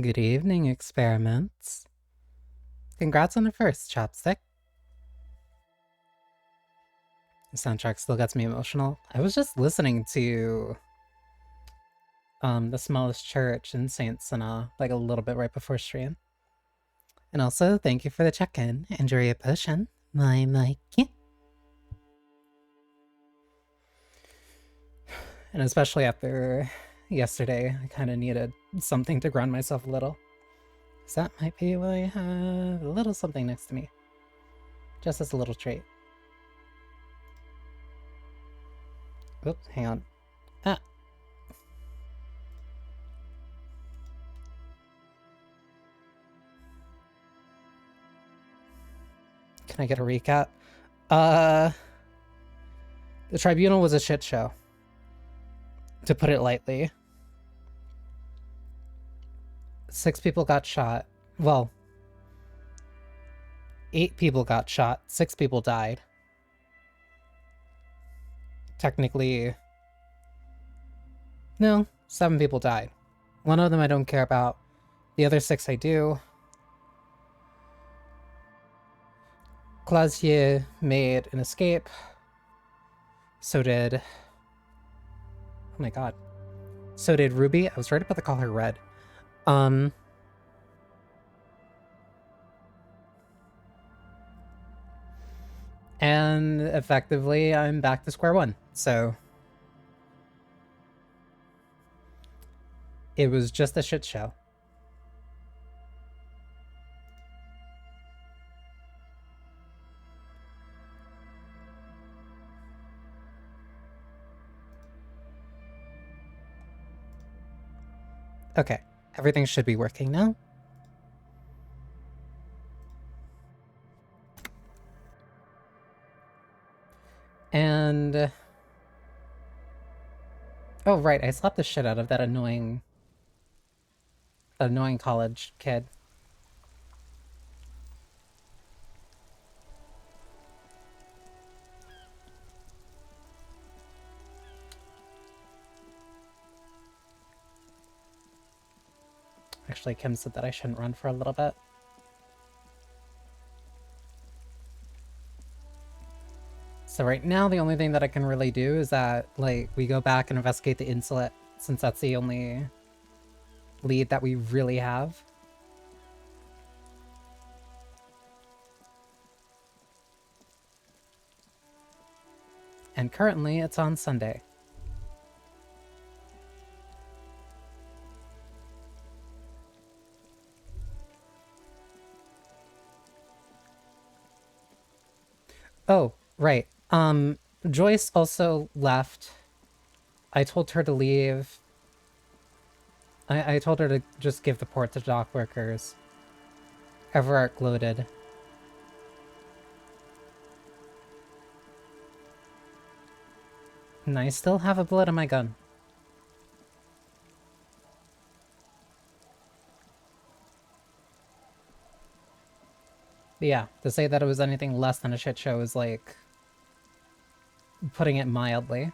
Good evening, experiments. Congrats on the first, Chopstick. The soundtrack still gets me emotional. I was just listening to The Smallest Church in Saint Sana like a little bit right before stream. And also, thank you for the check-in. Enjoy your potion. My Mikey. And especially after yesterday, I kind of needed something to ground myself a little. So that might be why I have a little something next to me. Just as a little treat. Oops, hang on. Ah. Can I get a recap? The tribunal was a shit show, to put it lightly. 6 people got shot. Well, 8 people got shot. 6 people died. Technically, no, 7 people died. One of them I don't care about. The other 6 I do. Clausier made an escape. So did... Oh my god. So did Ruby. I was right about to call her Red. And effectively, I'm back to square one. So it was just a shit show. Okay, everything should be working now. And... oh, right, I slapped the shit out of that annoying college kid. Actually, Kim said that I shouldn't run for a little bit. So right now, the only thing that I can really do is that, like, we go back and investigate the insulate, since that's the only lead that we really have. And currently, it's on Sunday. Oh, right. Joyce also left. I told her to leave. I told her to just give the port to dock workers. Everark loaded. And I still have a bullet in my gun. But yeah, to say that it was anything less than a shit show is like... putting it mildly.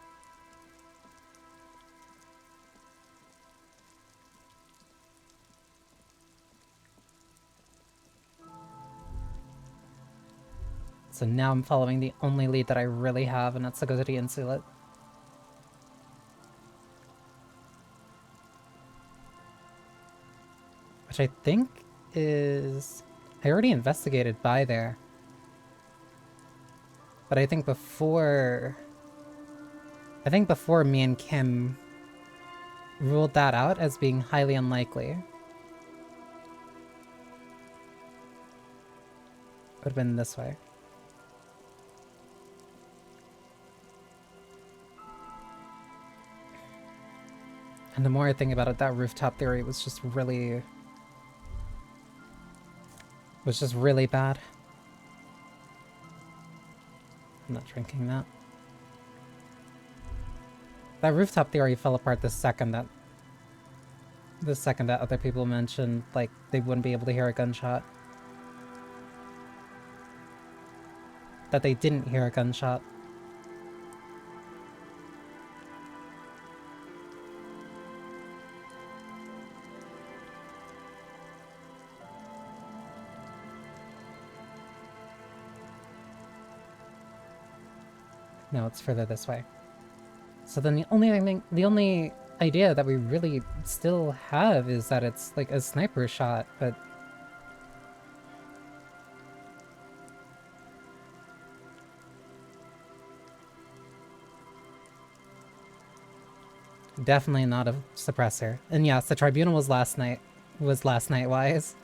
So now I'm following the only lead that I really have, and that's to go to the insulate. Which I think is... I already investigated by there. But I think before me and Kim ruled that out as being highly unlikely. Would have been this way. And the more I think about it, that rooftop theory was just really bad. I'm not drinking that. That rooftop theory fell apart the second that other people mentioned, like, they wouldn't be able to hear a gunshot. That they didn't hear a gunshot. No, it's further this way. So then the only idea that we really still have is that it's like a sniper shot, but definitely not a suppressor. And yes, the tribunal was last night wise.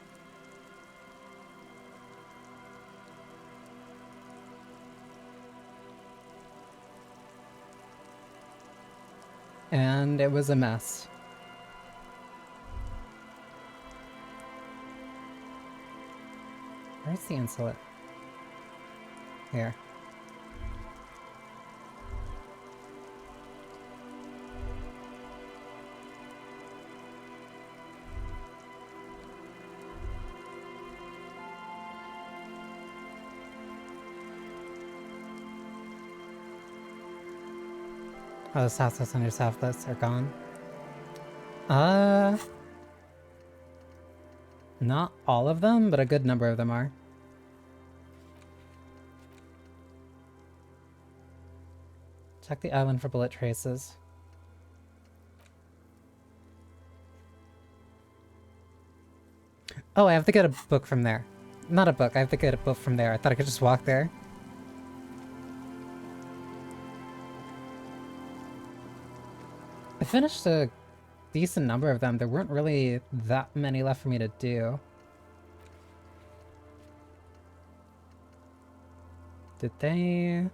And it was a mess. Where's the insulate? Here. Oh, the southwest and southwest are gone. Not all of them, but a good number of them are. Check the island for bullet traces. Oh, I have to get a book from there. Not a book, I have to get a book from there. I thought I could just walk there. I finished a decent number of them. There weren't really that many left for me to do. Did they...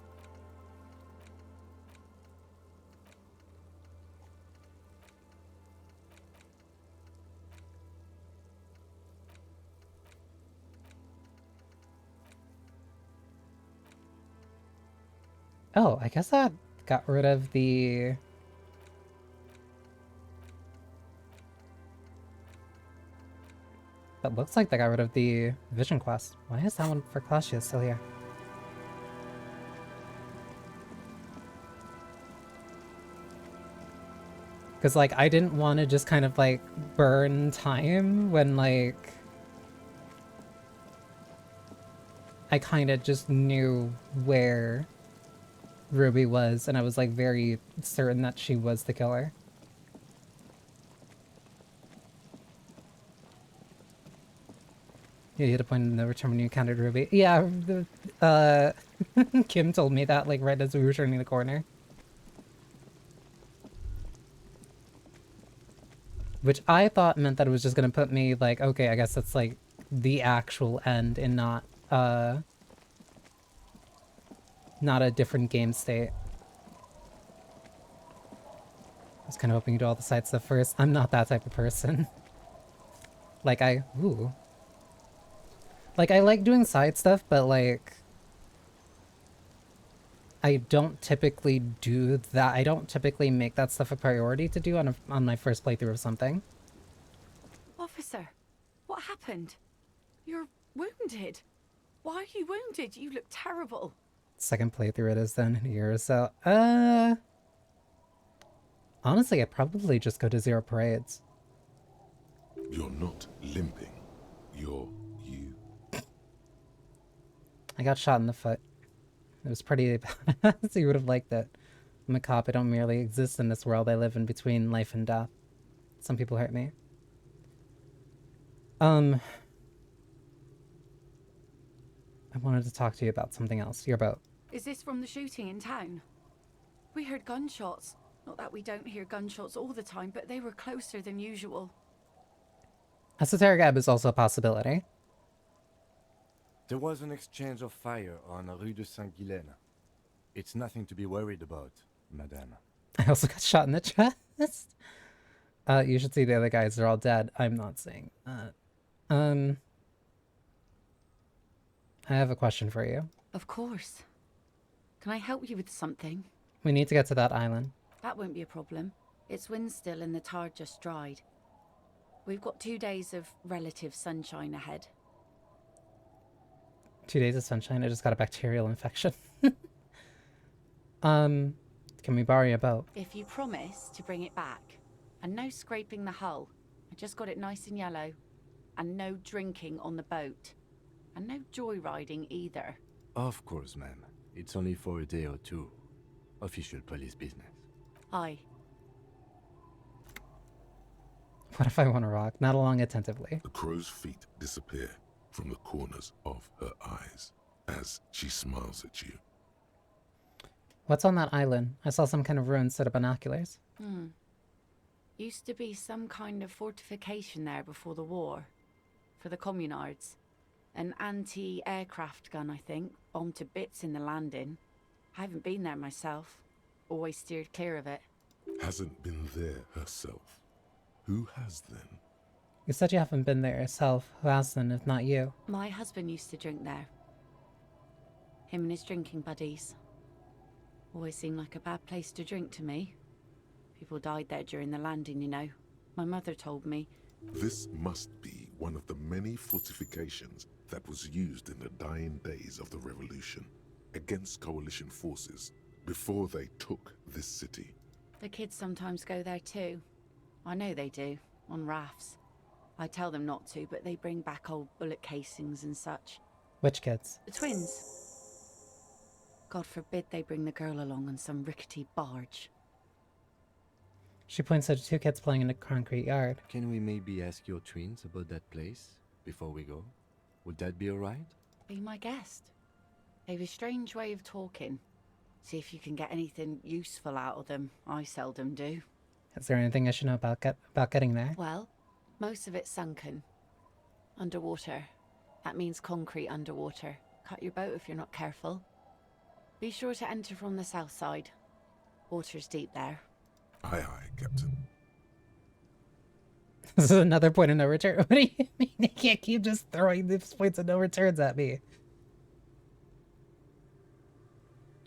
Oh, I guess that got rid of the... That looks like they got rid of the vision quest. Why is that one for Clashia still here? Because, like, I didn't want to just kind of, like, burn time when, like... I kind of just knew where Ruby was, and I was, like, very certain that she was the killer. Yeah, you hit a point in no return when you encountered Ruby. Yeah, Kim told me that, like, right as we were turning the corner. Which I thought meant that it was just gonna put me, like, okay, I guess that's, like, the actual end and not a different game state. I was kind of hoping to do all the side stuff first. I'm not that type of person. Like, ooh. Like, I like doing side stuff, but, like... I don't typically do that. I don't typically make that stuff a priority to do on my first playthrough of something. Officer, what happened? You're wounded. Why are you wounded? You look terrible. Second playthrough it is then in a year or so. Honestly, I'd probably just go to Zero Parades. You're not limping. You're you. I got shot in the foot. It was pretty bad. So you would have liked it. I'm a cop. I don't merely exist in this world. I live in between life and death. Some people hurt me. I wanted to talk to you about something else. Your boat. Is this from the shooting in town? We heard gunshots. Not that we don't hear gunshots all the time, but they were closer than usual. Esoteric Ebb is also a possibility. There was an exchange of fire on Rue de Saint-Guylaine. It's nothing to be worried about, madame. I also got shot in the chest. You should see the other guys. They're all dead. I'm not saying that. I have a question for you. Of course. Can I help you with something? We need to get to that island. That won't be a problem. It's wind still and the tar just dried. We've got 2 days of relative sunshine ahead. 2 days of sunshine. I just got a bacterial infection. Can we borrow your boat? If you promise to bring it back. And no scraping the hull. I just got it nice and yellow. And no drinking on the boat. And no joyriding either. Of course, ma'am. It's only for a day or two. Official police business. Aye. What if I want to rock? Not along attentively. The crow's feet disappear from the corners of her eyes as she smiles at you. What's on that island? I saw some kind of ruined set of binoculars. Used to be some kind of fortification there before the war. For the communards. An anti-aircraft gun, I think. Bombed to bits in the landing. I haven't been there myself. Always steered clear of it. Hasn't been there herself. Who has then? You said you haven't been there yourself. Who has then, if not you? My husband used to drink there. Him and his drinking buddies. Always seemed like a bad place to drink to me. People died there during the landing, you know. My mother told me. This must be one of the many fortifications that was used in the dying days of the revolution against coalition forces before they took this city. The kids sometimes go there too. I know they do, on rafts. I tell them not to, but they bring back old bullet casings and such. Which kids? The twins. God forbid they bring the girl along on some rickety barge. She points at two kids playing in a concrete yard. Can we maybe ask your twins about that place before we go? Would that be alright? Be my guest. They've a strange way of talking. See if you can get anything useful out of them. I seldom do. Is there anything I should know about getting there? Well, most of it's sunken. Underwater. That means concrete underwater. Cut your boat if you're not careful. Be sure to enter from the south side. Water's deep there. Aye, aye, Captain. This is another point of no return. What do you mean? You can't keep just throwing these points of no returns at me.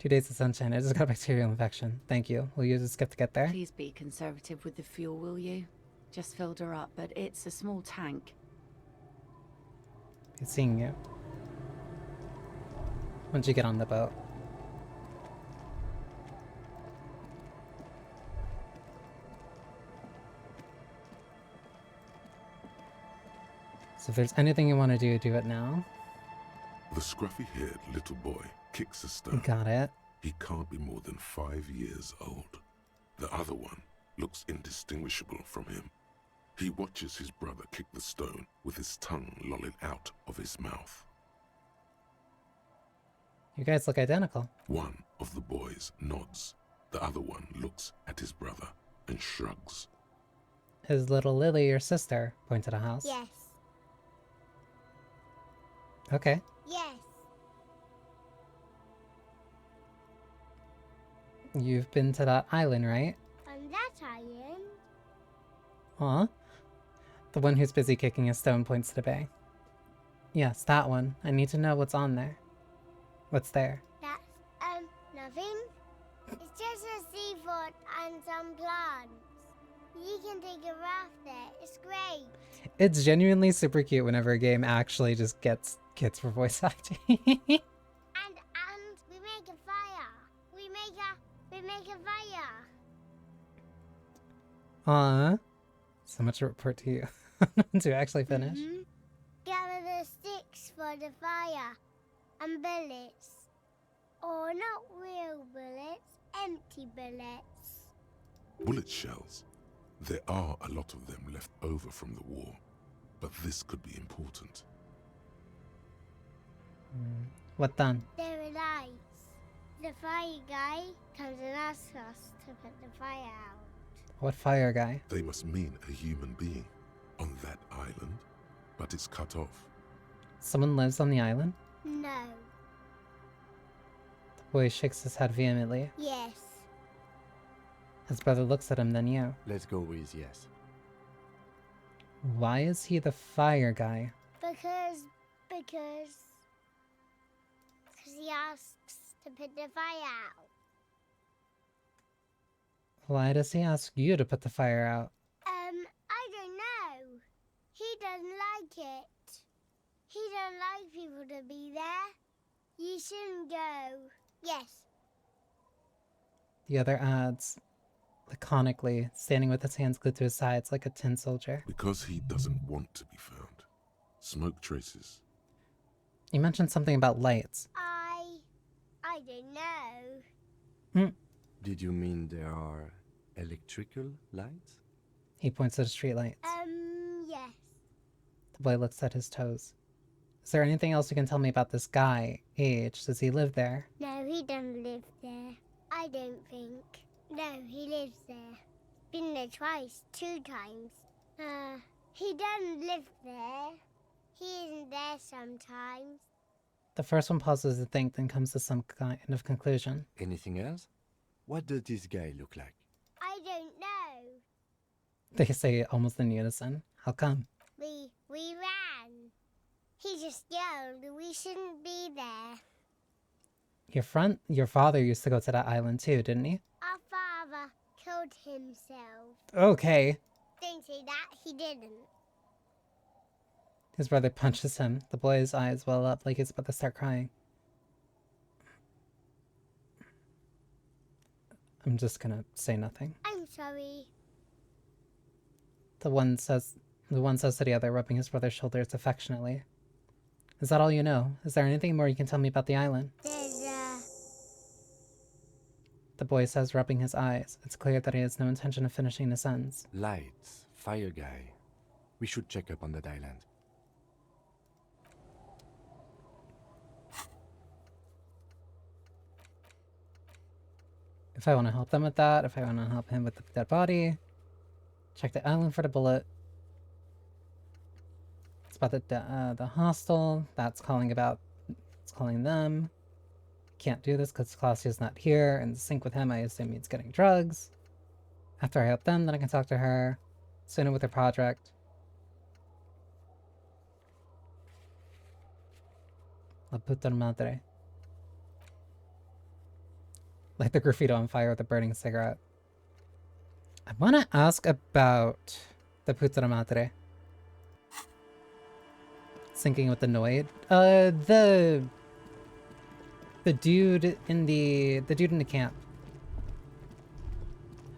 2 days of sunshine. I just got a bacterial infection. Thank you. Will you just skip to get there? Please be conservative with the fuel, will you? Just filled her up, but it's a small tank. Good seeing you. Once you get on the boat. So if there's anything you want to do, do it now. The scruffy-haired little boy kicks a stone. Got it. He can't be more than 5 years old. The other one looks indistinguishable from him. He watches his brother kick the stone with his tongue lolling out of his mouth. You guys look identical. One of the boys nods. The other one looks at his brother and shrugs. Is little Lily your sister? Point at a house. Yes. Okay. Yes. You've been to that island, right? On that island? Aw. The one who's busy kicking a stone points to the bay. Yes, that one. I need to know what's on there. What's there? That's, nothing. It's just a seafort and some plants. You can take a raft there. It's great. It's genuinely super cute whenever a game actually just gets kids for voice acting. And we make a fire. We make a fire. Aw. So much to report to you. To actually finish. Mhm. Gather the sticks for the fire. And bullets. Or not real bullets, empty bullets. Bullet shells. There are a lot of them left over from the war, but this could be important. What then? There are lights. The fire guy comes and asks us to put the fire out. What fire guy? They must mean a human being on that island, but it's cut off. Someone lives on the island? No. The boy shakes his head vehemently. Yes. His brother looks at him, then you. Let's go with yes. Why is he the fire guy? Because he asks to put the fire out. Why does he ask you to put the fire out? I don't know. He doesn't like it. He don't like people to be there. You shouldn't go. Yes. The other adds, laconically, standing with his hands glued to his sides like a tin soldier. Because he doesn't want to be found. Smoke traces. You mentioned something about lights. I don't know. Did you mean there are electrical lights? He points at the streetlights. Yes. The boy looks at his toes. Is there anything else you can tell me about this guy? Age? Does he live there? No, he doesn't live there. I don't think. No, he lives there. Been there twice, 2 times. He doesn't live there. He isn't there sometimes. The first one pauses to think, then comes to some kind of conclusion. Anything else? What does this guy look like? I don't know. They say it almost in unison. How come? We ran. He just yelled we shouldn't be there. Your father used to go to that island too, didn't he? Our father killed himself. Okay. Don't say that, he didn't. His brother punches him. The boy's eyes well up like he's about to start crying. I'm just gonna say nothing. I'm sorry. The one says to the other, rubbing his brother's shoulders affectionately. Is that all you know? Is there anything more you can tell me about the island? The boy says, rubbing his eyes. It's clear that he has no intention of finishing the sentence. Lights, fire guy. We should check up on that island. If I want to help them with that, if I want to help him with the dead body, check the island for the bullet. It's about the hostel. It's calling them. Can't do this because Clausia's not here. In sync with him, I assume means getting drugs. After I help them, then I can talk to her. Sooner with her project. La puta madre. Light the graffiti on fire with a burning cigarette. I want to ask about the puta madre. Syncing with the Noid. The dude in the camp.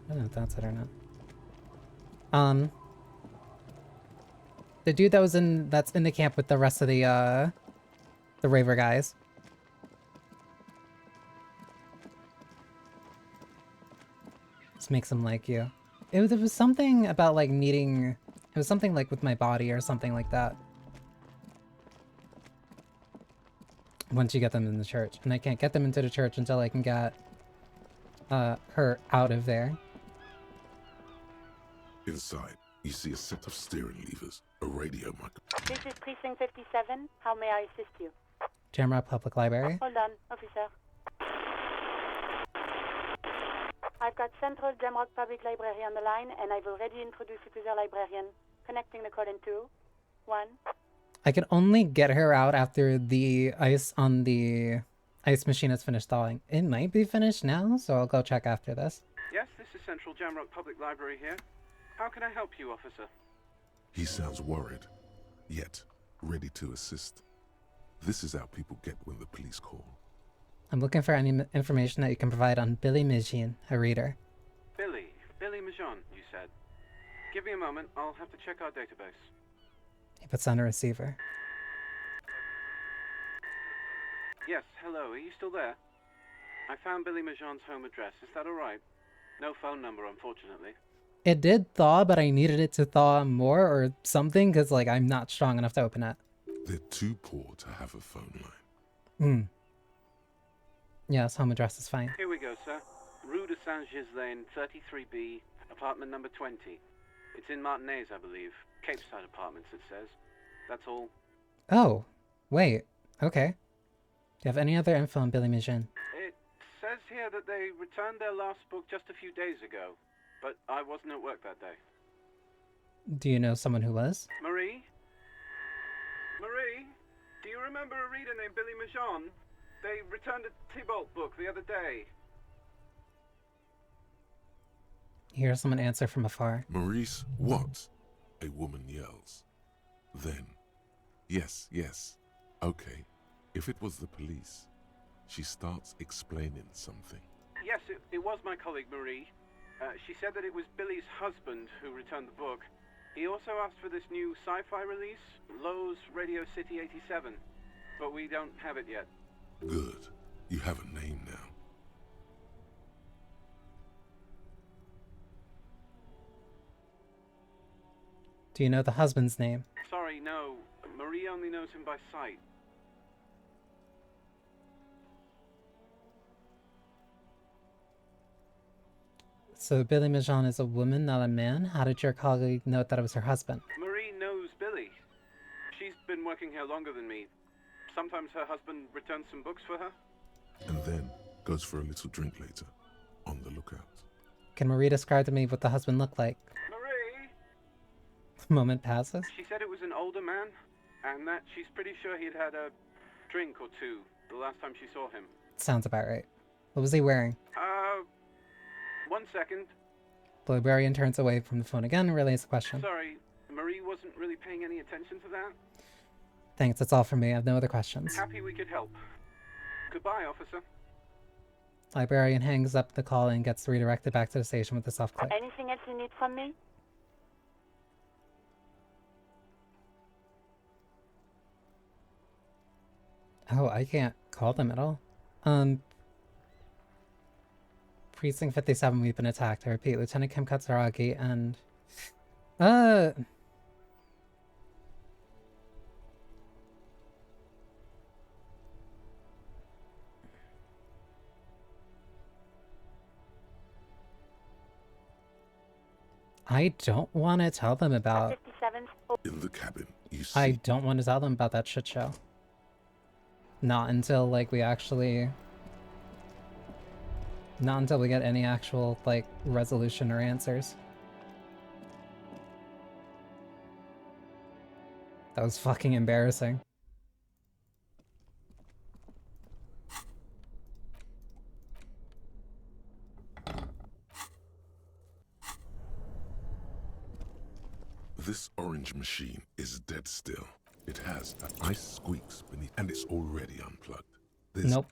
I don't know if that's it or not. The dude that's in the camp with the rest of the raver guys. This makes him like you. It was something about like needing. It was something like with my body or something like that. Once you get them in the church, and I can't get them into the church until I can get her out of there. Inside, you see a set of steering levers, a radio mic. This is Precinct 57. How may I assist you? Jamrock Public Library. Hold on, officer. I've got Central Jamrock Public Library on the line, and I've already introduced you to the librarian. Connecting the call in 2, 1. I can only get her out after the ice on the ice machine has finished thawing. It might be finished now, so I'll go check after this. Yes, this is Central Jamrock Public Library here. How can I help you, officer? He sounds worried, yet ready to assist. This is how people get when the police call. I'm looking for any information that you can provide on Billy Mijin, a reader. Billy Majon, you said. Give me a moment, I'll have to check our database. He puts on a receiver. Yes, hello, are you still there? I found Billy Majon's home address, is that alright? No phone number, unfortunately. It did thaw, but I needed it to thaw more or something, because like I'm not strong enough to open it. They're too poor to have a phone line. Yes, home address is fine. Here we go, sir. Rue de Saint-Ghislain, 33B, apartment number 20. It's in Martinez, I believe. Cape Side Apartments, it says. That's all. Oh, wait. Okay. Do you have any other info on Billy Mijin? It says here that they returned their last book just a few days ago, but I wasn't at work that day. Do you know someone who was? Marie? Marie? Do you remember a reader named Billy Majon? They returned a Tybalt book the other day. You hear someone answer from afar. Maurice, what? A woman yells. Then, yes, okay. If it was the police, she starts explaining something. Yes, it was my colleague Marie. She said that it was Billy's husband who returned the book. He also asked for this new sci-fi release, Lowe's Radio City 87, but we don't have it yet. Good. You have a name now. Do you know the husband's name? Sorry, no. Marie only knows him by sight. So Billy Majon is a woman, not a man? How did your colleague note that it was her husband? Marie knows Billy. She's been working here longer than me. Sometimes her husband returns some books for her. And then goes for a little drink later. On the lookout. Can Marie describe to me what the husband looked like? Marie! A moment passes. She said it was an older man, and that she's pretty sure he'd had a drink or two the last time she saw him. Sounds about right. What was he wearing? 1 second. The librarian turns away from the phone again and relays the question. Sorry, Marie wasn't really paying any attention to that. Thanks, that's all from me. I have no other questions. Happy we could help. Goodbye, officer. Librarian hangs up the call and gets redirected back to the station with a soft click. Anything else you need from me? Oh, I can't call them at all. Precinct 57, we've been attacked. I repeat, Lieutenant Kim Katsuragi and... I don't want to tell them about... 57. In the cabin, you see... I don't want to tell them about that shit show. Not until, like, we actually... Not until we get any actual, like, resolution or answers. That was fucking embarrassing. This orange machine is dead still. It has an ice squeaks beneath, and it's already unplugged. There's Nope.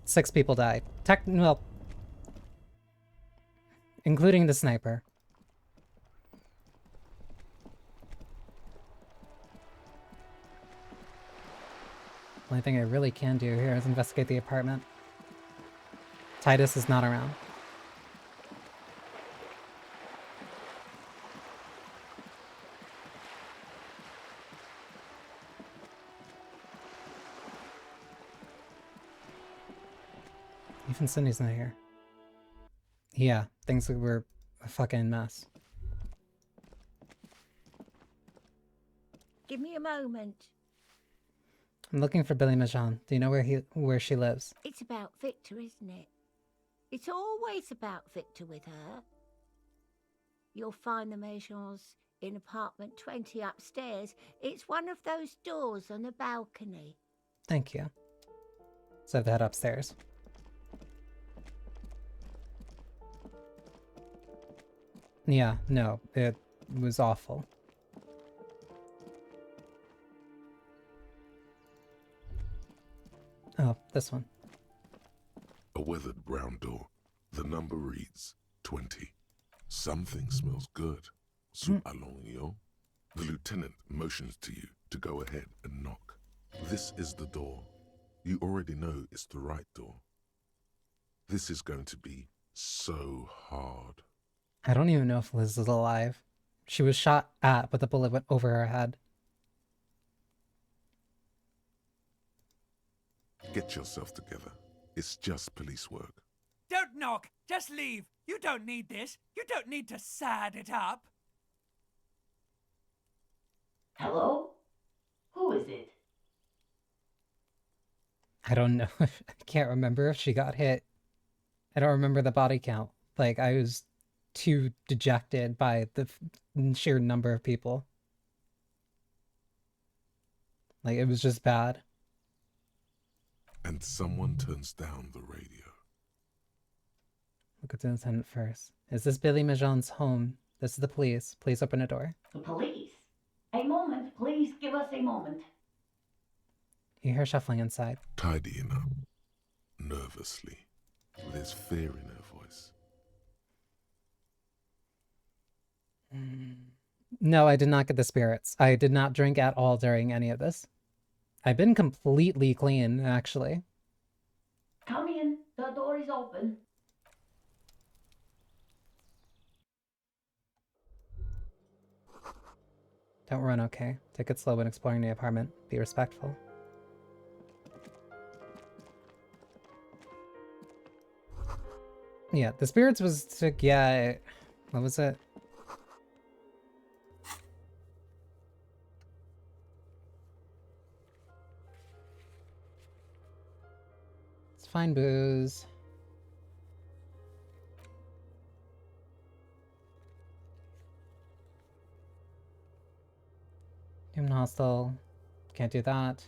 6 people died. Well, including the sniper. Only thing I really can do here is investigate the apartment. Titus is not around. Even Cindy's not here. Yeah, things were a fucking mess. Give me a moment. I'm looking for Billy Majon. Do you know where she lives? It's about Victor, isn't it? It's always about Victor with her. You'll find the Majons in apartment 20 upstairs. It's one of those doors on the balcony. Thank you. So I have to head upstairs. Yeah, no, it was awful. Oh, this one. a weathered brown door. The number reads 20. Something smells good. Soup allons, yo. The lieutenant motions to you to go ahead and knock. This is the door. You already know it's the right door. This is going to be so hard. I don't even know if Liz is alive. She was shot at, but the bullet went over her head. Get yourself together. It's just police work. Don't knock! Just leave! You don't need this! You don't need to sad it up! Hello? Who is it? I don't know. I can't remember if she got hit. I don't remember the body count. Like, I was too dejected by the sheer number of people. Like, it was just bad. And someone turns down the radio. Look at the lieutenant first. Is this Billy Majon's home? This is the police. Please open a door. The police? A moment, please give us a moment. You hear shuffling inside. Tidying up. Nervously. There's fear in her voice. No, I did not get the spirits. I did not drink at all during any of this. I've been completely clean, actually. Come in, the door is open. Don't run, okay? Take it slow when exploring the apartment. Be respectful. Yeah, the spirits was to get... What was it? Let's find booze. Human hostile. Can't do that.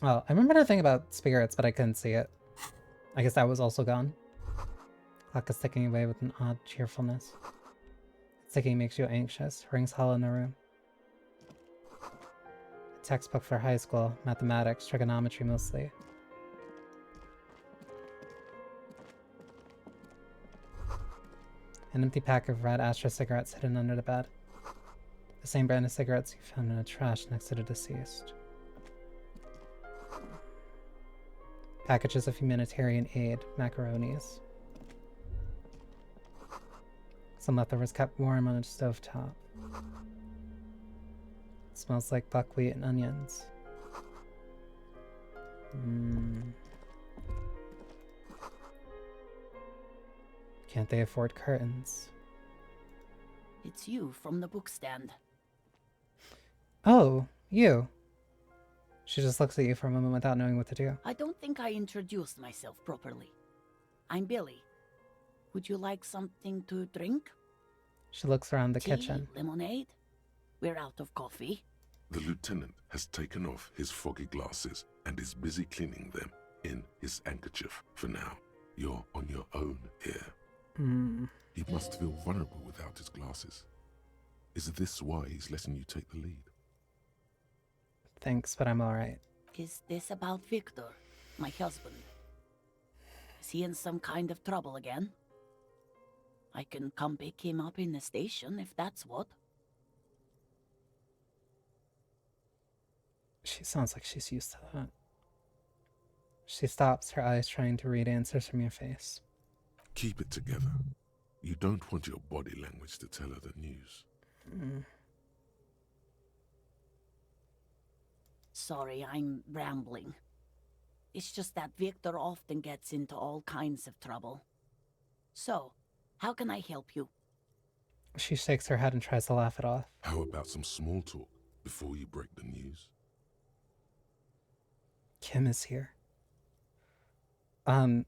Oh, I remember the thing about spirits, but I couldn't see it. I guess that was also gone. Clock is ticking away with an odd cheerfulness. Ticking makes you anxious. Rings hollow in the room. A textbook for high school. Mathematics, trigonometry mostly. An empty pack of red Astra cigarettes hidden under the bed. The same brand of cigarettes you found in the trash next to the deceased. Packages of humanitarian aid, macaronis. Some leftovers kept warm on a stovetop. It smells like buckwheat and onions. Can't they afford curtains? It's you from the bookstand. Oh, you. She just looks at you for a moment without knowing what to do. I don't think I introduced myself properly. I'm Billy. Would you like something to drink? She looks around the Tea, kitchen. lemonade? We're out of coffee. The lieutenant has taken off his foggy glasses and is busy cleaning them in his handkerchief for now. You're on your own here. He must feel vulnerable without his glasses. Is this why he's letting you take the lead? Thanks, but I'm alright. Is this about Victor, my husband? Is he in some kind of trouble again? I can come pick him up in the station if that's what. She sounds like she's used to that. She stops, her eyes trying to read answers from your face. Keep it together. You don't want your body language to tell her the news. Sorry, I'm rambling. It's just that Victor often gets into all kinds of trouble. So, how can I help you? She shakes her head and tries to laugh it off. How about some small talk before you break the news? Kim is here. I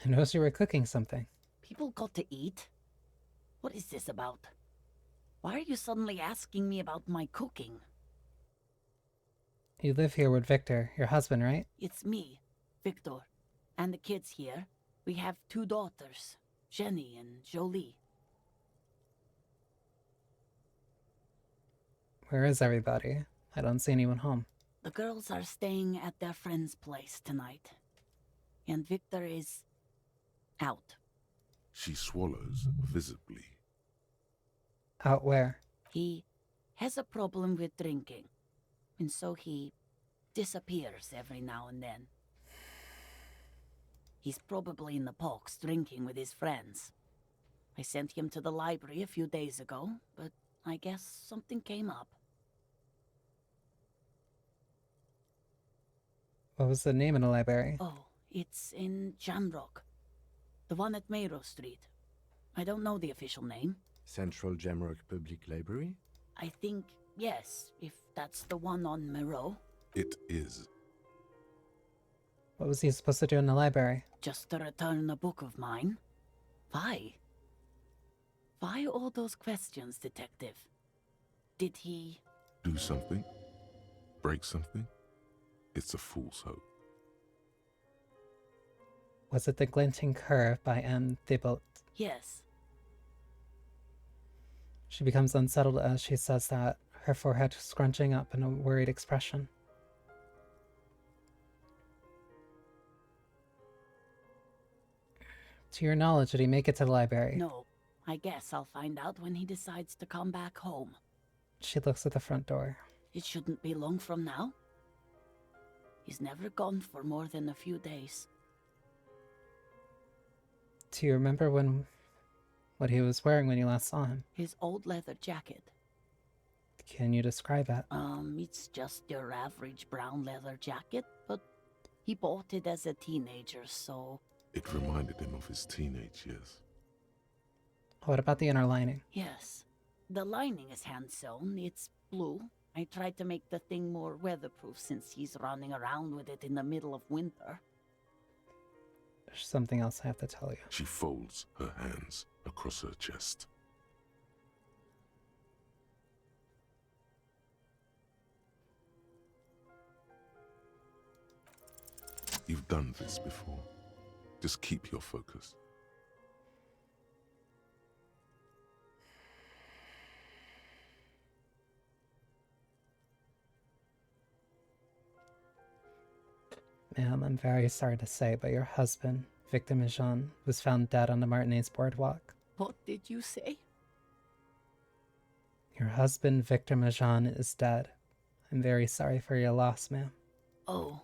noticed you were cooking something. People got to eat? What is this about? Why are you suddenly asking me about my cooking? You live here with Victor, your husband, right? It's me, Victor, and the kids here. We have 2 daughters, Jenny and Jolie. Where is everybody? I don't see anyone home. The girls are staying at their friend's place tonight. And Victor is out. She swallows visibly. Out where? He has a problem with drinking, and so he disappears every now and then. He's probably in the parks drinking with his friends. I sent him to the library a few days ago, but I guess something came up. What was the name of the library? Oh, it's in Jamrock. The one at Mayro Street. I don't know the official name. Central Jamrock Public Library? I think, yes, if that's the one on Mayro. It is. What was he supposed to do in the library? Just to return a book of mine. Why? Why all those questions, Detective? Did he... Do something? Break something? It's a fool's hope. Was it The Glinting Curve by M. Thibault? Yes. She becomes unsettled as she says that, her forehead scrunching up in a worried expression. To your knowledge, did he make it to the library? No. I guess I'll find out when he decides to come back home. She looks at the front door. It shouldn't be long from now. He's never gone for more than a few days. Do you remember when what he was wearing when you last saw him. His old leather jacket. Can you describe it? It's just your average brown leather jacket, but he bought it as a teenager, so... It reminded him of his teenage years. What about the inner lining? Yes. The lining is hand-sewn. It's blue. I tried to make the thing more weatherproof since he's running around with it in the middle of winter. There's something else I have to tell you. She folds her hands across her chest. You've done this before. Just keep your focus. Ma'am, I'm very sorry to say, but your husband, Victor Mijan, was found dead on the Martinez boardwalk. What did you say? Your husband, Victor Mijan, is dead. I'm very sorry for your loss, ma'am. Oh.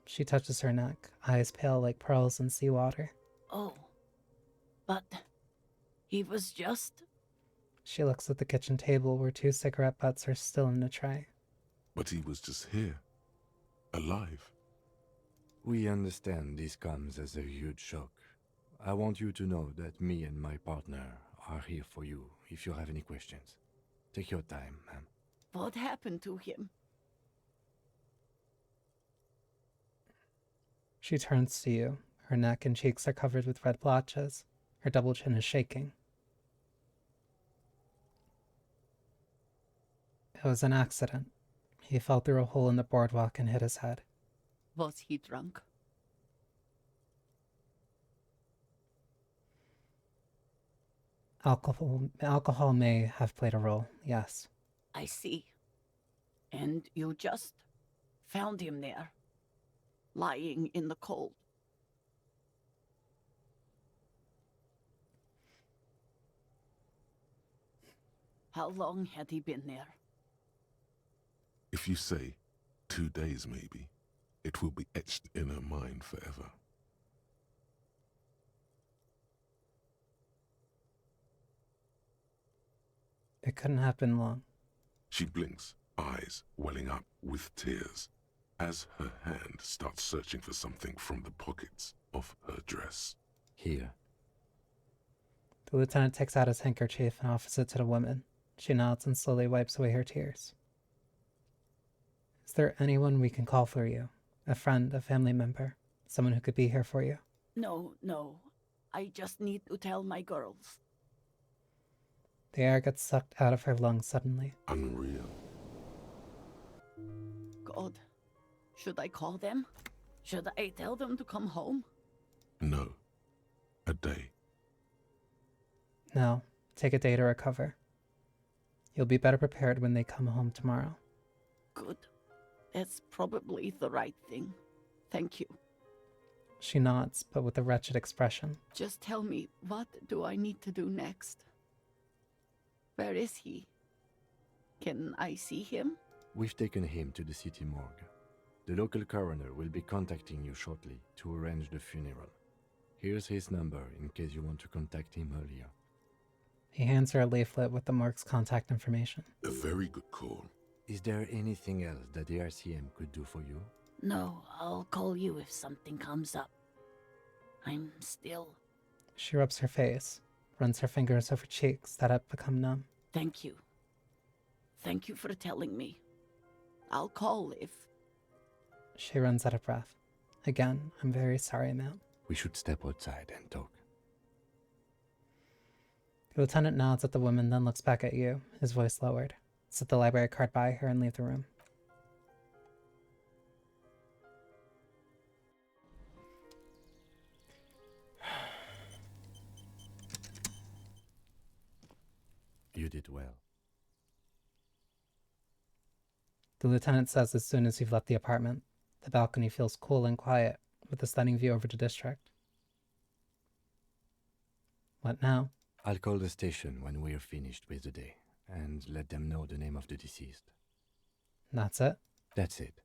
She touches her neck, eyes pale like pearls in seawater. Oh. But he was just... She looks at the kitchen table where 2 cigarette butts are still in the tray. But he was just here. Alive. We understand this comes as a huge shock. I want you to know that me and my partner are here for you if you have any questions. Take your time, ma'am. What happened to him? She turns to you. Her neck and cheeks are covered with red blotches. Her double chin is shaking. It was an accident. He fell through a hole in the boardwalk and hit his head. Was he drunk? Alcohol may have played a role, yes. I see. And you just found him there, lying in the cold. How long had he been there? If you say 2 days maybe, it will be etched in her mind forever. It couldn't have been long. She blinks, eyes welling up with tears, as her hand starts searching for something from the pockets of her dress. Here. The lieutenant takes out his handkerchief and offers it to the woman. She nods and slowly wipes away her tears. Is there anyone we can call for you? A friend, a family member, someone who could be here for you? No. I just need to tell my girls. The air gets sucked out of her lungs suddenly. Unreal. God, should I call them? Should I tell them to come home? No. A day. No, take a day to recover. You'll be better prepared when they come home tomorrow. Good. That's probably the right thing. Thank you. She nods, but with a wretched expression. Just tell me, what do I need to do next? Where is he? Can I see him? We've taken him to the city morgue. The local coroner will be contacting you shortly to arrange the funeral. Here's his number in case you want to contact him earlier. He hands her a leaflet with the morgue's contact information. A very good call. Is there anything else that the RCM could do for you? No, I'll call you if something comes up. I'm still... She rubs her face, runs her fingers over cheeks that have become numb. Thank you. Thank you for telling me. I'll call if... She runs out of breath. Again, I'm very sorry, ma'am. We should step outside and talk. The lieutenant nods at the woman, then looks back at you, his voice lowered. Set the library card by her and leave the room. You did well. The lieutenant says as soon as you've left the apartment. The balcony feels cool and quiet, with a stunning view over the district. What now? I'll call the station when we're finished with the day, and let them know the name of the deceased. That's it? That's it.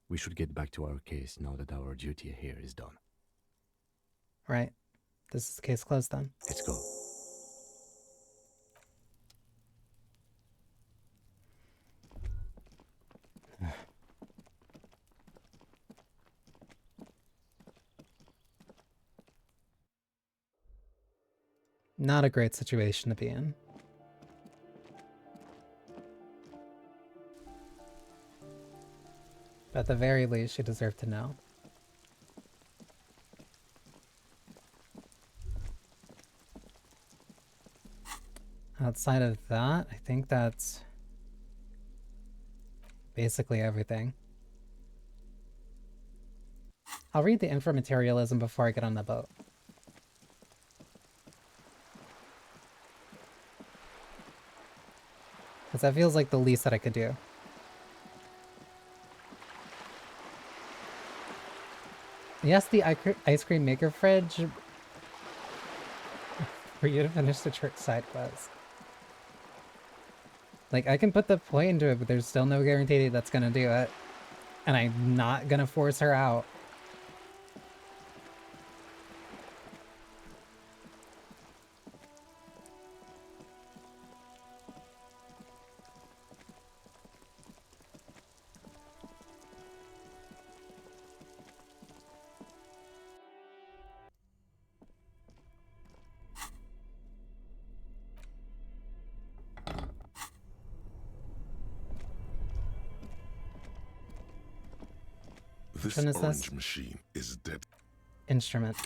We should get back to our case now that our duty here is done. Right. this is the case closed then. Let's go. Not a great situation to be in. But at the very least, she deserved to know. Outside of that, I think that's basically everything. I'll read the inframaterialism before I get on the boat. Because that feels like the least that I could do. Yes, the ice cream maker fridge for you to finish the church side quest. Like, I can put the point into it, but there's still no guarantee that's gonna do it. And I'm not gonna force her out. This Which one is orange this? machine is dead. Instrument.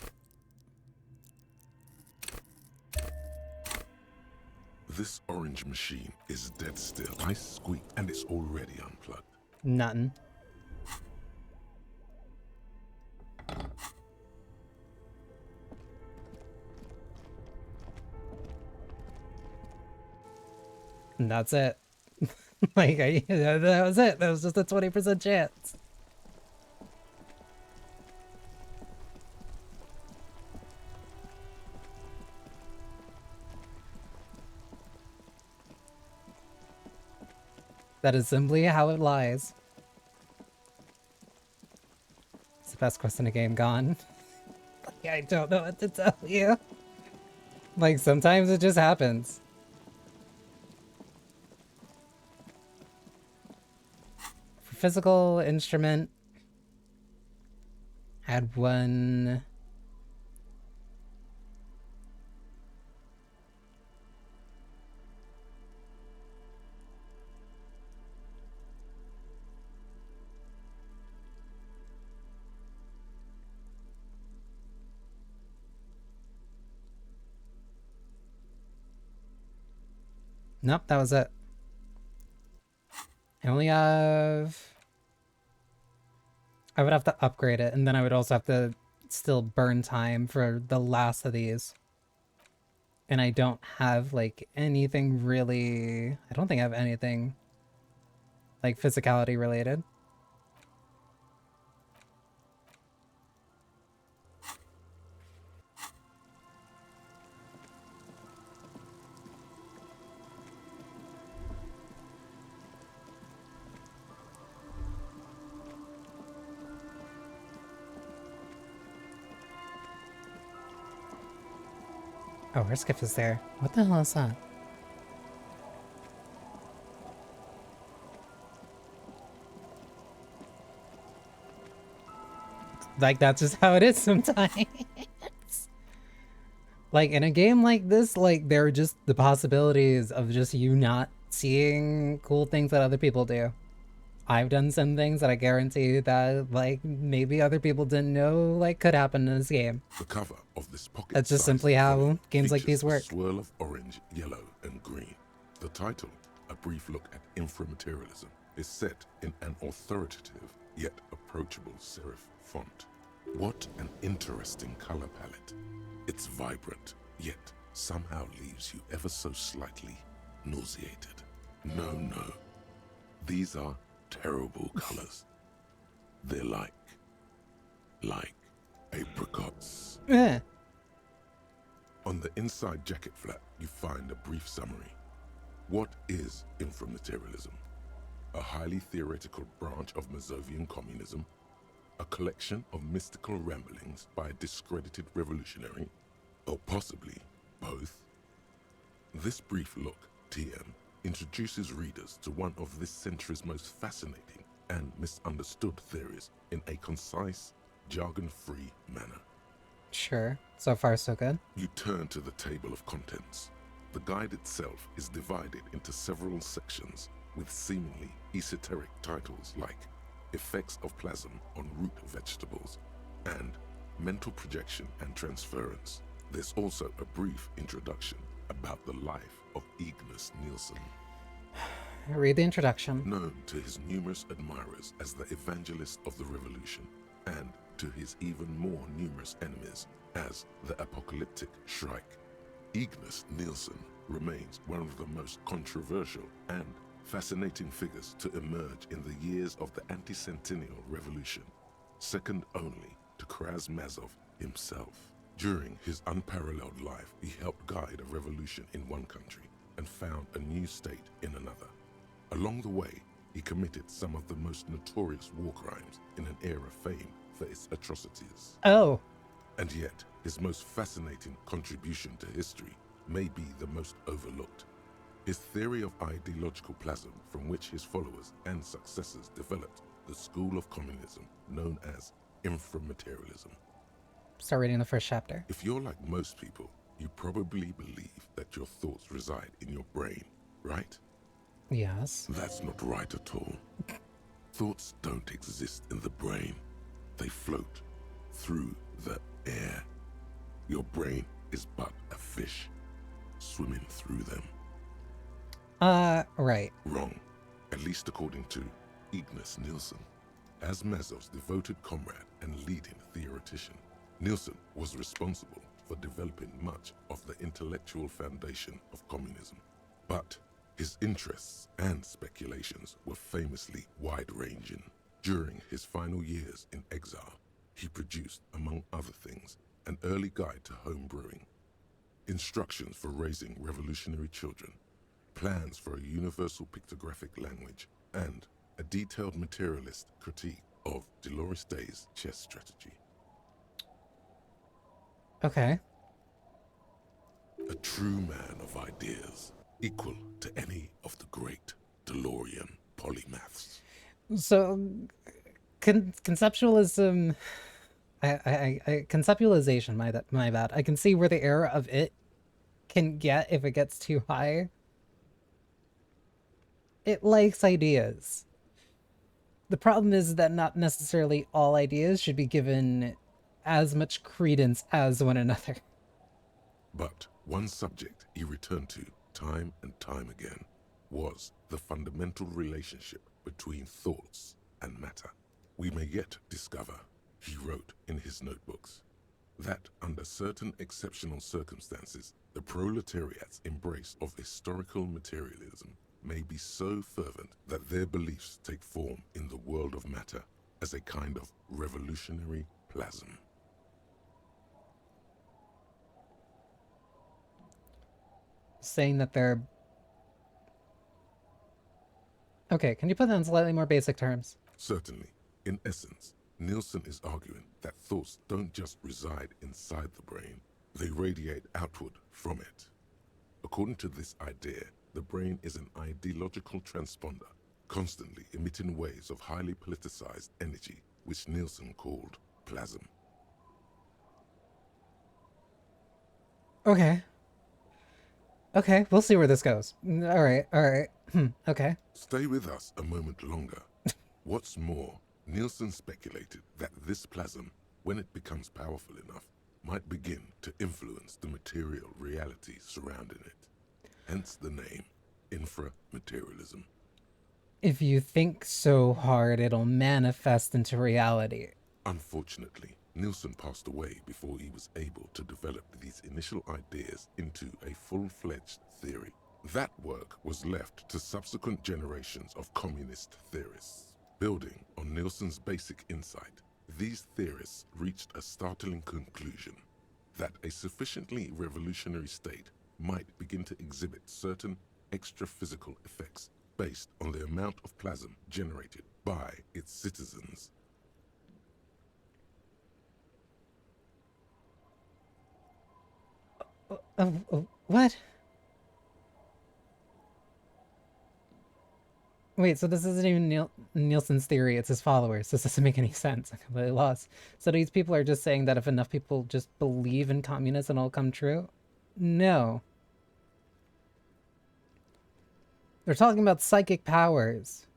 This orange machine is dead still. I squeak and it's already unplugged. Nothing. And that's it. Like, that was it. That was just a 20% chance. That is simply how it lies. It's the best quest in the game gone. Like, I don't know what to tell you. Like, sometimes it just happens. For physical instrument, had one. Nope, that was it. I only have... I would have to upgrade it, and then I would also have to still burn time for the last of these. And I don't have, like, anything really... I don't think I have anything, like, physicality related. Oh, her skiff is there. What the hell is that? Like, that's just how it is sometimes. Like, in a game like this, like, there are just the possibilities of just you not seeing cool things that other people do. I've done some things that I guarantee that, like, maybe other people didn't know, like, could happen in this game. The cover of this pocket That's just simply how games like these work. A swirl of orange, yellow, and green. The title, A Brief Look at Inframaterialism, is set in an authoritative yet approachable serif font. What an interesting color palette. It's vibrant, yet somehow leaves you ever so slightly nauseated. No. These are terrible colors. They're like apricots. Eh. On the inside jacket flap, you find a brief summary. What is inframaterialism? A highly theoretical branch of Mazovian communism, a collection of mystical ramblings by a discredited revolutionary, Or possibly both? This brief look, TM, introduces readers to one of this century's most fascinating and misunderstood theories in a concise, jargon-free manner. Sure. So far, so good. You turn to the table of contents. The guide itself is divided into several sections with seemingly esoteric titles like Effects of Plasm on Root Vegetables and Mental Projection and Transference. There's also a brief introduction about the life of Ignis Nielsen, Read the introduction. known to his numerous admirers as the evangelist of the revolution, and to his even more numerous enemies as the apocalyptic Shrike. Ignis Nielsen remains one of the most controversial and fascinating figures to emerge in the years of the anti-centennial revolution, second only to Krasmazov himself. During his unparalleled life, he helped guide a revolution in one country and found a new state in another. Along the way, he committed some of the most notorious war crimes in an era famed for its atrocities. Oh. And yet, his most fascinating contribution to history may be the most overlooked. His theory of ideological plasm, from which his followers and successors developed the school of communism known as inframaterialism. Start reading the first chapter. If you're like most people, you probably believe that your thoughts reside in your brain, right? Yes. That's not right at all. Thoughts don't exist in the brain. They float through the air. Your brain is but a fish swimming through them. Right. Wrong, at least according to Ignis Nielsen. As Mazov's devoted comrade and leading theoretician, Nielsen was responsible for developing much of the intellectual foundation of communism. But his interests and speculations were famously wide-ranging. During his final years in exile, he produced, among other things, an early guide to home brewing, instructions for raising revolutionary children, plans for a universal pictographic language, and a detailed materialist critique of Dolores Day's chess strategy. Okay. A true man of ideas, equal to any of the great DeLorean polymaths. So, conceptualism... conceptualization, my bad. I can see where the error of it can get if it gets too high. It likes ideas. The problem is that not necessarily all ideas should be given as much credence as one another. But one subject he returned to time and time again was the fundamental relationship between thoughts and matter. We may yet discover, he wrote in his notebooks, that under certain exceptional circumstances, the proletariat's embrace of historical materialism may be so fervent that their beliefs take form in the world of matter as a kind of revolutionary plasm. Saying that they're... Okay, can you put that in slightly more basic terms? Certainly. In essence, Nielsen is arguing that thoughts don't just reside inside the brain, they radiate outward from it. According to this idea, the brain is an ideological transponder, constantly emitting waves of highly politicized energy, which Nielsen called plasm. Okay. Okay, we'll see where this goes. Alright. Okay. Stay with us a moment longer. What's more, Nielsen speculated that this plasm, when it becomes powerful enough, might begin to influence the material reality surrounding it. Hence the name, inframaterialism. If you think so hard, it'll manifest into reality. Unfortunately, Nielsen passed away before he was able to develop these initial ideas into a full-fledged theory. That work was left to subsequent generations of communist theorists. Building on Nielsen's basic insight, these theorists reached a startling conclusion that a sufficiently revolutionary state might begin to exhibit certain extra-physical effects based on the amount of plasm generated by its citizens. What? Wait, so this isn't even Nielsen's theory, it's his followers. This doesn't make any sense. I'm completely lost. So these people are just saying that if enough people just believe in communism, it'll come true? No. They're talking about psychic powers.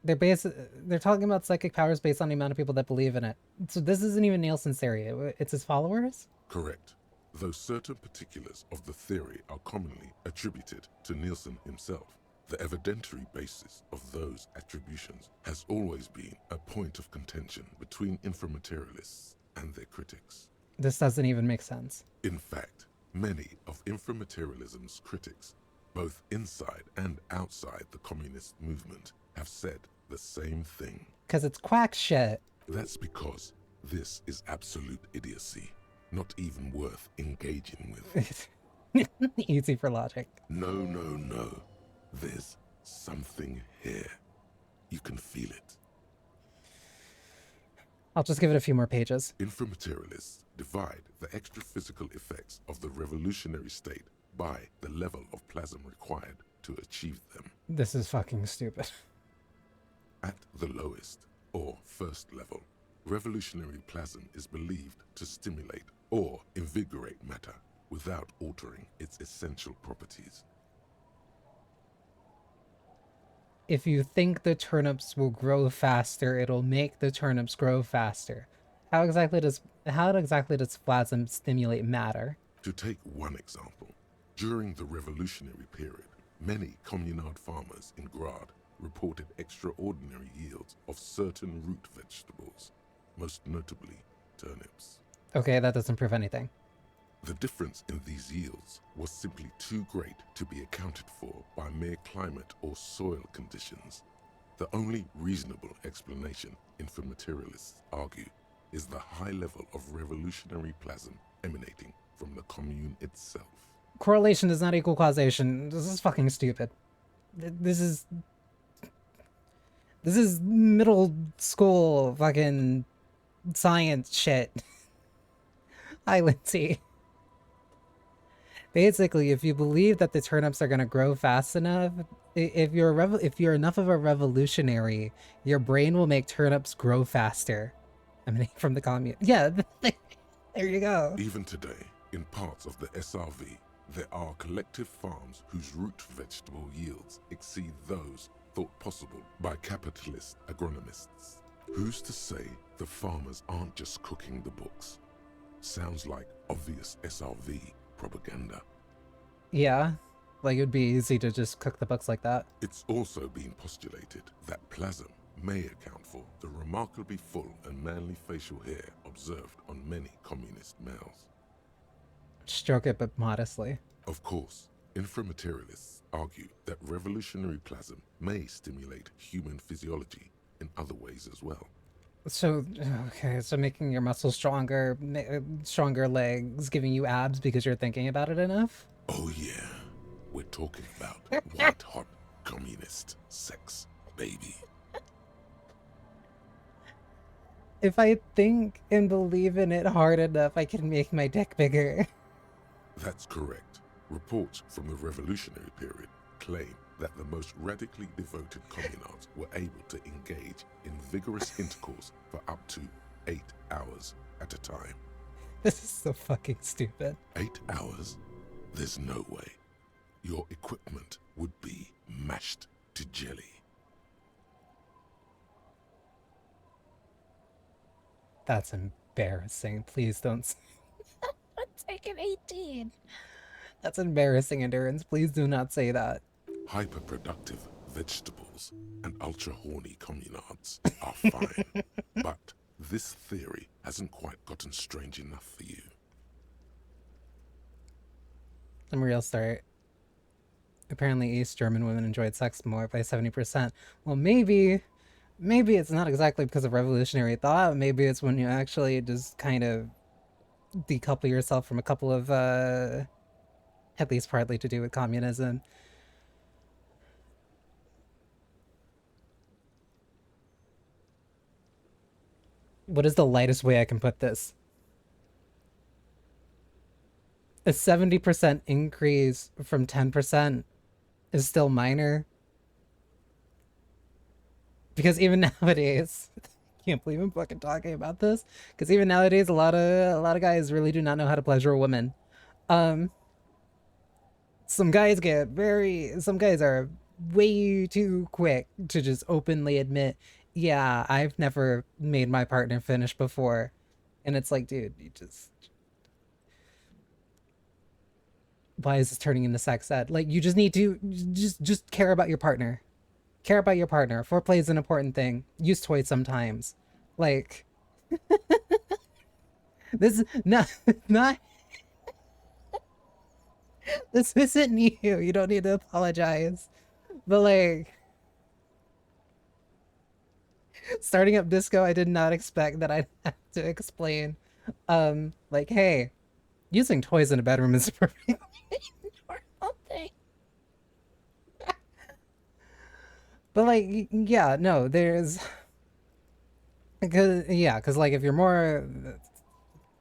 They're talking about psychic powers based on the amount of people that believe in it. So this isn't even Nielsen's theory, it's his followers? Correct. Though certain particulars of the theory are commonly attributed to Nielsen himself, the evidentiary basis of those attributions has always been a point of contention between inframaterialists and their critics. This doesn't even make sense. In fact, many of inframaterialism's critics, both inside and outside the communist movement, have said the same thing. Because it's quack shit. That's because this is absolute idiocy, not even worth engaging with. Easy for logic. No. There's something here. You can feel it. I'll just give it a few more pages. Inframaterialists divide the extra-physical effects of the revolutionary state by the level of plasm required to achieve them. This is fucking stupid. At the lowest, or first level, revolutionary plasm is believed to stimulate or invigorate matter without altering its essential properties. If you think the turnips will grow faster, it'll make the turnips grow faster. How exactly does plasm stimulate matter? To take one example, during the revolutionary period, many communard farmers in Grad reported extraordinary yields of certain root vegetables, most notably turnips. Okay, that doesn't prove anything. The difference in these yields was simply too great to be accounted for by mere climate or soil conditions. The only reasonable explanation, inframaterialists argue, is the high level of revolutionary plasm emanating from the commune itself. Correlation does not equal causation. This is fucking stupid. This is middle school fucking science shit. Island Tea. Basically, if you believe that the turnips are gonna grow fast enough, if you're enough of a revolutionary, your brain will make turnips grow faster. I mean, from the commune. Yeah, there you go. Even today, in parts of the SRV, there are collective farms whose root vegetable yields exceed those thought possible by capitalist agronomists. Who's to say the farmers aren't just cooking the books? Sounds like obvious SRV propaganda. Yeah, like it'd be easy to just cook the books like that. It's also been postulated that plasm may account for the remarkably full and manly facial hair observed on many communist males. Stroke it, but modestly. Of course, inframaterialists argue that revolutionary plasm may stimulate human physiology in other ways as well. So, okay, so making your muscles stronger, stronger legs, giving you abs because you're thinking about it enough? Oh yeah, we're talking about white hot communist sex, baby. If I think and believe in it hard enough, I can make my dick bigger. That's correct. Reports from the revolutionary period claim that the most radically devoted communards were able to engage in vigorous intercourse for up to 8 hours at a time. This is so fucking stupid. 8 hours? There's no way. Your equipment would be mashed to jelly. That's embarrassing. Please don't say I'm taking 18. That's embarrassing, Endurance. Please do not say that. Hyperproductive vegetables and ultra-horny communards are fine, but this theory hasn't quite gotten strange enough for you. I'm real start. Apparently East German women enjoyed sex more by 70%. Well, maybe it's not exactly because of revolutionary thought. Maybe it's when you actually just kind of decouple yourself from a couple of, at least partly to do with communism. What is the lightest way I can put this? a 70% increase from 10% is still minor. Because even nowadays, I can't believe I'm fucking talking about this. Because even nowadays, a lot of guys really do not know how to pleasure a woman. Um, some guys are way too quick to just openly admit, yeah, I've never made my partner finish before. And it's like, dude, why is this turning into sex ed? Like, you just need to just care about your partner. Care about your partner. Foreplay is an important thing. Use toys sometimes. Like, this is not this isn't you. You don't need to apologize. But like, starting up disco, I did not expect that I'd have to explain. Like, hey, using toys in a bedroom is a perfectly normal thing. But like, yeah, no, there's because like if you're more,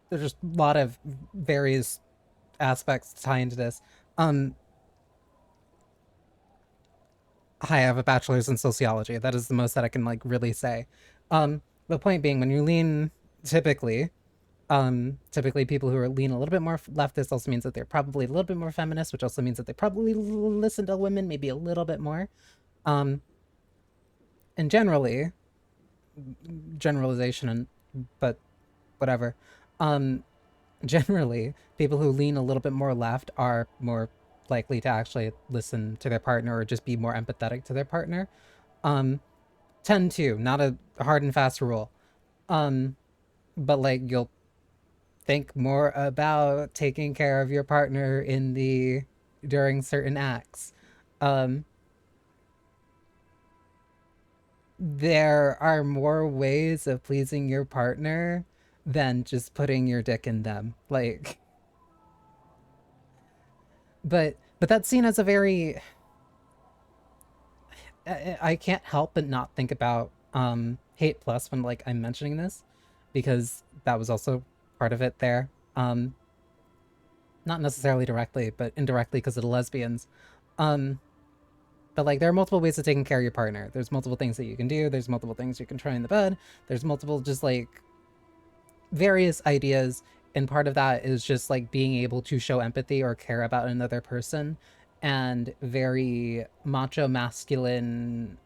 there's just a lot of various aspects to tie into this. Hi, I have a bachelor's in sociology. That is the most that I can like really say. The point being, when you lean typically, typically people who are lean a little bit more leftist also means that they're probably a little bit more feminist, which also means that they probably listen to women maybe a little bit more. And generally, generalization, and but whatever. Generally, people who lean a little bit more left are more likely to actually listen to their partner or just be more empathetic to their partner. 10-2, not a hard and fast rule. But like you'll think more about taking care of your partner during certain acts. There are more ways of pleasing your partner than just putting your dick in them. Like, but that's seen as a very, I can't help but not think about Hate Plus when like I'm mentioning this, because that was also part of it there. Not necessarily directly, but indirectly because of the lesbians. But like there are multiple ways of taking care of your partner. There's multiple things that you can do. There's multiple things you can try in the bed. There's multiple just like various ideas, and part of that is just like being able to show empathy or care about another person. And very macho masculine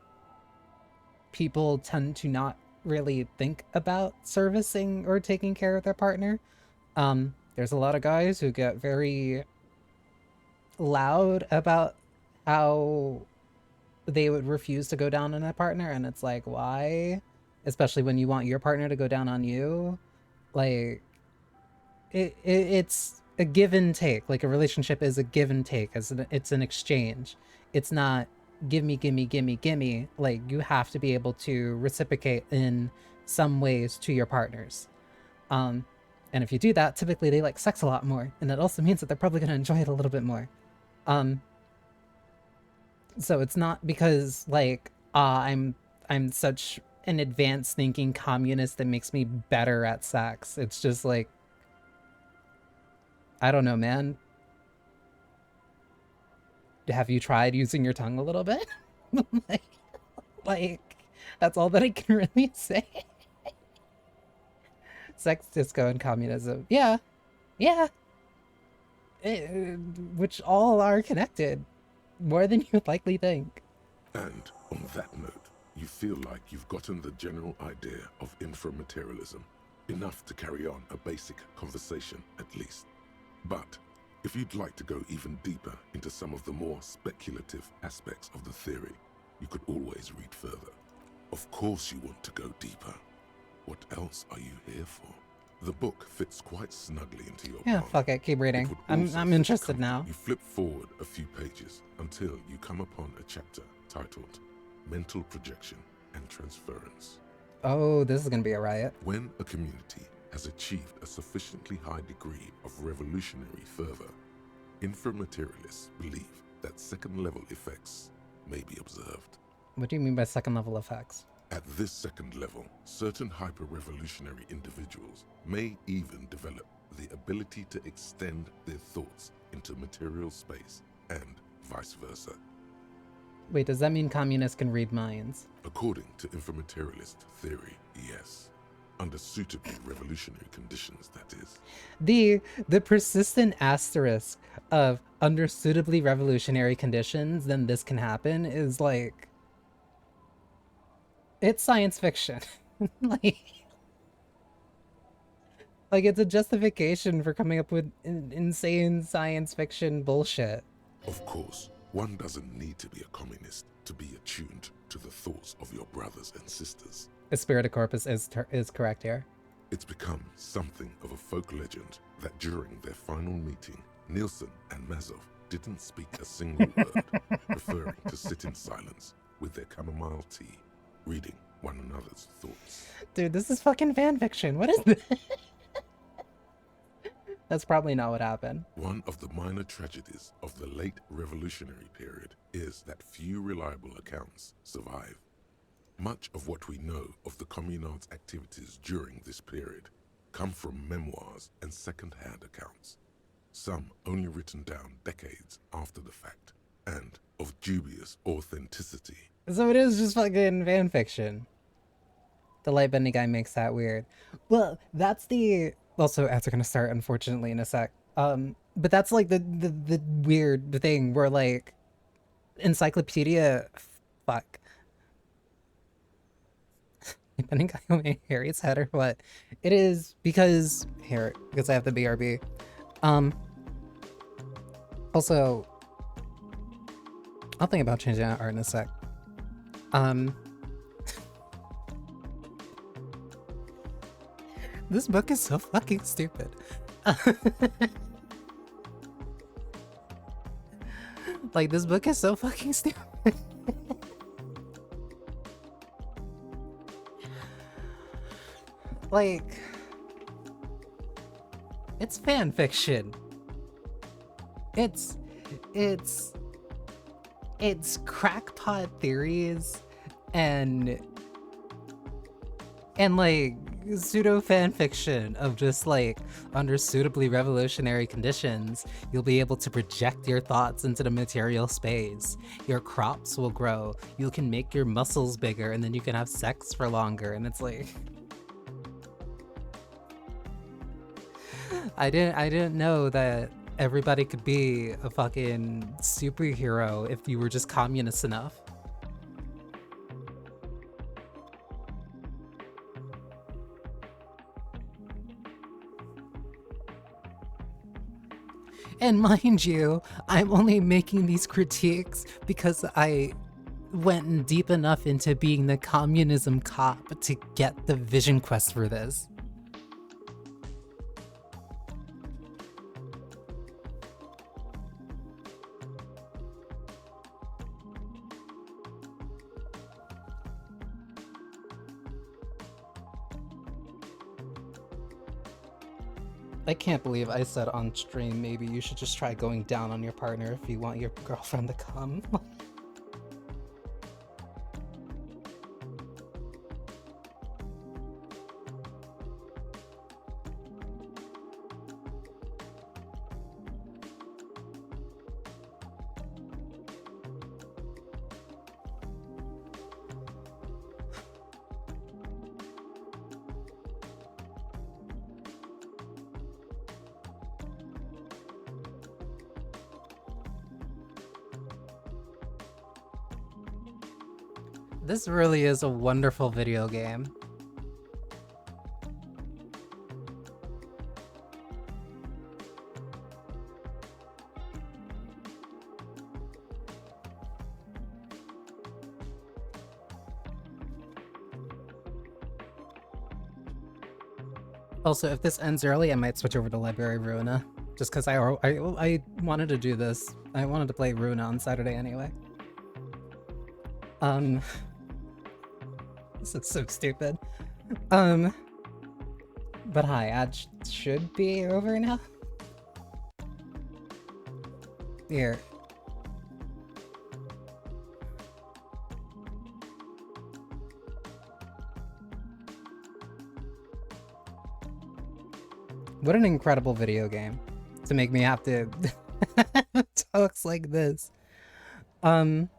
people tend to not really think about servicing or taking care of their partner. There's a lot of guys who get very loud about how they would refuse to go down on a partner, and it's like, why? Especially when you want your partner to go down on you. Like, it's a give and take. Like, a relationship is a give and take. It's an exchange. It's not gimme, gimme, gimme, gimme. Like, you have to be able to reciprocate in some ways to your partners. And if you do that, typically they like sex a lot more, and that also means that they're probably going to enjoy it a little bit more. So it's not because like I'm such an advanced thinking communist that makes me better at sex. It's just like, I don't know, man. Have you tried using your tongue a little bit? like that's all that I can really say. Sex, disco, and communism. Yeah. Yeah. Which all are connected. More than you'd likely think. And on that note, you feel like you've gotten the general idea of inframaterialism, enough to carry on a basic conversation at least. But if you'd like to go even deeper into some of the more speculative aspects of the theory, you could always read further. Of course you want to go deeper. What else are you here for? The book fits quite snugly into your palm. Fuck it, keep reading. I'm interested now. You flip forward a few pages until you come upon a chapter titled Mental Projection and Transference. Oh, this is gonna be a riot. When a community has achieved a sufficiently high degree of revolutionary fervor, inframaterialists believe that second-level effects may be observed. What do you mean by second-level effects? At this second level, certain hyper-revolutionary individuals may even develop the ability to extend their thoughts into material space and vice versa. Wait, does that mean communists can read minds? According to informaterialist theory, yes. Under suitably revolutionary conditions, that is. The persistent asterisk of under suitably revolutionary conditions, then this can happen is like, it's science fiction. like it's a justification for coming up with insane science fiction bullshit. Of course, one doesn't need to be a communist to be attuned to the thoughts of your brothers and sisters. The spirit of corpus is correct here. It's become something of a folk legend that during their final meeting, Nielsen and Mazov didn't speak a single word, preferring to sit in silence with their chamomile tea, reading one another's thoughts. Dude, this is fucking fanfiction. What is this? That's probably not what happened. One of the minor tragedies of the late revolutionary period is that few reliable accounts survive. Much of what we know of the communards' activities during this period come from memoirs and second-hand accounts, some only written down decades after the fact, and of dubious authenticity. So it is just fucking fanfiction. The lightbending guy makes that weird. Well, that's the... Also, ads are gonna start, unfortunately, in a sec. But that's like the weird thing where, like, encyclopedia... Fuck. Depending on my Harry's head or what. It is because... Here, because I have the BRB. Also... I'll think about changing that art in a sec. This book is so fucking stupid. Like, this book is so fucking stupid. Like, it's fan fiction. It's crackpot theories and like pseudo fan fiction of just like under suitably revolutionary conditions you'll be able to project your thoughts into the material space. Your crops will grow, you can make your muscles bigger, and then you can have sex for longer. And it's like, I didn't know that everybody could be a fucking superhero if you were just communist enough. And mind you, I'm only making these critiques because I went deep enough into being the communism cop to get the vision quest for this. I can't believe I said on stream maybe you should just try going down on your partner if you want your girlfriend to come. This really is a wonderful video game. Also, if this ends early, I might switch over to Library Ruina. Just because I wanted to do this. I wanted to play Ruina on Saturday anyway. This is so stupid. But hi, ads should be over now. Here. What an incredible video game to make me have to talks like this. But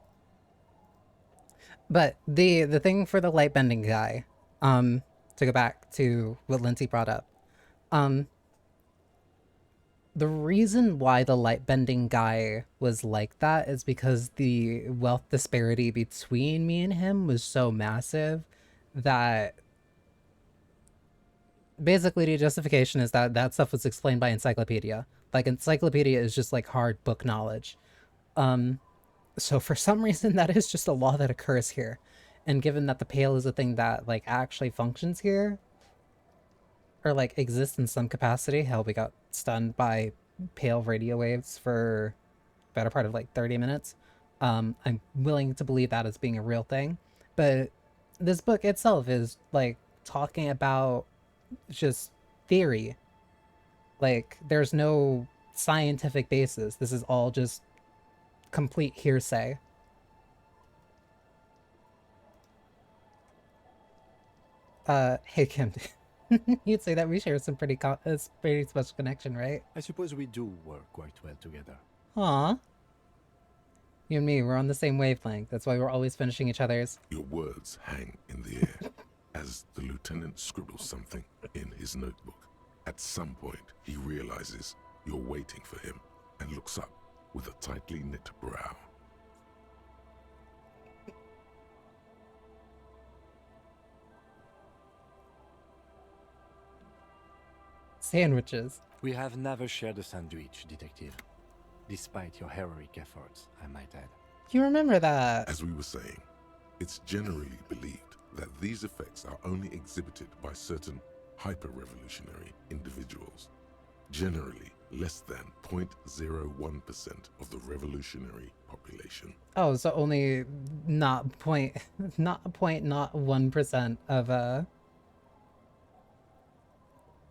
the thing for the light bending guy, to go back to what Lindsay brought up, the reason why the light bending guy was like that is because the wealth disparity between me and him was so massive that basically the justification is that that stuff was explained by encyclopedia. Like, encyclopedia is just like hard book knowledge. So for some reason that is just a law that occurs here. And given that the pale is a thing that like actually functions here, or like exists in some capacity, hell, we got stunned by pale radio waves for better part of like 30 minutes. I'm willing to believe that as being a real thing. But this book itself is like talking about just theory. Like, there's no scientific basis. This is all just complete hearsay. Hey Kim, you'd say that we share some pretty special connection, right? I suppose we do work quite well together. Aw. You and me, we're on the same wavelength. That's why we're always finishing each other's. Your words hang in the air as the lieutenant scribbles something in his notebook. At some point, he realizes you're waiting for him and looks up with a tightly knit brow. Sandwiches. We have never shared a sandwich, Detective. Despite your heroic efforts, I might add. You remember that? As we were saying, it's generally believed that these effects are only exhibited by certain hyper-revolutionary individuals. Generally, less than 0.01% of the revolutionary population. Oh, so only not 1%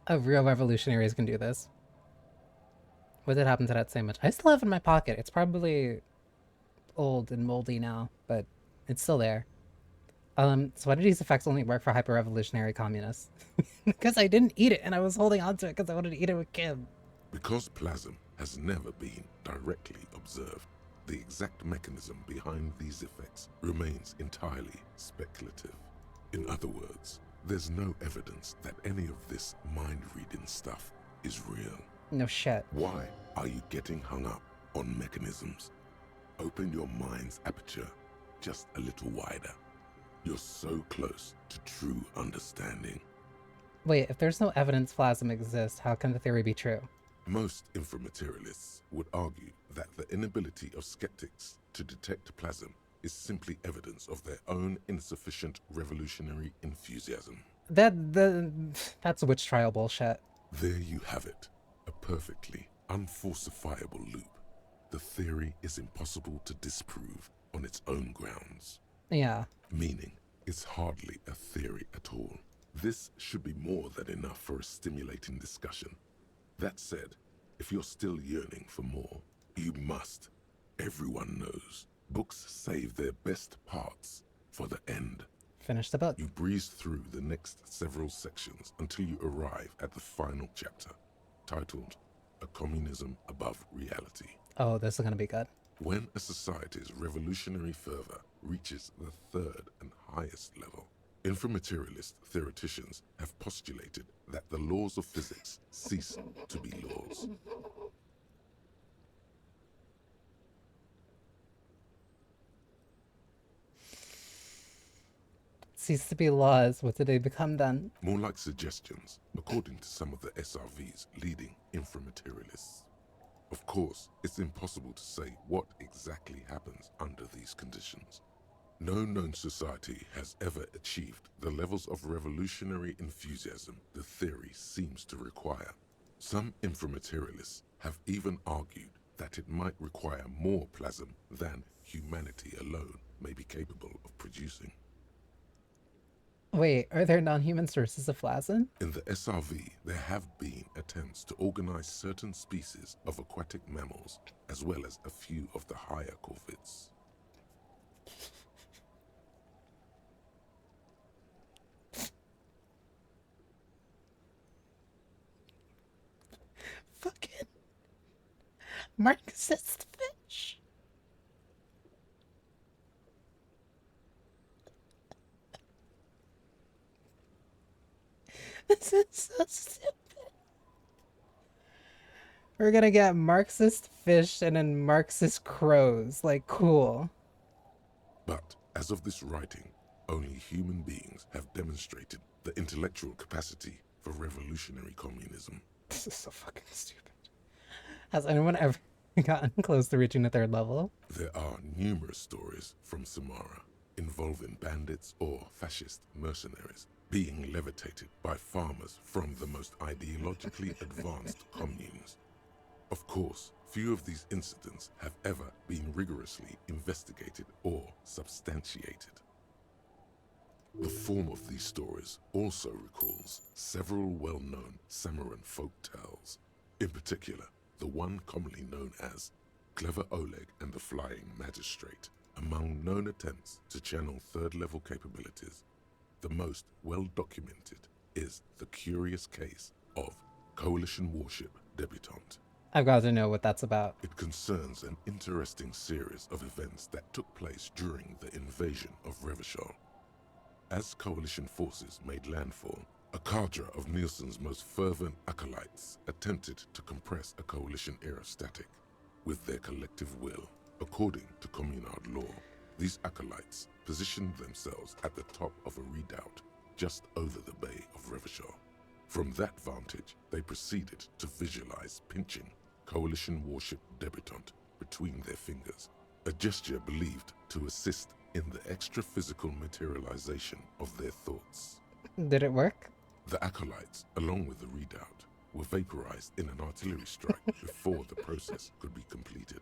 of real revolutionaries can do this. What did happen to that sandwich? I still have it in my pocket. It's probably old and moldy now, but it's still there. So why did these effects only work for hyper-revolutionary communists? Because I didn't eat it, and I was holding on to it because I wanted to eat it with Kim. Because plasm has never been directly observed, the exact mechanism behind these effects remains entirely speculative. In other words, there's no evidence that any of this mind-reading stuff is real. No shit. Why are you getting hung up on mechanisms? Open your mind's aperture just a little wider. You're so close to true understanding. Wait, if there's no evidence plasm exists, how can the theory be true? Most inframaterialists would argue that the inability of skeptics to detect plasm is simply evidence of their own insufficient revolutionary enthusiasm. That's witch trial bullshit. There you have it, a perfectly unfalsifiable loop. The theory is impossible to disprove on its own grounds. Yeah. Meaning, it's hardly a theory at all. This should be more than enough for a stimulating discussion. That said, if you're still yearning for more, you must. Everyone knows books save their best parts for the end. Finish the book. You breeze through the next several sections until you arrive at the final chapter, titled A Communism Above Reality. Oh, this is gonna be good. When a society's revolutionary fervor reaches the third and highest level, inframaterialist theoreticians have postulated that the laws of physics cease to be laws. Cease to be laws. What did they become then? More like suggestions, according to some of the SRV's leading inframaterialists. Of course, it's impossible to say what exactly happens under these conditions. No known society has ever achieved the levels of revolutionary enthusiasm the theory seems to require. Some inframaterialists have even argued that it might require more plasm than humanity alone may be capable of producing. Wait, are there non-human sources of plasm? In the SRV, there have been attempts to organize certain species of aquatic mammals, as well as a few of the higher corvids. Marxist fish. This is so stupid. We're gonna get Marxist fish and then Marxist crows. Like, cool. But as of this writing, only human beings have demonstrated the intellectual capacity for revolutionary communism. This is so fucking stupid. Has anyone ever gotten close to reaching the 3rd level? There are numerous stories from Samara involving bandits or fascist mercenaries being levitated by farmers from the most ideologically advanced communes. Of course, few of these incidents have ever been rigorously investigated or substantiated. The form of these stories also recalls several well-known Samaran folk tales, in particular the one commonly known as Clever Oleg and the Flying Magistrate. Among known attempts to channel 3rd level capabilities, the most well-documented is the curious case of Coalition warship Debutante. I've got to know what that's about. It concerns an interesting series of events that took place during the invasion of Revachol. As Coalition forces made landfall, a cadre of Nielsen's most fervent acolytes attempted to compress a Coalition-era static with their collective will. According to Communard law, these acolytes positioned themselves at the top of a redoubt just over the bay of Revachol. From that vantage, they proceeded to visualize pinching Coalition warship Debutante between their fingers, a gesture believed to assist in the extra-physical materialization of their thoughts. Did it work? The acolytes, along with the redoubt, were vaporized in an artillery strike before the process could be completed.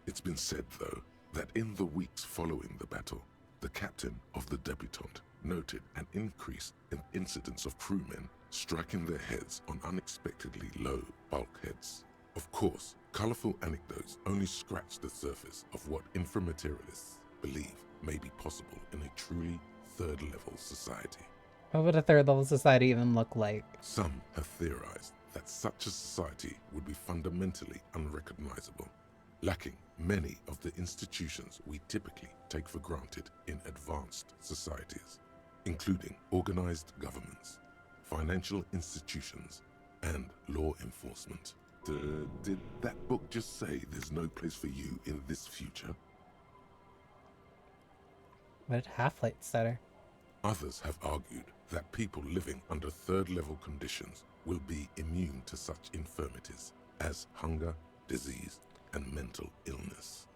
It's been said, though, that in the weeks following the battle, the captain of the Debutante noted an increase in incidents of crewmen striking their heads on unexpectedly low bulkheads. Of course, colorful anecdotes only scratch the surface of what inframaterialists believe may be possible in a truly 3rd level society. What would a 3rd level society even look like? Some have theorized that such a society would be fundamentally unrecognizable, lacking many of the institutions we typically take for granted in advanced societies, including organized governments, financial institutions, and law enforcement. Did that book just say there's no place for you in this future? What did Half-Light stutter? Others have argued that people living under 3rd level conditions will be immune to such infirmities as hunger, disease, and mental illness.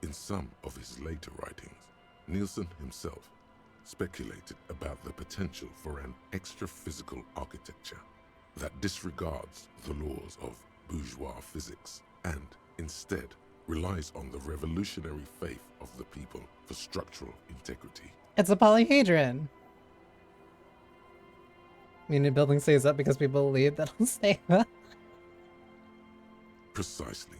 In some of his later writings, Nielsen himself speculated about the potential for an extra-physical architecture that disregards the laws of bourgeois physics and instead relies on the revolutionary faith of the people for structural integrity. It's a polyhedron! I mean, the building stays up because people believe that it'll stay up. Precisely.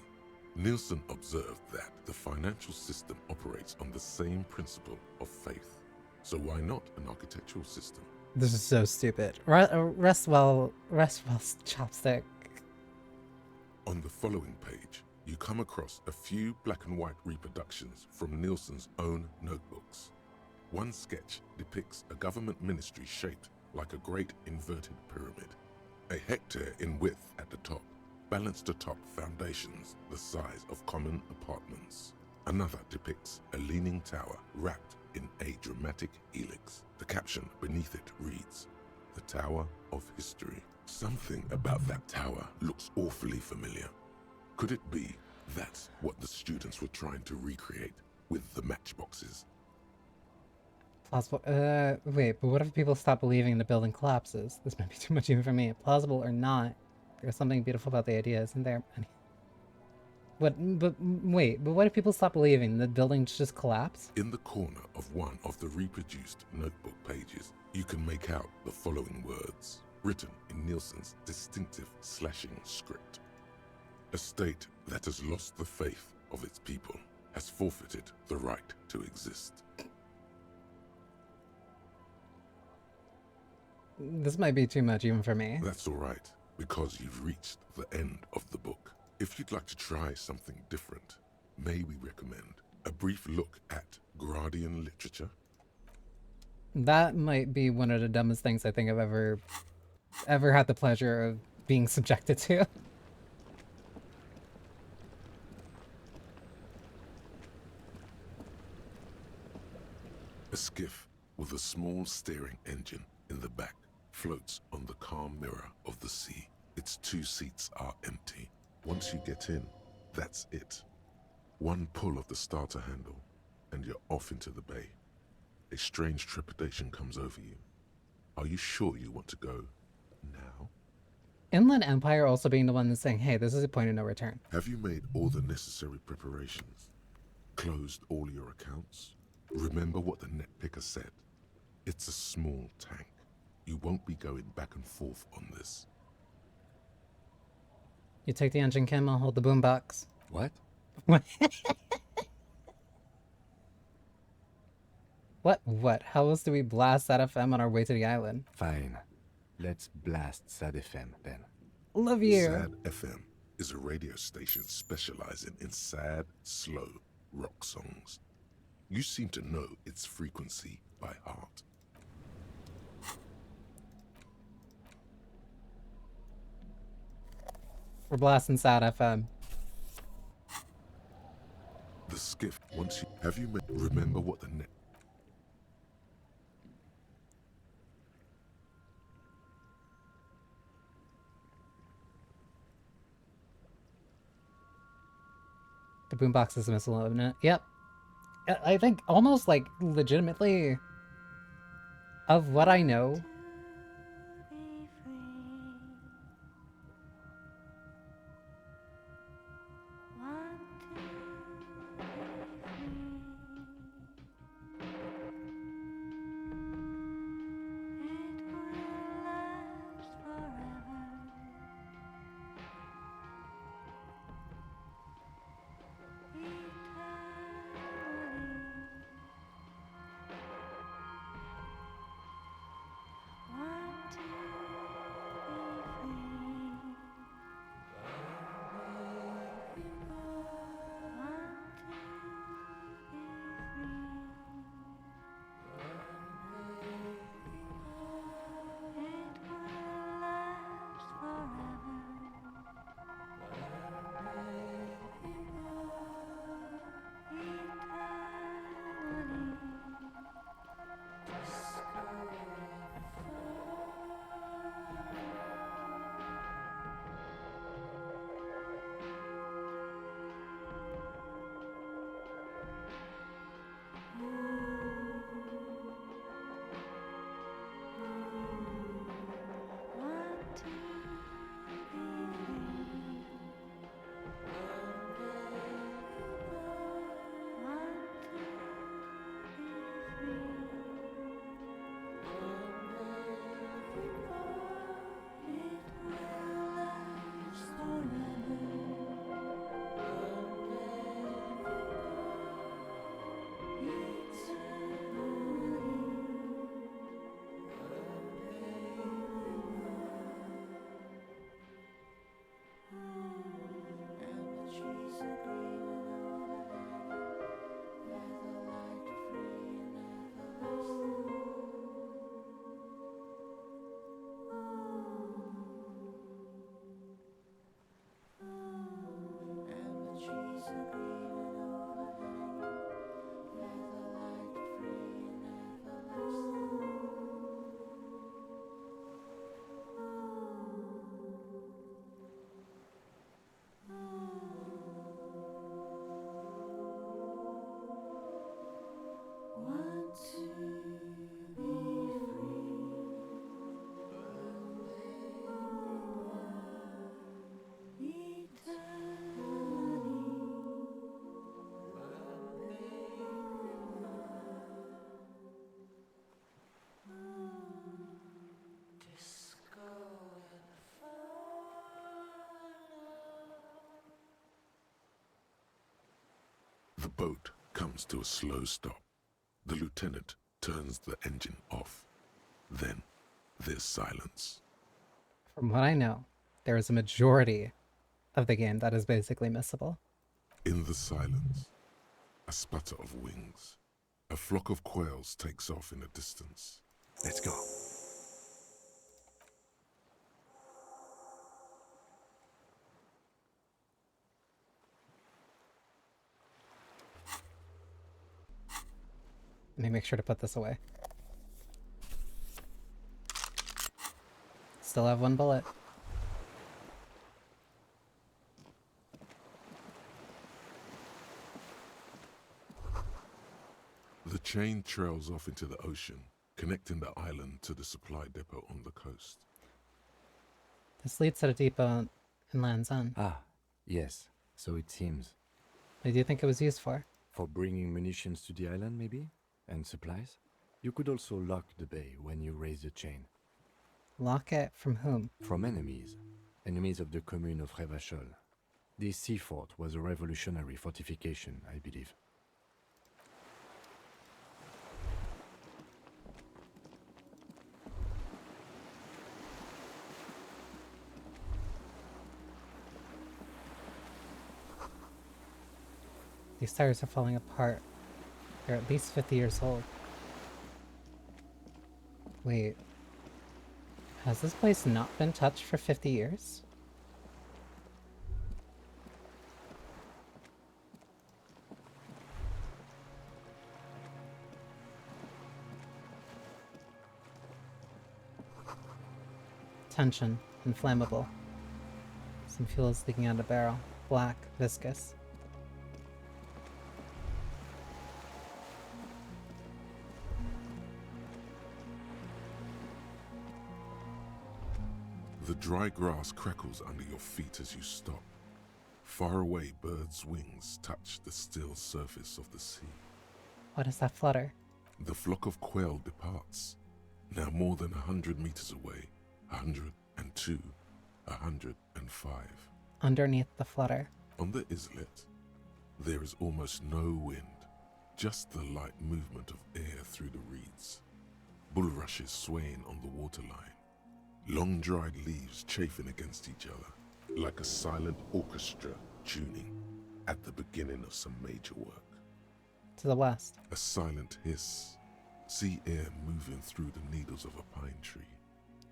Nielsen observed that the financial system operates on the same principle of faith. So why not an architectural system? This is so stupid. Rest well, chopstick. On the following page, you come across a few black and white reproductions from Nielsen's own notebooks. One sketch depicts a government ministry shaped like a great inverted pyramid, a hectare in width at the top, balanced atop foundations the size of common apartments. Another depicts a leaning tower wrapped in a dramatic helix. The caption beneath it reads, "The Tower of History." Something about that tower looks awfully familiar. Could it be that's what the students were trying to recreate with the matchboxes? Plausible. Wait, but what if people stop believing the building collapses? This might be too much even for me. Plausible or not, there's something beautiful about the idea, isn't there? But what if people stop believing the buildings just collapse? In the corner of one of the reproduced notebook pages, you can make out the following words, written in Nielsen's distinctive slashing script. A state that has lost the faith of its people has forfeited the right to exist. This might be too much even for me. That's all right. because you've reached the end of the book. If you'd like to try something different, may we recommend a brief look at Gradian literature? That might be one of the dumbest things I think I've ever had the pleasure of being subjected to. A skiff with a small steering engine in the back floats on the calm mirror of the sea. Its 2 seats are empty. Once you get in, that's it. One pull of the starter handle, and you're off into the bay. A strange trepidation comes over you. Are you sure you want to go now? Inland Empire also being the one that's saying, hey, this is a point of no return. Have you made all the necessary preparations? Closed all your accounts? Remember what the net picker said. It's a small tank. You won't be going back and forth on this. You take the engine, Kim, I'll hold the boombox. What? What? How else do we blast that FM on our way to the island? Fine. Let's blast Sad FM then. Love you. Sad FM is a radio station specializing in sad, slow rock songs. You seem to know its frequency by heart. We're blasting Sad FM. The skiff, once you... Have you made... Remember what the net... The boombox is a missile, isn't it? Yep. I think almost like legitimately of what I know. The boat comes to a slow stop. The lieutenant turns the engine off. Then there's silence. From what I know, there is a majority of the game that is basically missable. In the silence, a sputter of wings. A flock of quails takes off in the distance. Let's go. Let me make sure to put this away. Still have one bullet. The chain trails off into the ocean, connecting the island to the supply depot on the coast. This leads to the depot in Land's End. Ah, yes, so it seems. What do you think it was used for? For bringing munitions to the island, maybe? And supplies? You could also lock the bay when you raise the chain. Lock it from whom? From enemies. Enemies of the commune of Revachol. This sea fort was a revolutionary fortification, I believe. These tires are falling apart. They're at least 50 years old. Wait. Has this place not been touched for 50 years? Tension. Inflammable. Some fuel is leaking out of the barrel. Black. Viscous. The dry grass crackles under your feet as you stop. Far away, birds' wings touch the still surface of the sea. What is that flutter? The flock of quail departs, now more than 100 meters away, 102, 105. Underneath the flutter. On the islet, there is almost no wind, just the light movement of air through the reeds. Bulrushes swaying on the waterline. Long dried leaves chafing against each other, like a silent orchestra tuning at the beginning of some major work. To the west. A silent hiss, sea air moving through the needles of a pine tree.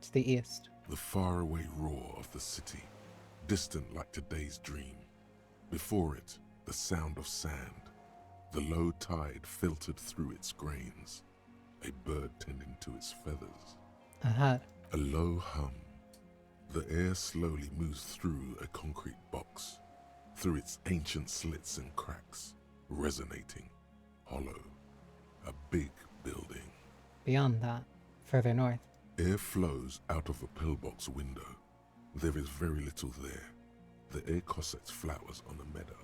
To the east. The faraway roar of the city, distant like today's dream. Before it, the sound of sand, the low tide filtered through its grains, a bird tending to its feathers. Ahead. A low hum. The air slowly moves through a concrete box, through its ancient slits and cracks, resonating, hollow. A big building. Beyond that, further north. Air flows out of a pillbox window. There is very little there. The air cossets flowers on a meadow.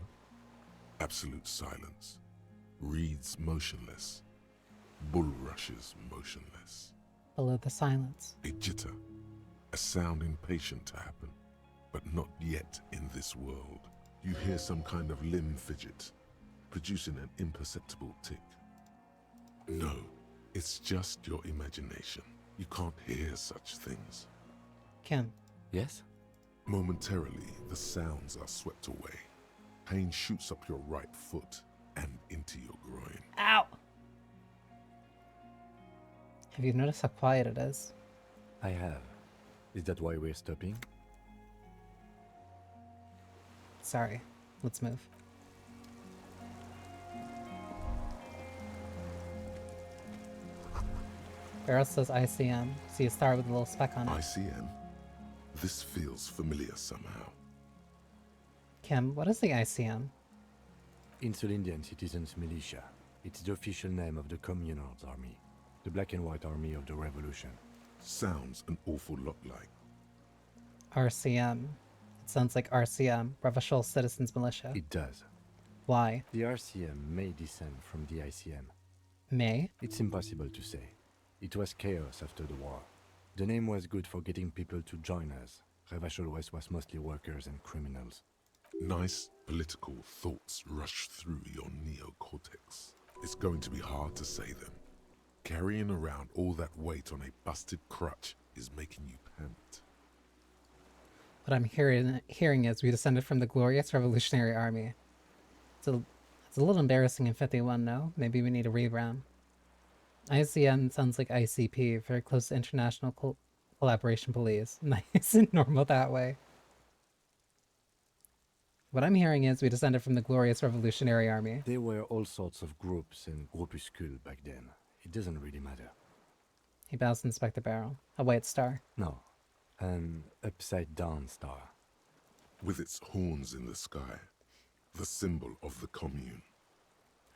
Absolute silence. Reeds motionless. Bulrushes motionless. Below the silence. A jitter, a sound impatient to happen, but not yet in this world. You hear some kind of limb fidget, producing an imperceptible tick. No, it's just your imagination. You can't hear such things. Kim. Yes? Momentarily, the sounds are swept away. Pain shoots up your right foot and into your groin. Ow! Have you noticed how quiet it is? I have. Is that why we're stopping? Sorry. Let's move. Barrel says ICM. See a star with a little speck on it. ICM? This feels familiar somehow. Kim, what is the ICM? Insulindian Citizens Militia. It's the official name of the Communards Army. The black and white army of the revolution. Sounds an awful lot like RCM. It sounds like RCM, Revachol Citizens Militia. It does. Why? The RCM may descend from the ICM. May? It's impossible to say. It was chaos after the war. The name was good for getting people to join us. Revachol West was mostly workers and criminals. nice political thoughts rush through your neocortex. It's going to be hard to say them. Carrying around all that weight on a busted crutch is making you pant. What I'm hearing is we descended from the glorious Revolutionary Army. It's a little embarrassing in 51, no? Maybe we need a rebrand. ICN sounds like ICP, very close to International Collaboration Police. Nice and normal that way. What I'm hearing is we descended from the glorious Revolutionary Army. There were all sorts of groups and groupuscules back then. It doesn't really matter. He bows to Inspector Barrel. A white star. No, an upside-down star. With its horns in the sky, the symbol of the commune.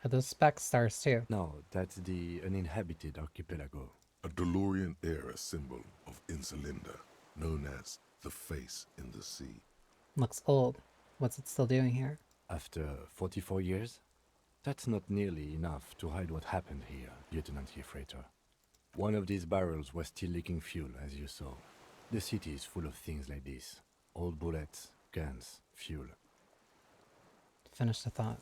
Are those speck stars too? No, that's the uninhabited archipelago. A DeLorean-era symbol of Insulinda, known as the face in the sea. Looks old. What's it still doing here? After 44 years? That's not nearly enough to hide what happened here, Lieutenant Freighter. One of these barrels was still leaking fuel, as you saw. The city is full of things like this. Old bullets, guns, fuel. Finish the thought.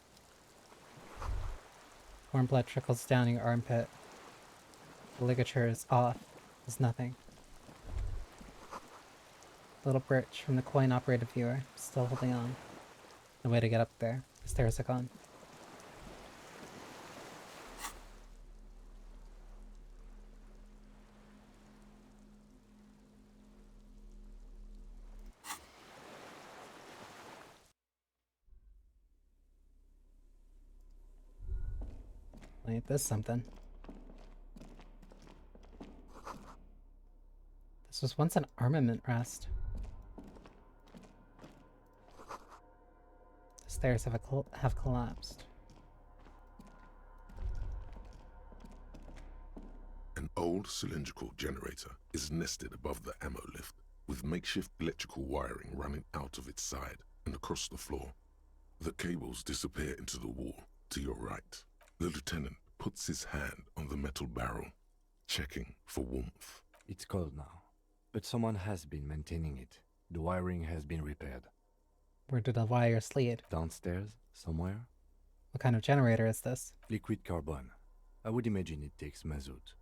Warm blood trickles down your armpit. The ligature is off. There's nothing. Little Birch from the coin-operated viewer, still holding on. No way to get up there. The stairs are gone. Ain't this something? This was once an armament rest. The stairs have collapsed. An old cylindrical generator is nested above the ammo lift, with makeshift electrical wiring running out of its side and across the floor. The cables disappear into the wall to your right. The lieutenant puts his hand on the metal barrel, checking for warmth. It's cold now, but someone has been maintaining it. The wiring has been repaired. Where did the wires lead? Downstairs, somewhere? What kind of generator is this? Liquid carbon. I would imagine it takes mazout.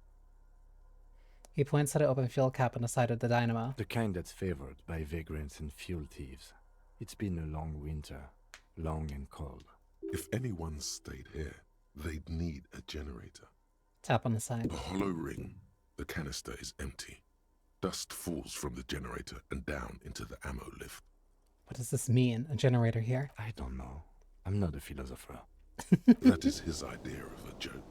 He points at an open fuel cap on the side of the dynamo. The kind that's favored by vagrants and fuel thieves. It's been a long winter, long and cold. If anyone stayed here, they'd need a generator. Tap on the side. The hollow ring, the canister is empty. Dust falls from the generator and down into the ammo lift. What does this mean? A generator here? I don't know. I'm not a philosopher. That is his idea of a joke.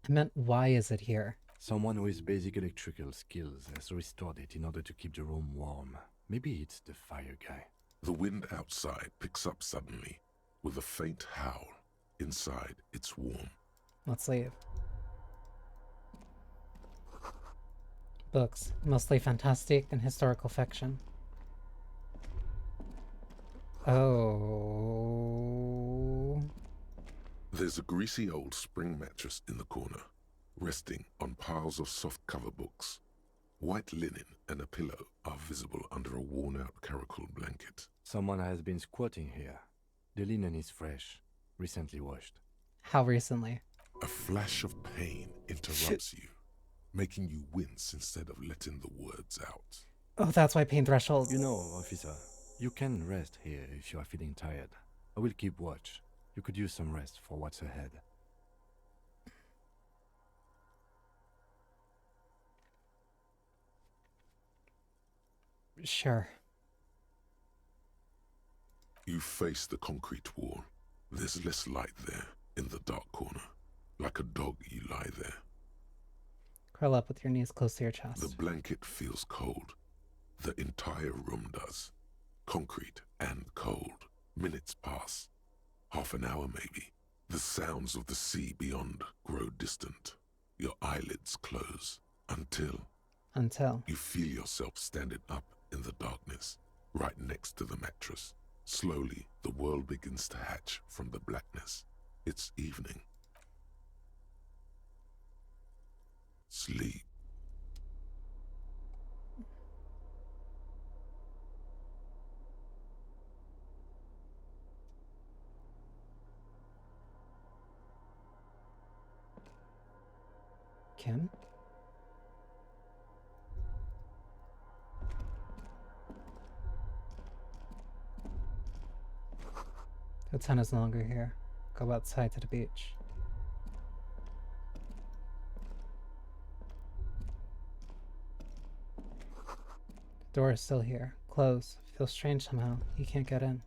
I meant, why is it here? Someone with basic electrical skills has restored it in order to keep the room warm. Maybe it's the fire guy. The wind outside picks up suddenly, with a faint howl. Inside, it's warm. Let's leave. Books, mostly fantastic and historical fiction. Oh. There's a greasy old spring mattress in the corner, resting on piles of soft cover books. White linen and a pillow are visible under a worn-out caracal blanket. Someone has been squatting here. The linen is fresh, recently washed. How recently? A flash of pain interrupts you, making you wince instead of letting the words out. Oh, that's why pain threshold. You know, officer, you can rest here if you are feeling tired. I will keep watch. You could use some rest for what's ahead. Sure. You face the concrete wall. There's less light there, in the dark corner. Like a dog, you lie there. Curl up with your knees close to your chest. The blanket feels cold. The entire room does. Concrete and cold. Minutes pass. Half an hour maybe. The sounds of the sea beyond grow distant. Your eyelids close. Until you feel yourself standing up in the darkness, right next to the mattress. Slowly, the world begins to hatch from the blackness. It's evening. Sleep. Kim? The ton is no longer here. Go outside to the beach. The door is still here. Closed. Feels strange somehow. You can't get in.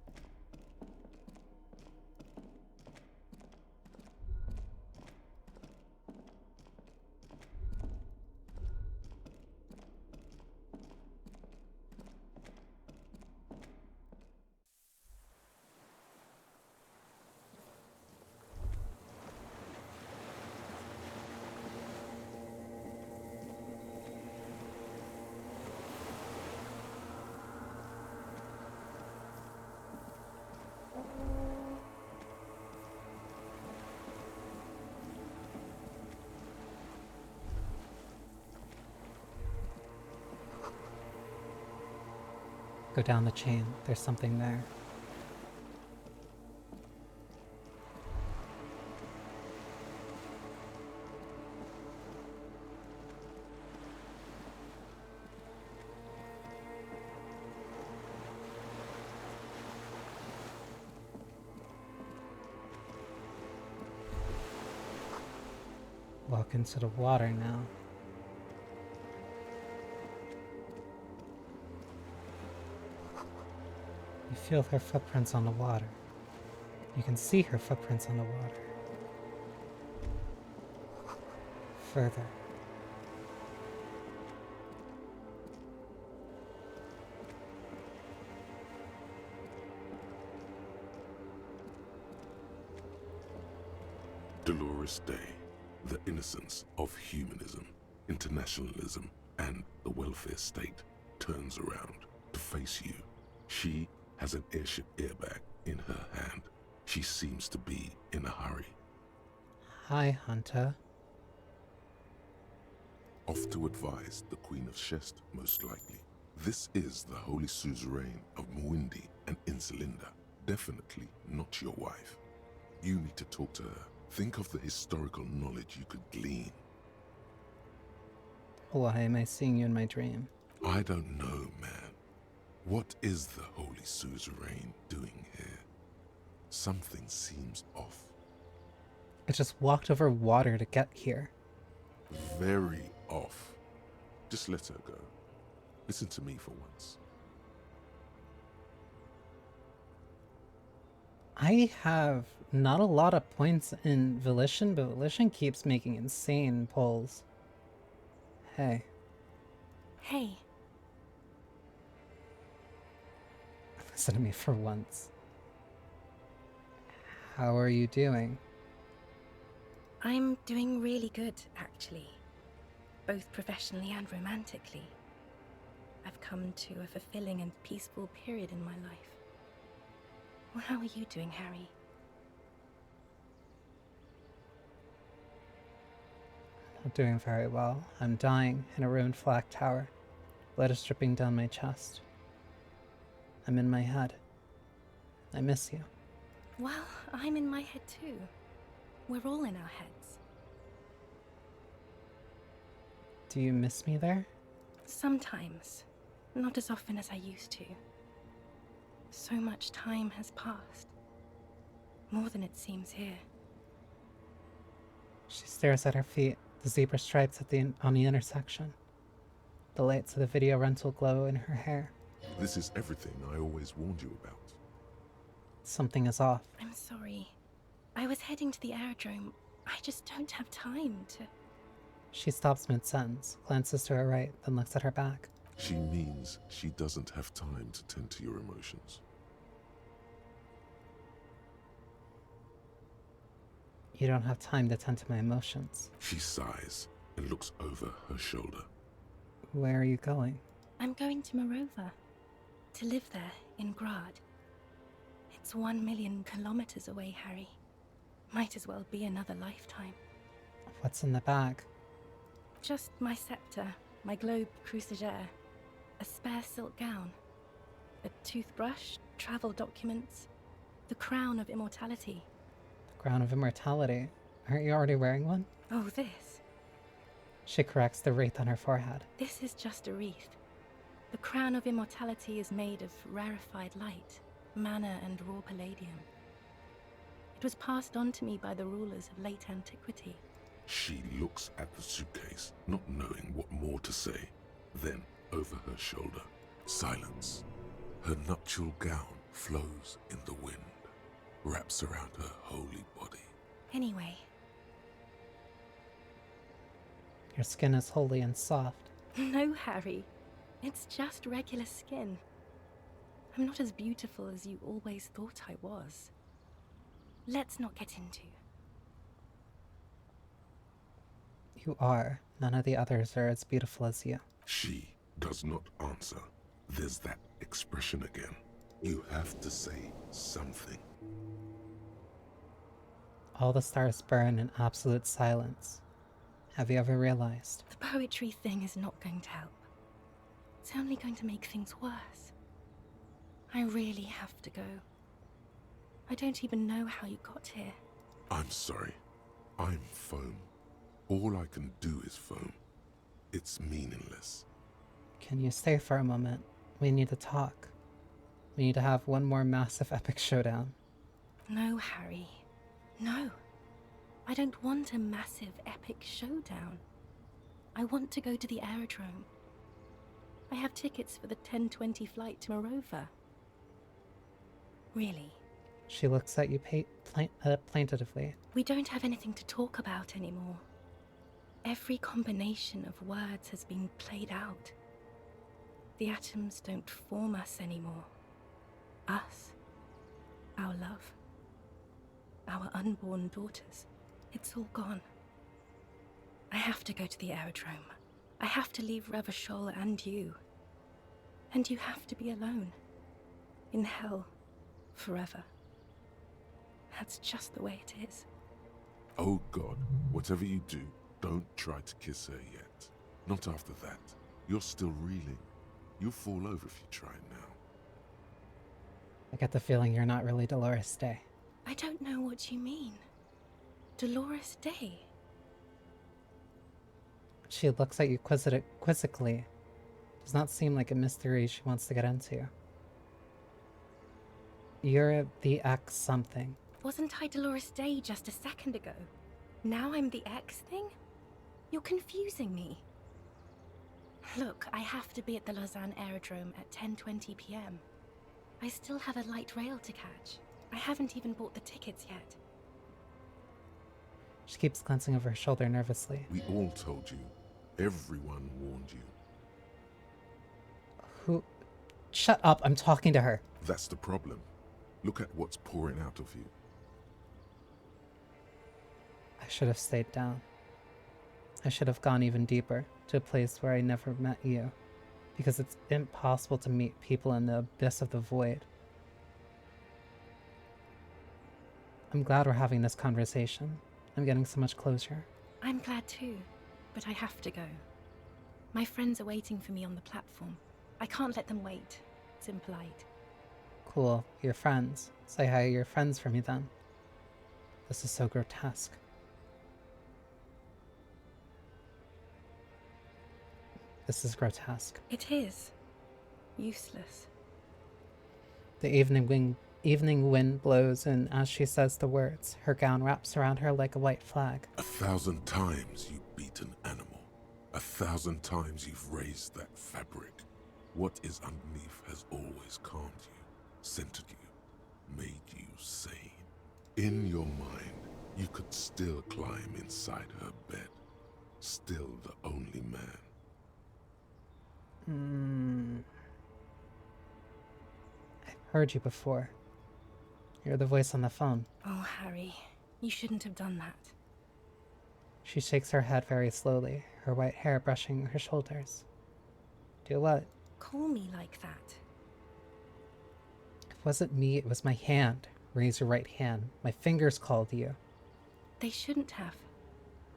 Go down the chain. There's something there. Walk into the water now. You feel her footprints on the water. You can see her footprints on the water. Further. Dolores Day, the innocence of humanism, internationalism, and the welfare state turns around to face you. She has an airship airbag in her hand. She seems to be in a hurry. Hi, Hunter. Off to advise the Queen of Shest, most likely. This is the Holy Suzerain of Mwindi and Insulinda. Definitely not your wife. You need to talk to her. Think of the historical knowledge you could glean. Why am I seeing you in my dream? I don't know, man. What is the Holy Suzerain doing here? Something seems off. I just walked over water to get here. Very off. Just let her go. Listen to me for once. I have not a lot of points in Volition, but Volition keeps making insane pulls. Hey. Hey. Listen to me for once. How are you doing? I'm doing really good, actually. Both professionally and romantically. I've come to a fulfilling and peaceful period in my life. Well, how are you doing, Harry? Not doing very well. I'm dying in a ruined flak tower. Blood is dripping down my chest. I'm in my head. I miss you. Well, I'm in my head too. We're all in our heads. Do you miss me there? Sometimes. Not as often as I used to. So much time has passed. More than it seems here. She stares at her feet, the zebra stripes on the intersection. The lights of the video rental glow in her hair. This is everything I always warned you about. Something is off. I'm sorry. I was heading to the aerodrome. I just don't have time to... She stops mid-sentence, glances to her right, then looks at her back. She means she doesn't have time to tend to your emotions. You don't have time to tend to my emotions. She sighs and looks over her shoulder. Where are you going? I'm going to Morova. To live there, in Grad. It's 1 million kilometers away, Harry. Might as well be another lifetime. What's in the bag? Just my scepter, my globe cruciger, a spare silk gown, a toothbrush, travel documents, the crown of immortality. The crown of immortality. Aren't you already wearing one? Oh, this. She corrects the wreath on her forehead. This is just a wreath. The crown of immortality is made of rarefied light, mana and raw palladium. It was passed on to me by the rulers of late antiquity. She looks at the suitcase, not knowing what more to say. Then, over her shoulder, silence. Her nuptial gown flows in the wind, wraps around her holy body. Anyway. Your skin is holy and soft. No, Harry. It's just regular skin. I'm not as beautiful as you always thought I was. Let's not get into. You are. None of the others are as beautiful as you. She does not answer. There's that expression again. You have to say something. All the stars burn in absolute silence. Have you ever realized? The poetry thing is not going to help. It's only going to make things worse. I really have to go. I don't even know how you got here. I'm sorry. I'm foam. All I can do is foam. It's meaningless. Can you stay for a moment? We need to talk. We need to have one more massive epic showdown. No, Harry. No. I don't want a massive epic showdown. I want to go to the aerodrome. I have tickets for the 10:20 flight to Morova. Really. She looks at you plaintively. We don't have anything to talk about anymore. Every combination of words has been played out. The atoms don't form us anymore. Us. Our love. Our unborn daughters. It's all gone. I have to go to the aerodrome. I have to leave Revachol and you. And you have to be alone. In hell. Forever. That's just the way it is. Oh God, whatever you do, don't try to kiss her yet. Not after that. You're still reeling. You'll fall over if you try now. I get the feeling you're not really Dolores Day. I don't know what you mean. Dolores Day? She looks at you quizzically. Does not seem like a mystery she wants to get into. You're the X something. Wasn't I Dolores Day just a second ago? Now I'm the X thing? You're confusing me. Look, I have to be at the Lausanne Aerodrome at 10:20 p.m. I still have a light rail to catch. I haven't even bought the tickets yet. She keeps glancing over her shoulder nervously. We all told you. Everyone warned you. Who? Shut up, I'm talking to her. That's the problem. Look at what's pouring out of you. I should have stayed down. I should have gone even deeper, to a place where I never met you. Because it's impossible to meet people in the abyss of the void. I'm glad we're having this conversation. I'm getting so much closure. I'm glad too, but I have to go. My friends are waiting for me on the platform. I can't let them wait. It's impolite. Cool, your friends. Say hi to your friends for me then. This is so grotesque. This is grotesque. It is. Useless. The evening wind blows, and as she says the words, her gown wraps around her like a white flag. 1,000 times you beat an animal. 1,000 times you've raised that fabric. What is underneath has always calmed you, centered you, made you sane. In your mind, you could still climb inside her bed. Still the only man. I've heard you before. You're the voice on the phone. Oh, Harry, you shouldn't have done that. She shakes her head very slowly, her white hair brushing her shoulders. Do what? Call me like that. It wasn't me, it was my hand. Raise your right hand. My fingers called you. They shouldn't have.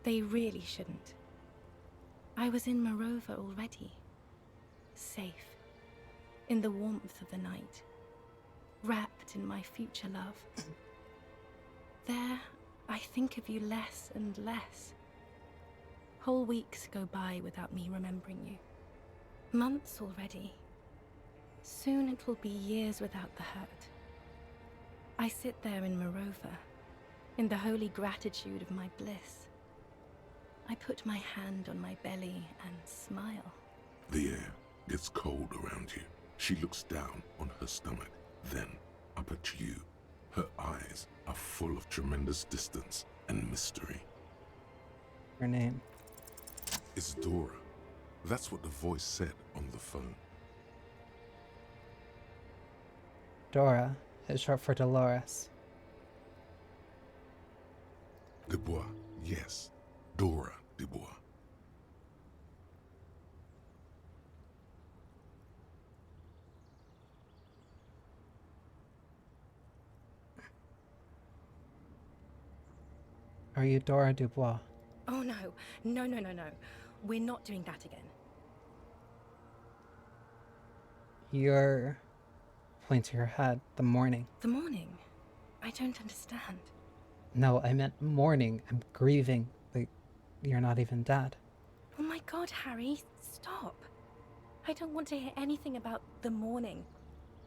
They really shouldn't. I was in Morova already. Safe. In the warmth of the night. Wrapped in my future love. There, I think of you less and less. Whole weeks go by without me remembering you. Months already. Soon it will be years without the hurt. I sit there in Morova, in the holy gratitude of my bliss. I put my hand on my belly and smile. The air gets cold around you. She looks down on her stomach, then up at you. Her eyes are full of tremendous distance and mystery. Her name. It's Dora. That's what the voice said on the phone. Dora is short for Dolores. Dubois, yes. Dora Dubois. Are you Dora Dubois? Oh no, no, no, no, no. We're not doing that again. You're... Point to your head. The morning. The morning? I don't understand. No, I meant mourning. I'm grieving. Like, you're not even dead. Oh my god, Harry, stop. I don't want to hear anything about the morning.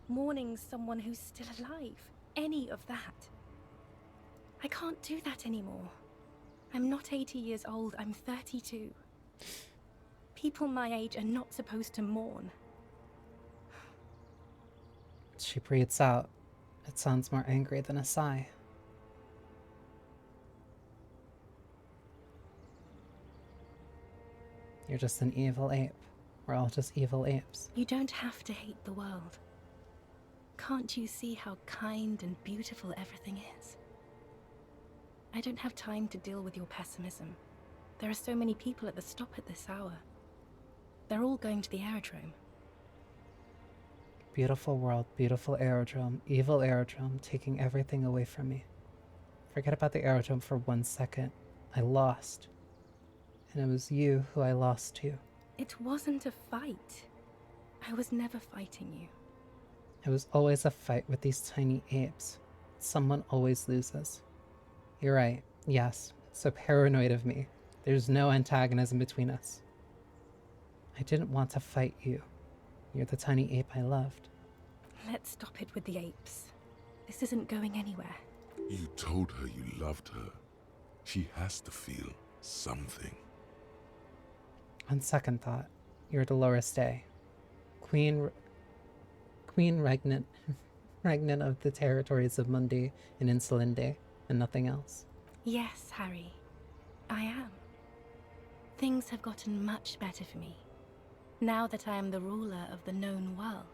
Mourning someone who's still alive. Any of that. I can't do that anymore. I'm not 80 years old, I'm 32. People my age are not supposed to mourn. She breathes out. It sounds more angry than a sigh. You're just an evil ape. We're all just evil apes. You don't have to hate the world. Can't you see how kind and beautiful everything is? I don't have time to deal with your pessimism. There are so many people at the stop at this hour. They're all going to the aerodrome. Beautiful world, beautiful aerodrome, evil aerodrome, taking everything away from me. Forget about the aerodrome for 1 second. I lost. And it was you who I lost to. It wasn't a fight. I was never fighting you. It was always a fight with these tiny apes. Someone always loses. You're right. Yes. So paranoid of me. There's no antagonism between us. I didn't want to fight you. You're the tiny ape I loved. Let's stop it with the apes. This isn't going anywhere. You told her you loved her. She has to feel something. On second thought, you're Dolores Day. Queen regnant, regnant of the territories of Mundi and Insolinde, and nothing else. Yes, Harry. I am. Things have gotten much better for me, now that I am the ruler of the known world.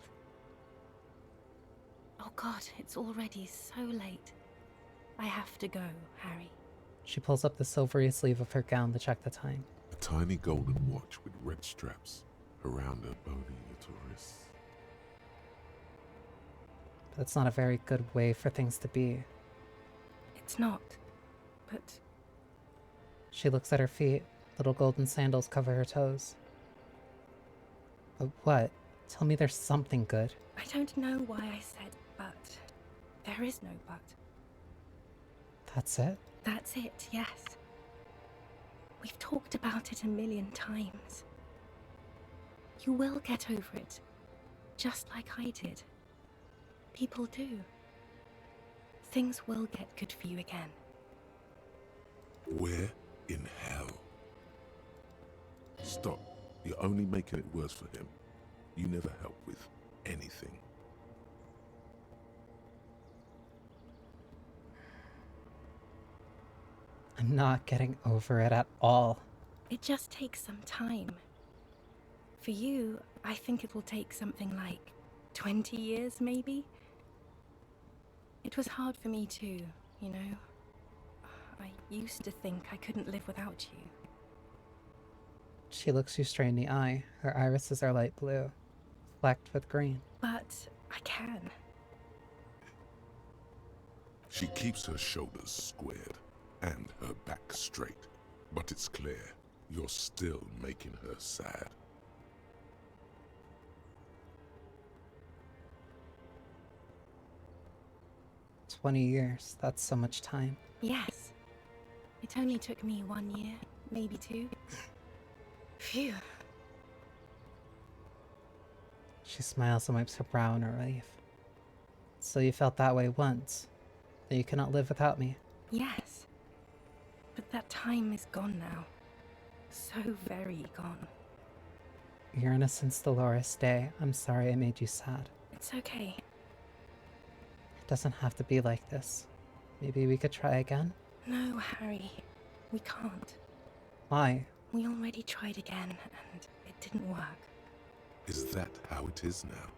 Oh god, it's already so late. I have to go, Harry. She pulls up the silvery sleeve of her gown to check the time. A tiny golden watch with red straps around her bony little wrists. But that's not a very good way for things to be. It's not, but... She looks at her feet. Little golden sandals cover her toes. But what? Tell me there's something good. I don't know why I said but. There is no but. That's it? That's it, yes. We've talked about it a million times. You will get over it, just like I did. People do. Things will get good for you again. Where in hell? Stop. You're only making it worse for him. You never help with anything. I'm not getting over it at all. It just takes some time. For you, I think it will take something like 20 years, maybe? It was hard for me too, you know? I used to think I couldn't live without you. She looks you straight in the eye. Her irises are light blue, flecked with green. But I can. She keeps her shoulders squared and her back straight, but it's clear you're still making her sad. "20 years, that's so much time." Yes. It only took me 1 year, maybe 2. Phew. She smiles and wipes her brow in relief. So you felt that way once, that you cannot live without me. Yes. That time is gone now. So very gone. Your innocence, Dolores Day. I'm sorry I made you sad. It's okay. It doesn't have to be like this. Maybe we could try again? No, Harry. We can't. Why? We already tried again, and it didn't work. Is that how it is now?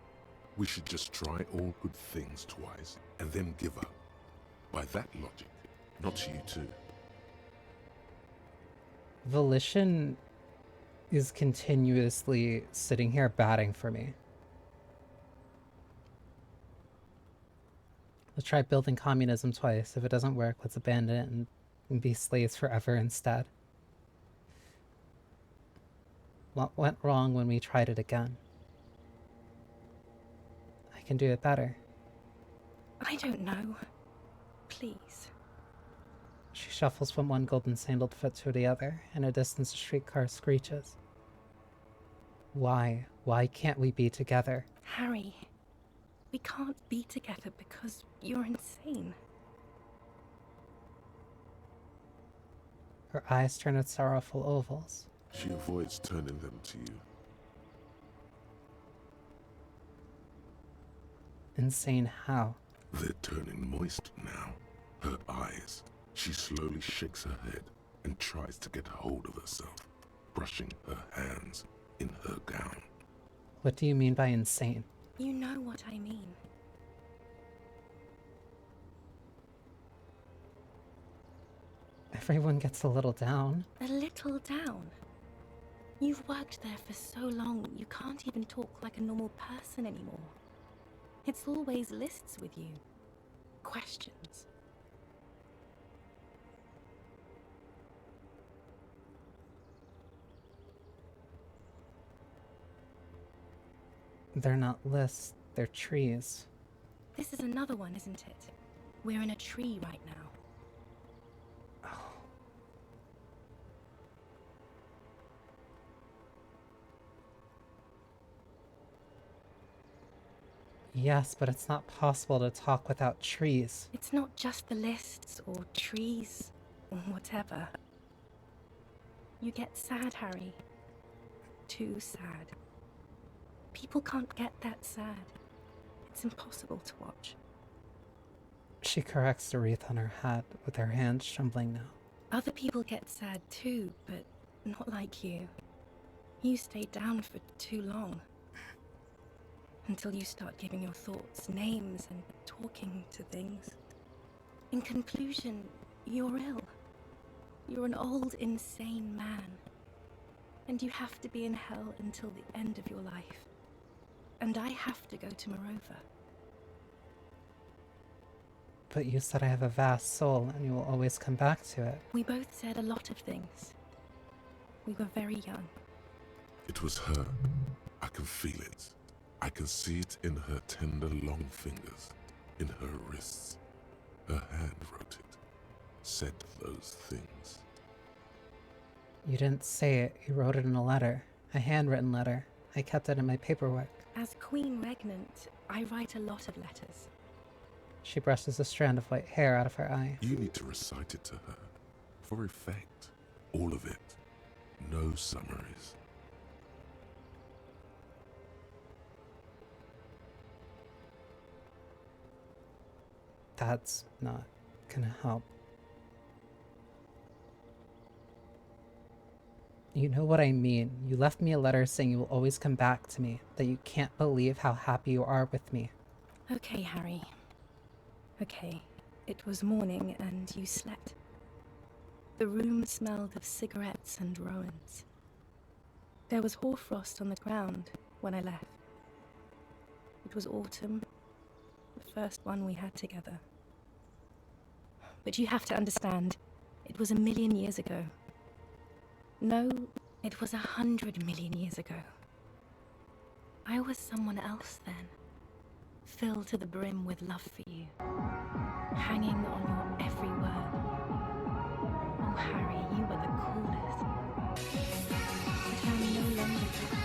We should just try all good things twice and then give up. By that logic, not you too. Volition is continuously sitting here batting for me. Let's try building communism twice. If it doesn't work, let's abandon it and be slaves forever instead. What went wrong when we tried it again? I can do it better. I don't know. Please. She shuffles from one golden sandaled foot to the other. In a distance, a streetcar screeches. Why? Why can't we be together? Harry, we can't be together because you're insane. Her eyes turn at sorrowful ovals. She avoids turning them to you. Insane how? They're turning moist now. Her eyes. She slowly shakes her head and tries to get hold of herself, brushing her hands in her gown. What do you mean by insane? You know what I mean. Everyone gets a little down. A little down? You've worked there for so long, you can't even talk like a normal person anymore. It's always lists with you. Questions. They're not lists, they're trees. This is another one, isn't it? We're in a tree right now. Yes, but it's not possible to talk without trees. It's not just the lists or trees or whatever. You get sad, Harry. Too sad. People can't get that sad. It's impossible to watch. She corrects the wreath on her hat with her hands trembling now. Other people get sad too, but not like you. You stay down for too long. Until you start giving your thoughts names and talking to things. In conclusion, you're ill. You're an old, insane man. And you have to be in hell until the end of your life. And I have to go to Morova. But you said I have a vast soul and you will always come back to it. We both said a lot of things. We were very young. It was her. I can feel it. I can see it in her tender, long fingers, in her wrists. Her hand wrote it, said those things. You didn't say it, you wrote it in a letter. A handwritten letter. I kept it in my paperwork. As Queen Regnant, I write a lot of letters. She brushes a strand of white hair out of her eye. You need to recite it to her, for effect. All of it. No summaries. That's not gonna help. You know what I mean. You left me a letter saying you will always come back to me, that you can't believe how happy you are with me. Okay, Harry. Okay. It was morning and you slept. The room smelled of cigarettes and Rowans. There was hoarfrost on the ground when I left. It was autumn, the first one we had together. But you have to understand, it was 1,000,000 years ago. No, it was 100 million years ago. I was someone else then, filled to the brim with love for you, hanging on your every word. Oh, Harry, you were the coolest. But I'm no longer that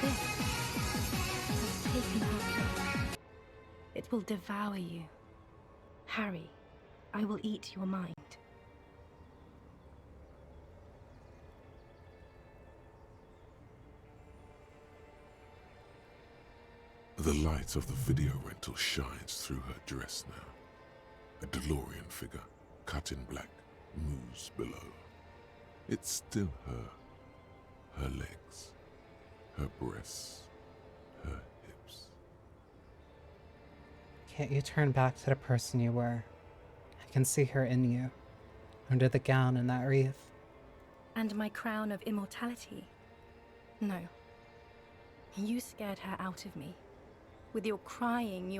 person. This has taken over. It will devour you. Harry, I will eat your mind. The light of the video rental shines through her dress now. A DeLorean figure, cut in black, moves below. It's still her. Her legs, her breasts, her hips. Can't you turn back to the person you were? I can see her in you, under the gown and that wreath. And my crown of immortality? No. You scared her out of me. With your crying,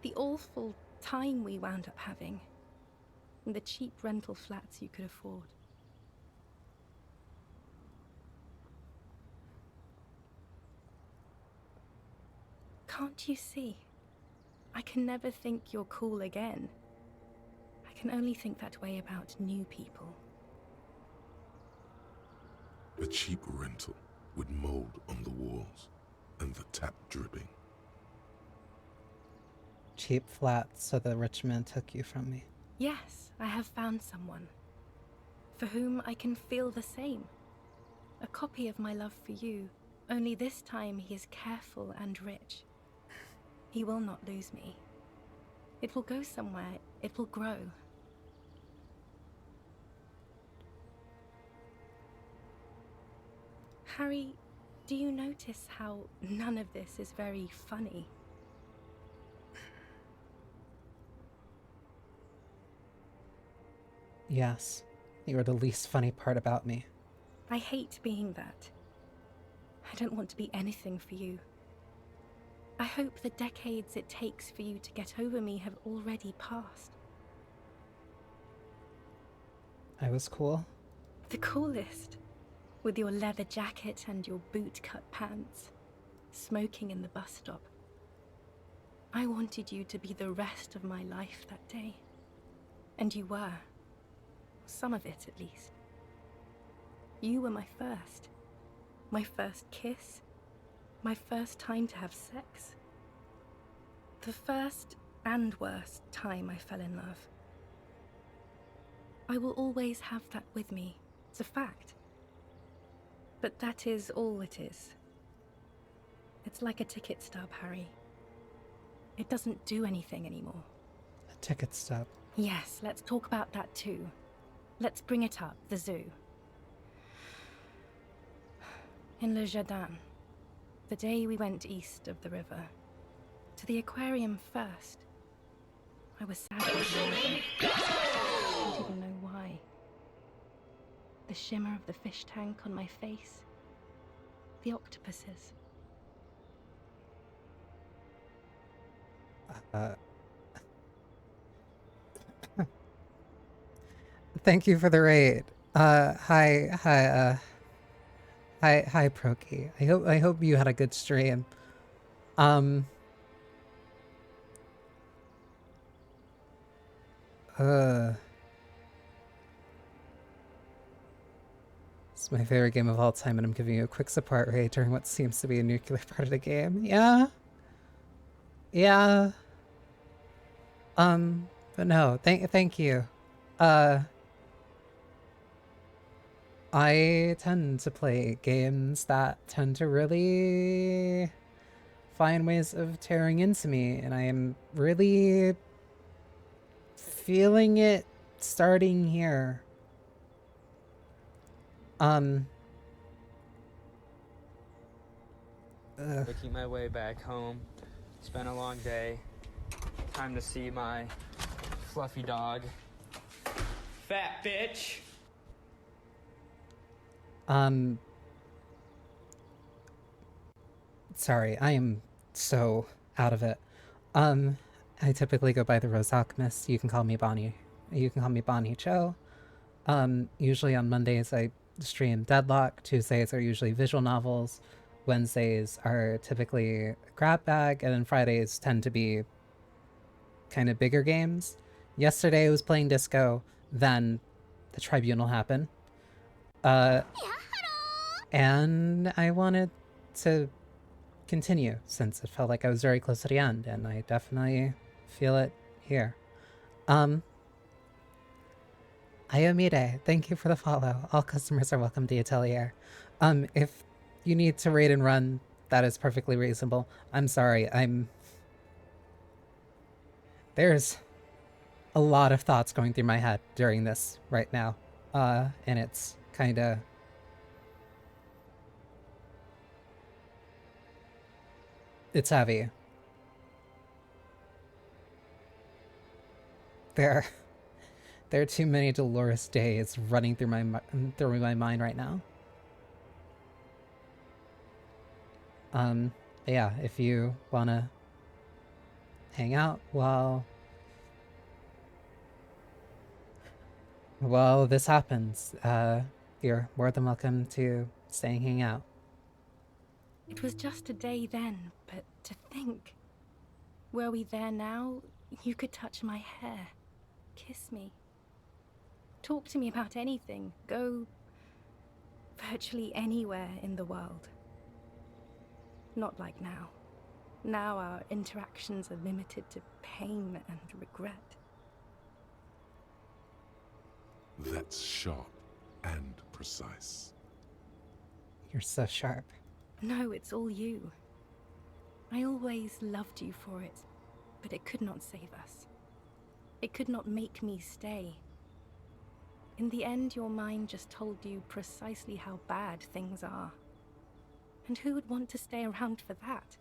the awful time we wound up having. And the cheap rental flats you could afford. Can't you see? I can never think you're cool again. I can only think that way about new people. A cheap rental with mold on the walls and the tap dripping. Cheap flats, so the rich man took you from me. Yes, I have found someone for whom I can feel the same. A copy of my love for you, only this time he is careful and rich. He will not lose me. It will go somewhere. It will grow. Harry, do you notice how none of this is very funny? Yes, you are the least funny part about me. I hate being that. I don't want to be anything for you. I hope the decades it takes for you to get over me have already passed. I was cool. The coolest. With your leather jacket and your boot-cut pants. Smoking in the bus stop. I wanted you to be the rest of my life that day. And you were. Some of it, at least. You were my first. My first kiss. My first time to have sex. The first and worst time I fell in love. I will always have that with me. It's a fact. But that is all it is. It's like a ticket stub, Harry. It doesn't do anything anymore. A ticket stub? Yes, let's talk about that too. Let's bring it up, the zoo. In Le Jardin, the day we went east of the river, to the aquarium first, I was sad. I don't even know why. The shimmer of the fish tank on my face, the octopuses. Thank you for the raid. Hi, Proki. I hope you had a good stream. It's my favorite game of all time, and I'm giving you a quick support raid during what seems to be a nuclear part of the game. Yeah. Yeah. But no, thank you. I tend to play games that tend to really find ways of tearing into me, and I am really feeling it starting here. Making my way back home. It's been a long day. Time to see my fluffy dog. Fat bitch! Sorry, I am so out of it. I typically go by the Rose Alchemist. You can call me Bonnie. You can call me Bonnie Cho. Usually on Mondays I stream Deadlock. Tuesdays are usually visual novels. Wednesdays are typically grab bag, and then Fridays tend to be kind of bigger games. Yesterday I was playing Disco, then the Tribunal happened. And I wanted to continue since it felt like I was very close to the end, and I definitely feel it here. Ayomide, thank you for the follow. All customers are welcome to the atelier. If you need to raid and run, That is perfectly reasonable. I'm sorry, There's a lot of thoughts going through my head during this right now. And it's kinda... It's heavy. There are too many Dolores days running through my mind right now. Yeah, if you wanna hang out while this happens, you're more than welcome to stay and hang out. It was just a day then, but to think. Were we there now, you could touch my hair, kiss me, talk to me about anything, go virtually anywhere in the world. Not like now. Now our interactions are limited to pain and regret. That's sharp and precise. You're so sharp. No, it's all you. I always loved you for it, but it could not save us. It could not make me stay. In the end, your mind just told you precisely how bad things are. And who would want to stay around for that?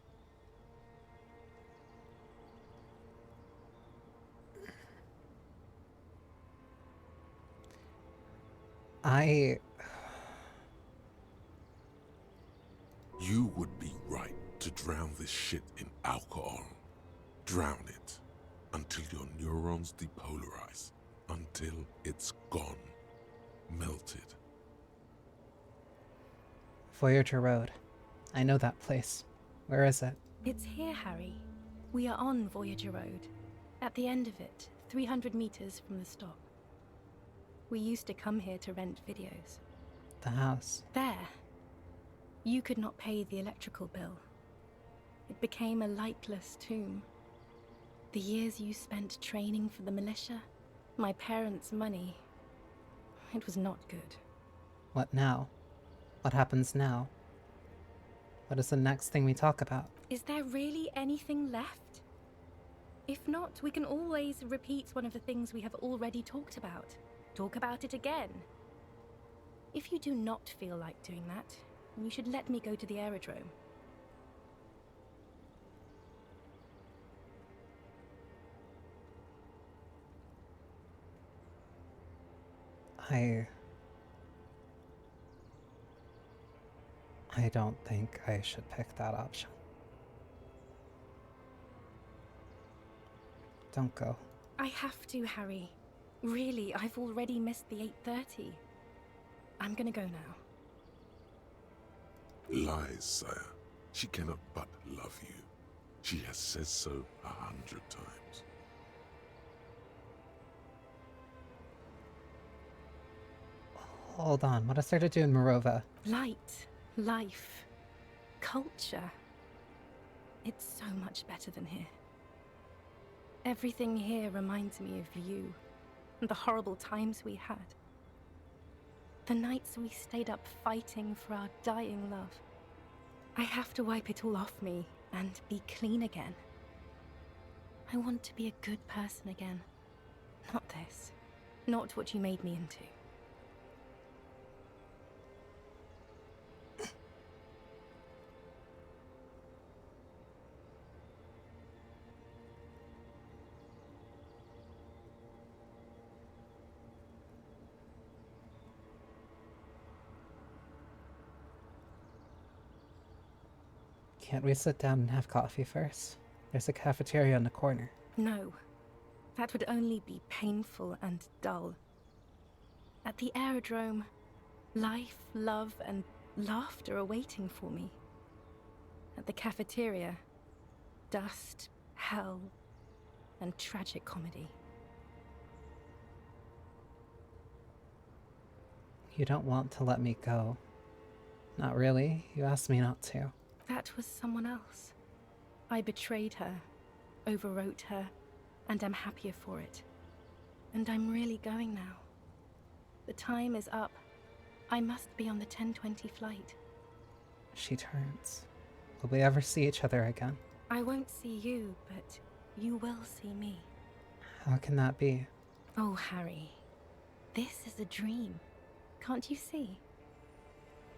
You would be right to drown this shit in alcohol. Drown it until your neurons depolarize, until it's gone, melted. Voyager Road. I know that place. Where is it? It's here, Harry. We are on Voyager Road. At the end of it, 300 meters from the stop. We used to come here to rent videos. The house. There. You could not pay the electrical bill. It became a lightless tomb. The years you spent training for the militia, my parents' money, it was not good. What now? What happens now? What is the next thing we talk about? Is there really anything left? If not, we can always repeat one of the things we have already talked about. Talk about it again. If you do not feel like doing that, you should let me go to the aerodrome. I don't think I should pick that option. Don't go. I have to, Harry. Really, I've already missed the 8:30. I'm gonna go now. Lies, sire. She cannot but love you. She has said so 100 times. Hold on, what is there to do in Morova? Light, life, culture. It's so much better than here. Everything here reminds me of you and the horrible times we had. The nights we stayed up fighting for our dying love. I have to wipe it all off me and be clean again. I want to be a good person again. Not this. Not what you made me into. Can't we sit down and have coffee first? There's a cafeteria in the corner. No. That would only be painful and dull. At the aerodrome, life, love, and laughter are waiting for me. At the cafeteria, dust, hell, and tragic comedy. You don't want to let me go. Not really. You asked me not to. That was someone else. I betrayed her, overwrote her, and I'm happier for it. And I'm really going now. The time is up. I must be on the 10:20 flight. She turns. Will we ever see each other again? I won't see you, but you will see me. How can that be? Oh, Harry. This is a dream. Can't you see?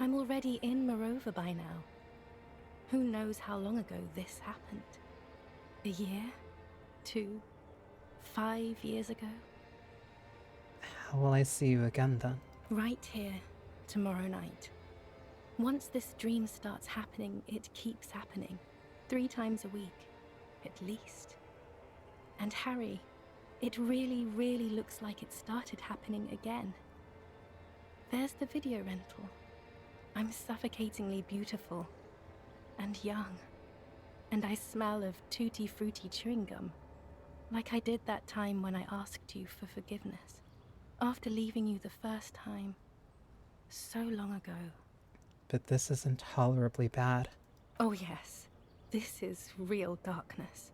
I'm already in Morova by now. Who knows how long ago this happened? A year? 2? 5 years ago? How will I see you again then? Right here, tomorrow night. Once this dream starts happening, it keeps happening. 3 times a week, at least. And Harry, it really, really looks like it started happening again. There's the video rental. I'm suffocatingly beautiful. And young. And I smell of tutti frutti chewing gum. Like I did that time when I asked you for forgiveness. After leaving you the first time. So long ago. But this is intolerably bad. Oh yes. This is real darkness.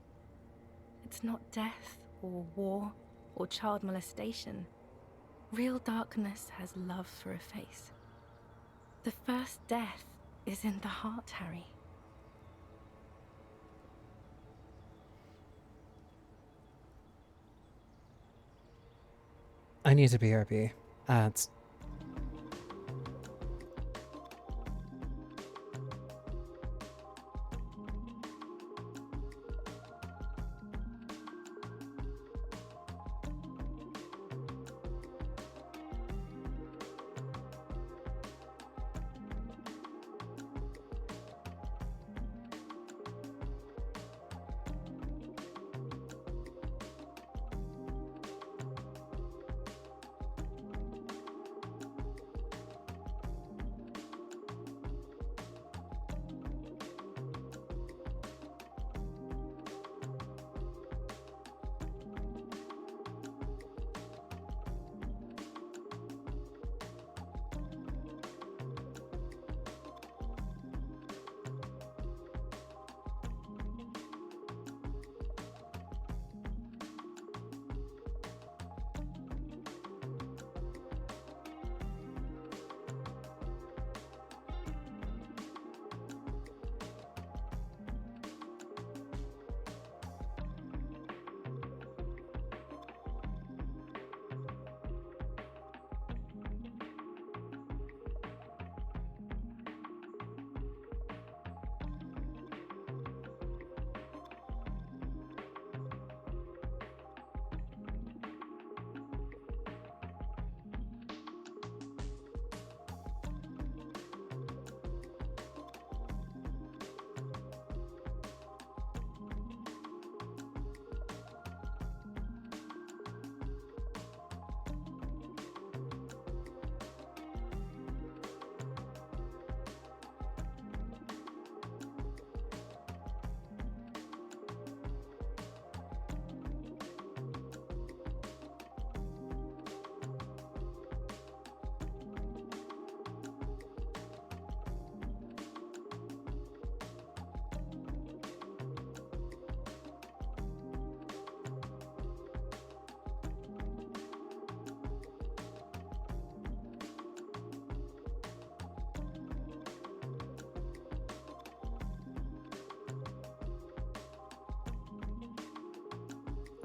It's not death, or war, or child molestation. Real darkness has love for a face. The first death is in the heart, Harry. I need to BRB. Ads.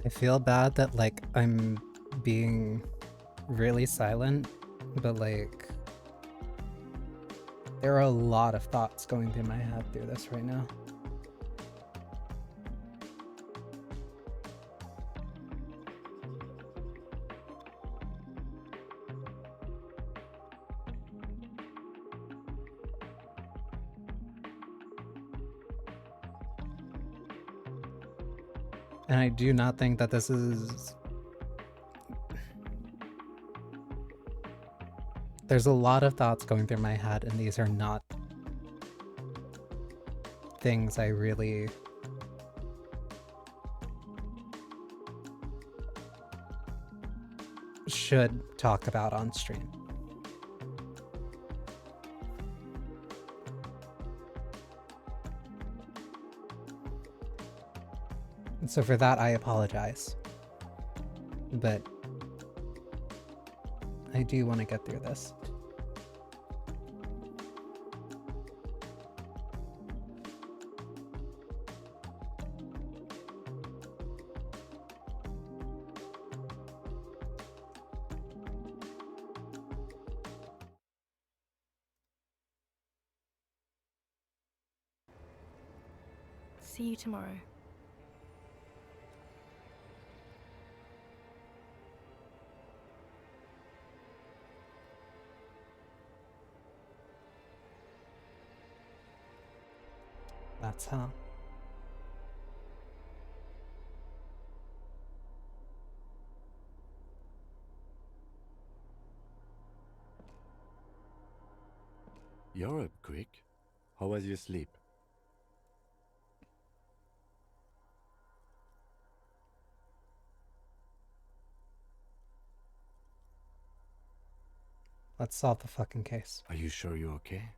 I feel bad that, like, I'm being really silent, but, like, there are a lot of thoughts going through my head through this right now. And I do not think that this is... There's a lot of thoughts going through my head, and these are not things I really should talk about on stream. And so for that, I apologize. But I do want to get through this. see you tomorrow. That's how. You're up quick. How was your sleep? Let's solve the fucking case. Are you sure you're okay?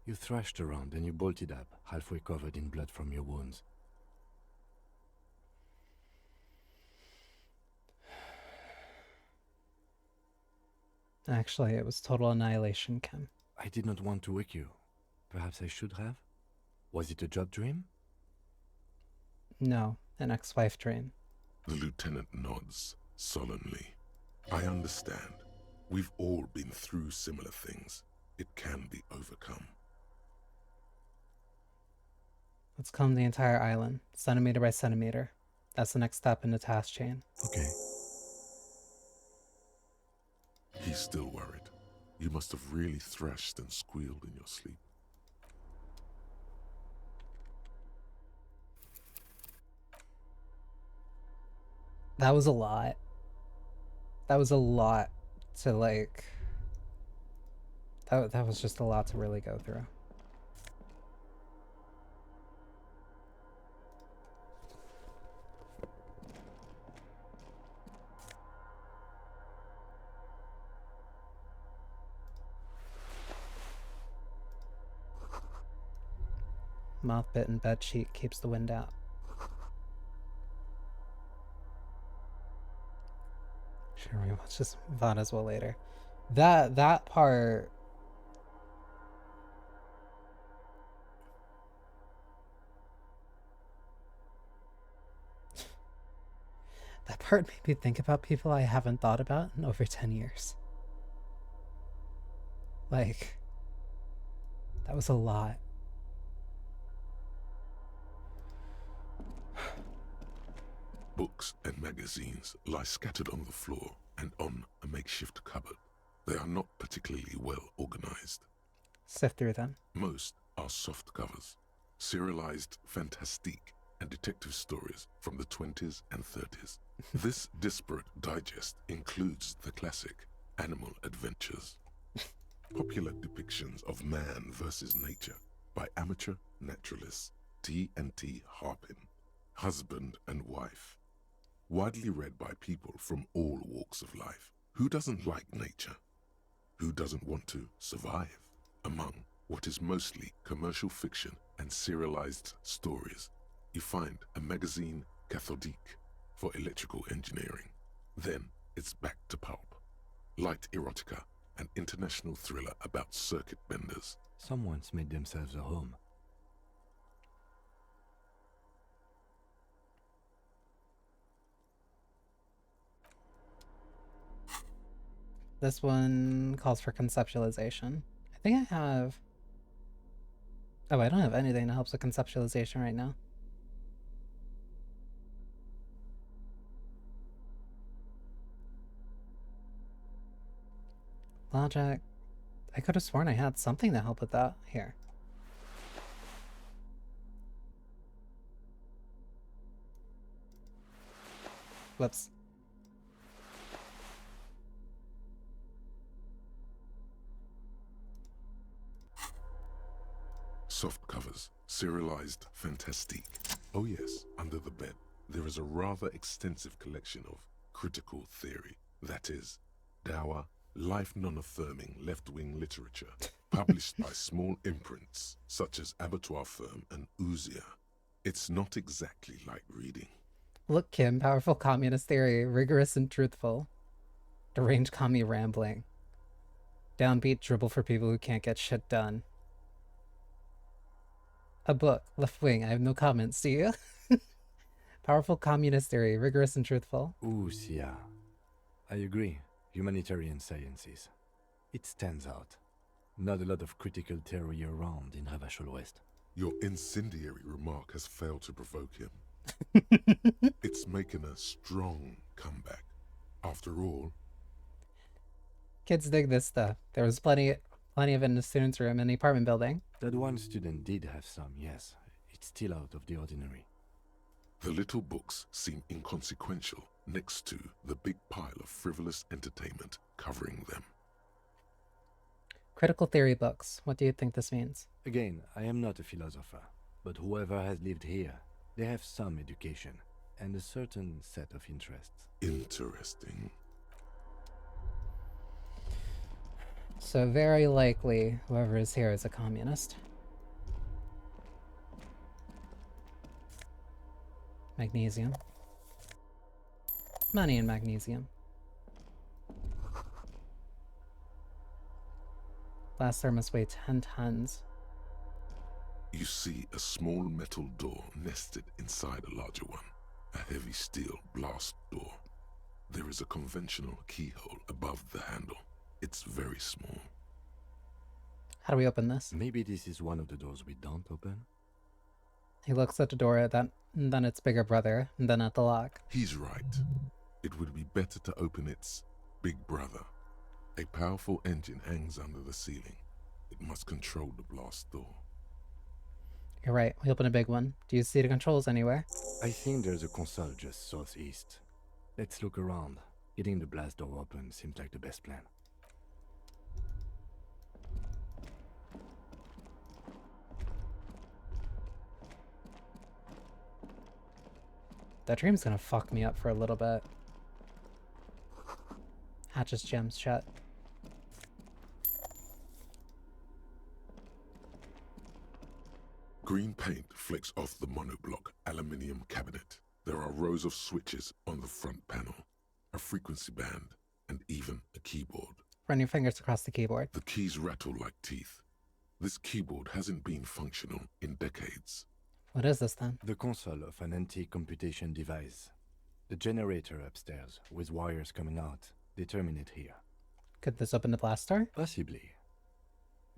You thrashed around and you bolted up, halfway covered in blood from your wounds. Actually, it was total annihilation, Kim. I did not want to wake you. Perhaps I should have? Was it a job dream? No, an ex-wife dream. The lieutenant nods solemnly. I understand. We've all been through similar things. It can be overcome. Let's comb the entire island, centimeter by centimeter. That's the next step in the task chain. Okay. He's still worried. You must have really thrashed and squealed in your sleep. That was a lot. That was a lot to, like... That was just a lot to really go through. Moth-bitten bed sheet keeps the wind out. Sure, we watch this VOD as well later. That part... That part made me think about people I haven't thought about in over 10 years. Like, that was a lot. Books and magazines lie scattered on the floor and on a makeshift cupboard. They are not particularly well organized. Sift through them. Most are soft covers, serialized fantastique and detective stories from the 20s and 30s. This disparate digest includes the classic Animal Adventures, popular depictions of man versus nature by amateur naturalists T&T Harpin, husband and wife, widely read by people from all walks of life. Who doesn't like nature? Who doesn't want to survive? Among what is mostly commercial fiction and serialized stories, you find a magazine cathodique for electrical engineering. Then it's back to pulp. Light erotica, an international thriller about circuit benders. Someone's made themselves a home. This one calls for conceptualization. I think I have... Oh, I don't have anything that helps with conceptualization right now. Logic. I could have sworn I had something to help with that. Here. Whoops. Soft covers, serialized fantastique. Oh yes, under the bed, there is a rather extensive collection of critical theory. That is, dour, life non-affirming left-wing literature, published by small imprints such as Abattoir Firm and Ouzia. It's not exactly light reading. Look, Kim, powerful communist theory, rigorous and truthful. Deranged commie rambling. Downbeat dribble for people who can't get shit done. A book, left wing, I have no comments, do you? Powerful communist theory, rigorous and truthful. Ouzia. I agree. Humanitarian sciences. It stands out. Not a lot of critical theory around in Ravachol West. Your incendiary remark has failed to provoke him. It's making a strong comeback. After all, kids dig this stuff. There was plenty of it in the students' room in the apartment building. That one student did have some, yes. It's still out of the ordinary. the little books seem inconsequential next to the big pile of frivolous entertainment covering them. Critical theory books. What do you think this means? Again, I am not a philosopher, but whoever has lived here, they have some education and a certain set of interests. Interesting. So very likely whoever is here is a communist. Magnesium. Money and magnesium. Blaster must weigh 10 tons. You see a small metal door nested inside a larger one. A heavy steel blast door. There is a conventional keyhole above the handle. It's very small. How do we open this? Maybe this is one of the doors we don't open? He looks at the door, then its bigger brother, and then at the lock. He's right. It would be better to open its big brother. A powerful engine hangs under the ceiling. It must control the blast door. You're right, we open a big one. Do you see the controls anywhere? I think there's a console just southeast. Let's look around. Getting the blast door open seems like the best plan. That dream's gonna fuck me up for a little bit. Hatches gems shut. Green paint flicks off the monoblock aluminium cabinet. There are rows of switches on the front panel, a frequency band, and even a keyboard. Run your fingers across the keyboard. The keys rattle like teeth. This keyboard hasn't been functional in decades. What is this then? The console of an anti-computation device. The generator upstairs, with wires coming out, they terminate here. Could this open the blast door? Possibly.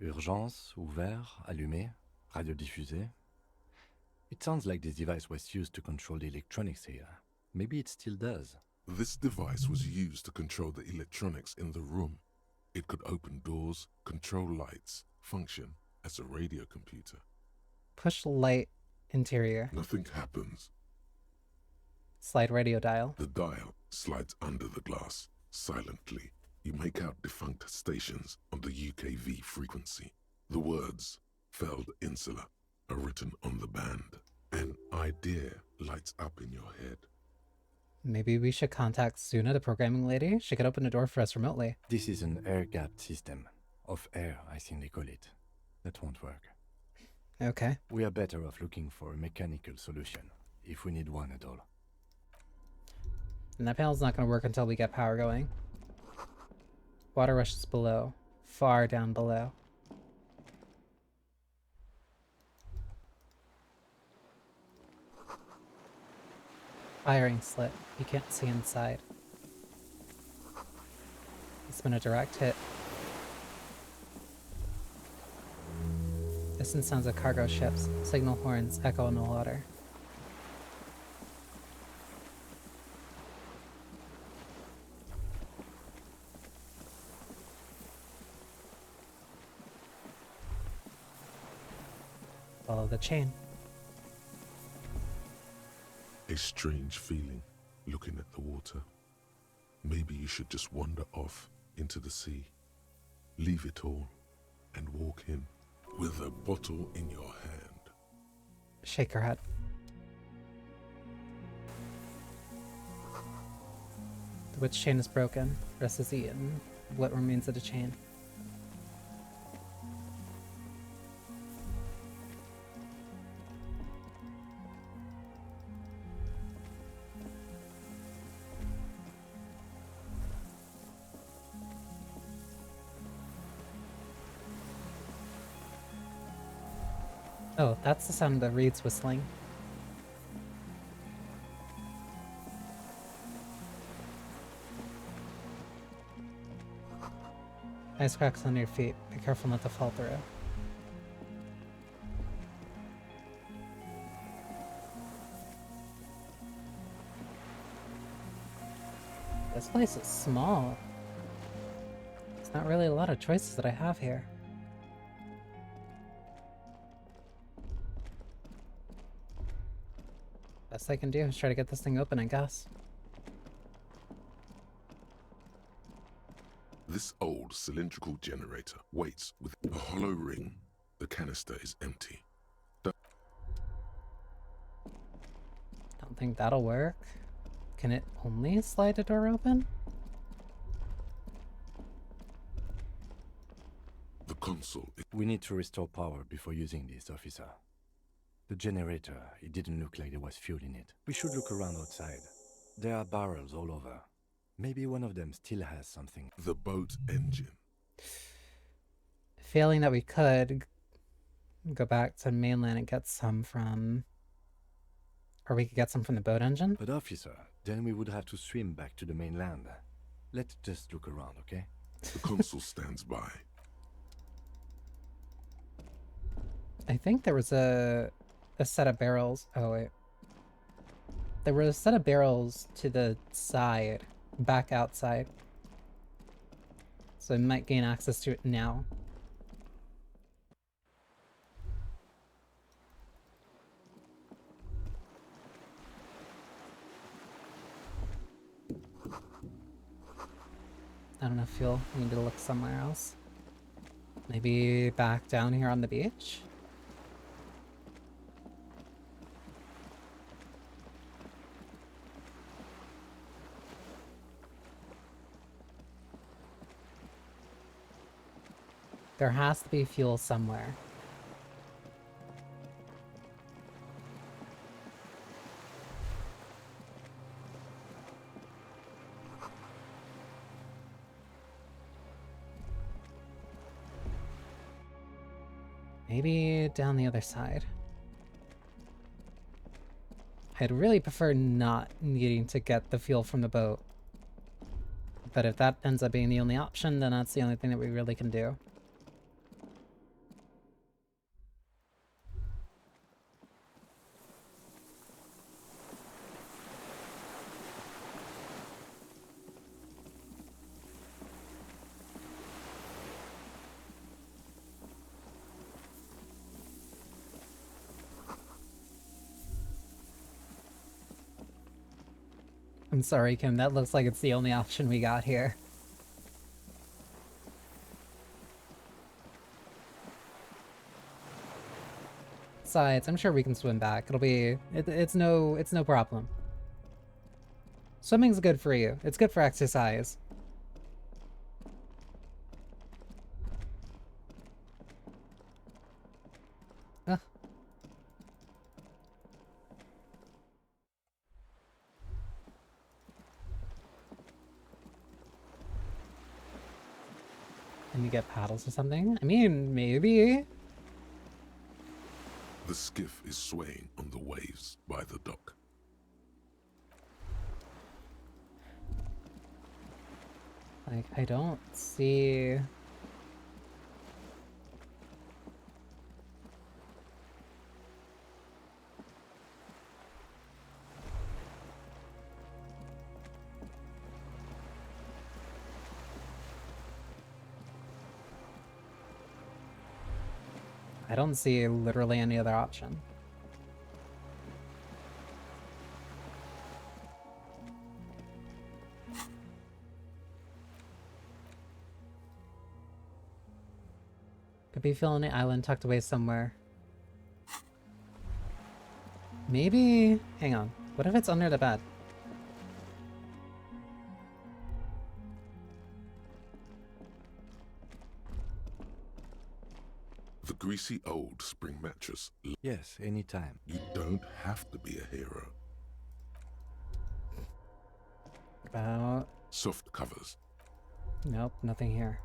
Urgence, ouvert, allumé, radiodiffusé. It sounds like this device was used to control the electronics here. Maybe it still does. This device was used to control the electronics in the room. It could open doors, control lights, function as a radio computer. Push light interior. Nothing happens. Slide radio dial. The dial slides under the glass. Silently, you make out defunct stations on the UKV frequency. The words, Feld Insula, are written on the band. An idea lights up in your head. Maybe we should contact Suna, the programming lady. She could open the door for us remotely. This is an air-gapped system. Of air, I think they call it. That won't work. Okay. We are better off looking for a mechanical solution, if we need one at all. And that panel's not going to work until we get power going. Water rushes below. Far down below. Firing slit. You can't see inside. It's been a direct hit. Distant sounds of cargo ships. Signal horns echo in the water. Follow the chain. A strange feeling, looking at the water. Maybe you should just wander off into the sea. Leave it all and walk in with a bottle in your hand. Shake her head. The witch chain is broken. Rest is eaten. What remains of the chain? Oh, that's the sound of the reeds whistling. Ice cracks under your feet. Be careful not to fall through. This place is small. There's not really a lot of choices that I have here. Best I can do is try to get this thing open, I guess. This old cylindrical generator waits with a hollow ring. The canister is empty. Don't think that'll work. Can it only slide the door open? The console. We need to restore power before using this, officer. The generator, it didn't look like there was fuel in it. We should look around outside. There are barrels all over. Maybe one of them still has something. The boat engine. Failing that we could go back to mainland and get some from... Or we could get some from the boat engine? But officer, then we would have to swim back to the mainland. Let's just look around, okay? The console stands by. I think there was a set of barrels. Oh, wait. There were a set of barrels to the side, back outside. So I might gain access to it now. I don't know if you'll need to look somewhere else. Maybe back down here on the beach? There has to be fuel somewhere. Maybe down the other side. I'd really prefer not needing to get the fuel from the boat. But if that ends up being the only option, then that's the only thing that we really can do. I'm sorry, Kim, that looks like it's the only option we got here. Besides, I'm sure we can swim back. It'll be... it's no problem. Swimming's good for you. It's good for exercise. Ugh. Can you get paddles or something? I mean, maybe. The skiff is swaying on the waves by the dock. Like, I don't see... I don't see literally any other option. Could be filling the island tucked away somewhere. Maybe... hang on. What if it's under the bed? The greasy old spring mattress. Yes, anytime. You don't have to be a hero. About... Soft covers. Nope, nothing here.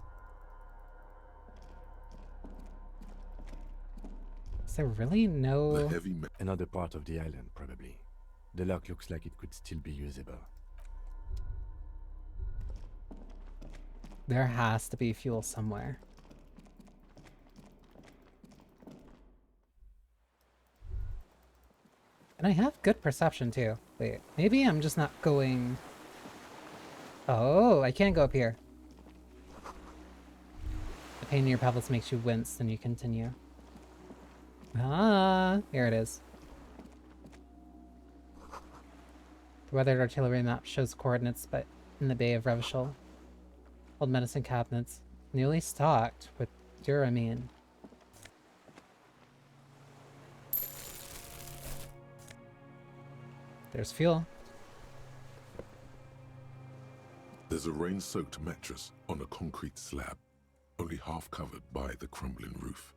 Is there really no... The heavy Another part of the island, probably. The lock looks like it could still be usable. There has to be fuel somewhere. And I have good perception too. Wait, maybe I'm just not going Oh, I can't go up here. The pain in your pelvis makes you wince, and you continue. Ah, here it is. The weathered artillery map shows coordinates, but in the Bay of Revachol. Old medicine cabinets, newly stocked with duramine. There's fuel. There's a rain-soaked mattress on a concrete slab, only half covered by the crumbling roof.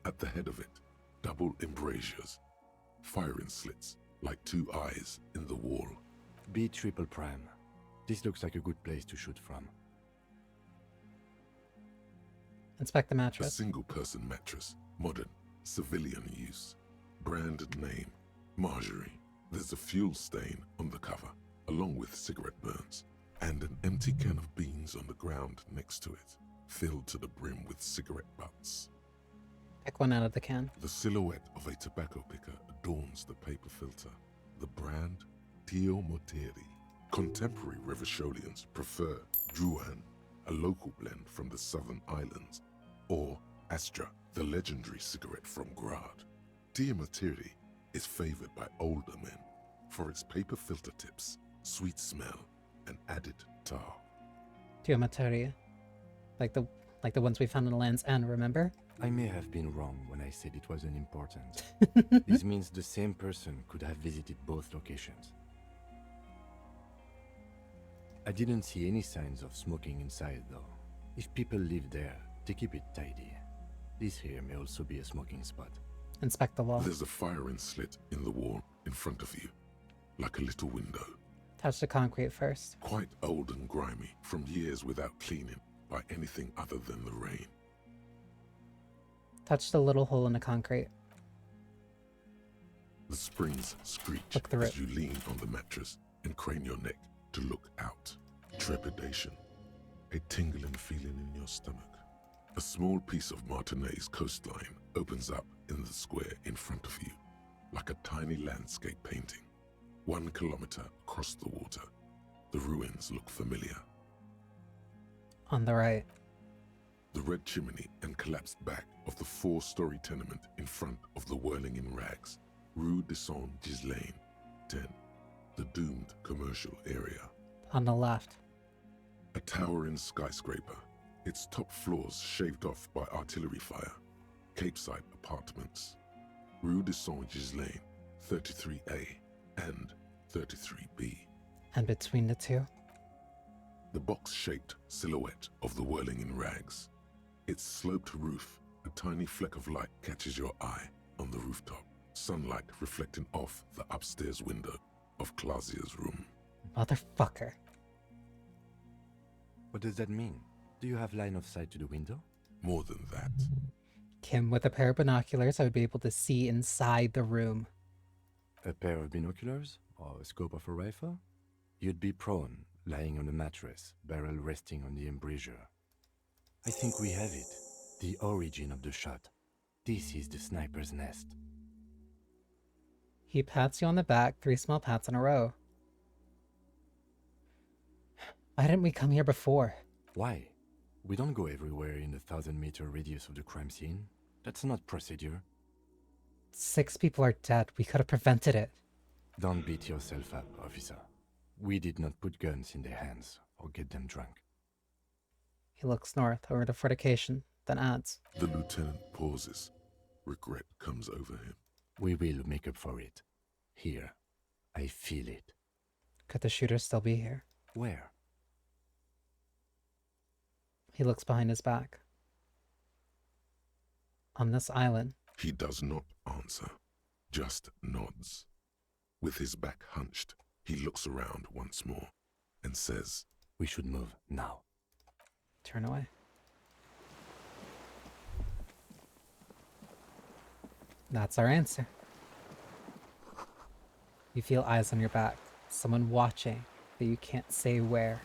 At the head of it, double embrasures, firing slits like two eyes in the wall. B triple prime. This looks like a good place to shoot from. Inspect the A mattress. single-person mattress, modern, civilian use. Brand name, Marjorie. There's a fuel stain on the cover, along with cigarette burns, and an empty can of beans on the ground next to it, filled to the brim with cigarette butts. Pick one out of the can. The silhouette of a tobacco picker adorns the paper filter. The brand, Tio Moteri. Contemporary Revacholians prefer Druan, a local blend from the southern islands, or Astra, the legendary cigarette from Grad. Tio Moteri is favored by older men for its paper filter tips, sweet smell, and added tar. Geometria. Like the ones we found in Land's End, remember? I may have been wrong when I said it wasn't important. This means the same person could have visited both locations. I didn't see any signs of smoking inside, though. If people live there, they keep it tidy. This here may also be a smoking spot. Inspect the wall. There's a firing slit in the wall in front of you, like a little window. Touch the concrete first. Quite old and grimy from years without cleaning by anything other than the rain. Touch the little hole in the concrete. The springs screech Look through as it. you lean on the mattress and crane your neck to look out. Trepidation. A tingling feeling in your stomach. A small piece of Martinez coastline opens up in the square in front of you, like a tiny landscape painting. 1 kilometer across the water. The ruins look familiar. On the right. The red chimney and collapsed back of the 4-story tenement in front of the Whirling in Rags, Rue de Saint-Ghislain, 10, the doomed commercial area. On the left. A towering skyscraper, its top floors shaved off by artillery fire. Capeside apartments. Rue de Saint-Ghislain, 33A and 33B. And between the two. The box-shaped silhouette of the Whirling in Rags. Its sloped roof, a tiny fleck of light catches your eye on the rooftop. Sunlight reflecting off the upstairs window of Clausia's room. Motherfucker. What does that mean? Do you have line of sight to the window? More than that. Kim, with a pair of binoculars, I would be able to see inside the room. A pair of binoculars? Or a scope of a rifle? You'd be prone, lying on a mattress, barrel resting on the embrasure. I think we have it. The origin of the shot. This is the sniper's nest. He pats you on the back, 3 small pats in a row. Why didn't we come here before? Why? We don't go everywhere in the 1,000-meter radius of the crime scene. That's not procedure. 6 people are dead. We could have prevented it. Don't beat yourself up, officer. We did not put guns in their hands or get them drunk. He looks north, over the fortification, then adds. The lieutenant pauses. Regret comes over him. We will make up for it. Here. I feel it. Could the shooter still be here? Where? He looks behind his back. On this island. He does not answer, just nods. With his back hunched, he looks around once more and says, "We should move now." Turn away. That's our answer. You feel eyes on your back. Someone watching, but you can't say where.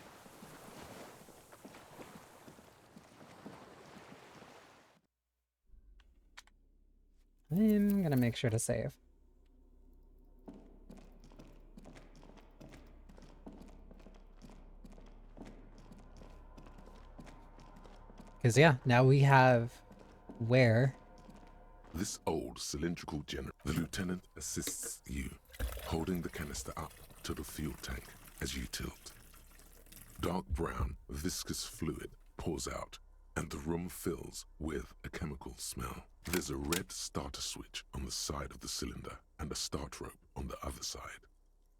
I'm gonna make sure to save. Because, yeah, now we have where. This old cylindrical generator. The lieutenant assists you, holding the canister up to the fuel tank as you tilt. Dark brown, viscous fluid pours out, and the room fills with a chemical smell. There's a red starter switch on the side of the cylinder and a start rope on the other side.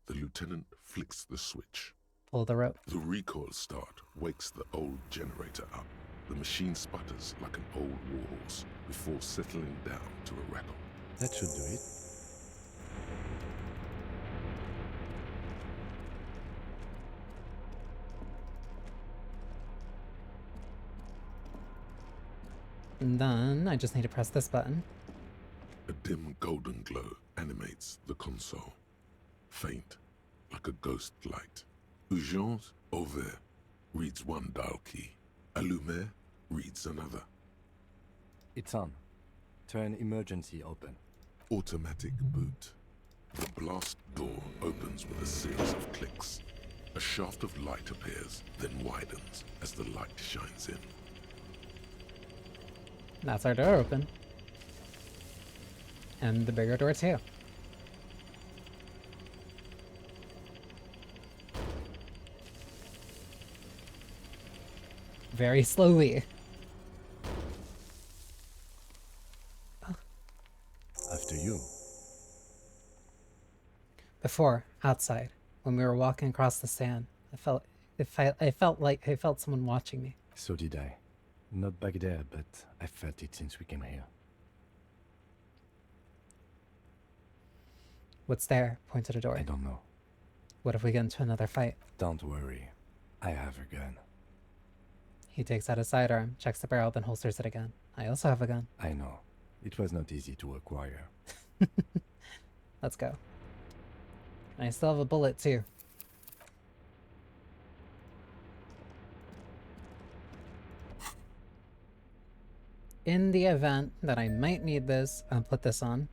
The lieutenant flicks the switch. Pull the rope. The recoil start wakes the old generator up. The machine sputters like an old warhorse before settling down to a rattle. That should do it. And then I just need to press this button. A dim golden glow animates the console. Faint, like a ghost light. Urgence ouvert reads one dial key. Allumer reads another. It's on. Turn emergency open. Automatic boot. The blast door opens with a series of clicks. A shaft of light appears, then widens as the light shines in. That's our door open. And the bigger door too. Very slowly. After you. Before, outside, when we were walking across the sand, I felt like someone watching me. So did I. Not back there, but I felt it since we came here. What's there? Point to the door. I don't know. What if we get into another fight? Don't worry. I have a gun. He takes out a sidearm, checks the barrel, then holsters it again. I also have a gun. I know. It was not easy to acquire. Let's go. And I still have a bullet too. In the event that I might need this, I'll put this on.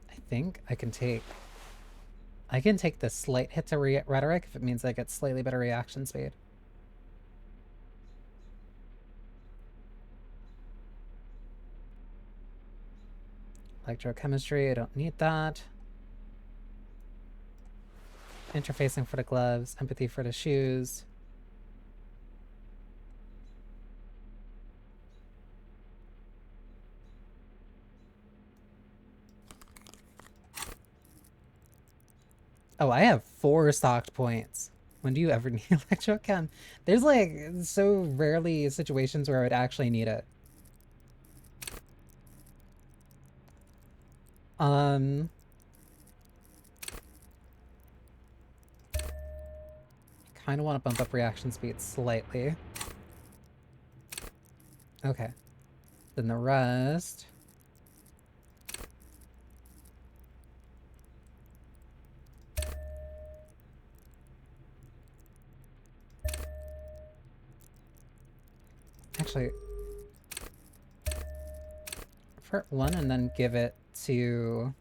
I think I can take the slight hit to rhetoric if it means I get slightly better reaction speed. Electrochemistry, I don't need that. Interfacing for the gloves, empathy for the shoes. Oh, I have 4 stocked points. When do you ever need electrochem? There's like so rarely situations where I would actually need it. Kind of want to bump up reaction speed slightly. Okay. Then the rest. Actually, for one and then give it to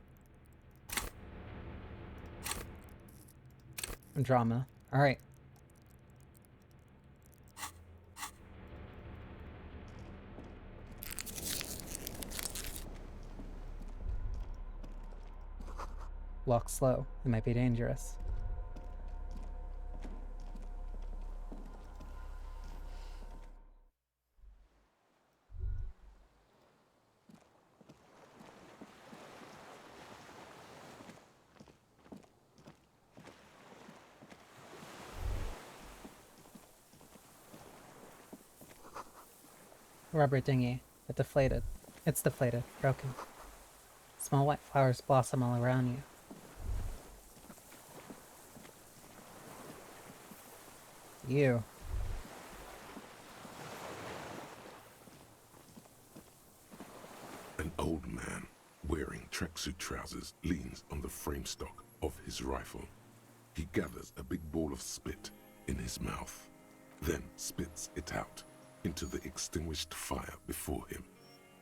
drama. All right. Walk slow. It might be dangerous. Rubber dinghy. It deflated. It's deflated. Broken. Small white flowers blossom all around you. You. An old man wearing tracksuit trousers leans on the frame stock of his rifle. He gathers a big ball of spit in his mouth, then spits it out into the extinguished fire before him.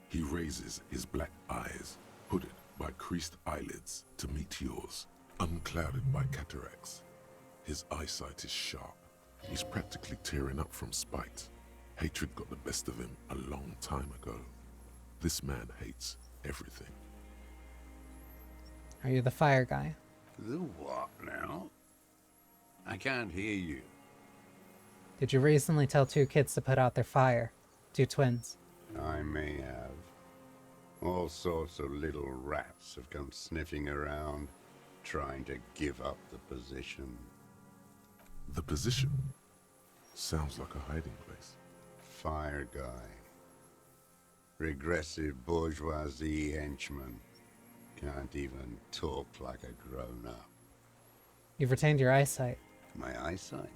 He raises his black eyes, hooded by creased eyelids, to meet yours, unclouded by cataracts. His eyesight is sharp. He's practically tearing up from spite. Hatred got the best of him a long time ago. This man hates everything. Are you the fire guy? The what now? I can't hear you. Did you recently tell 2 kids to put out their fire? 2 twins. I may have. All sorts of little rats have come sniffing around, trying to give up the position. The position? Sounds like a hiding place. Fire guy. Regressive bourgeoisie henchman. Can't even talk like a grown-up. You've retained your eyesight. My eyesight?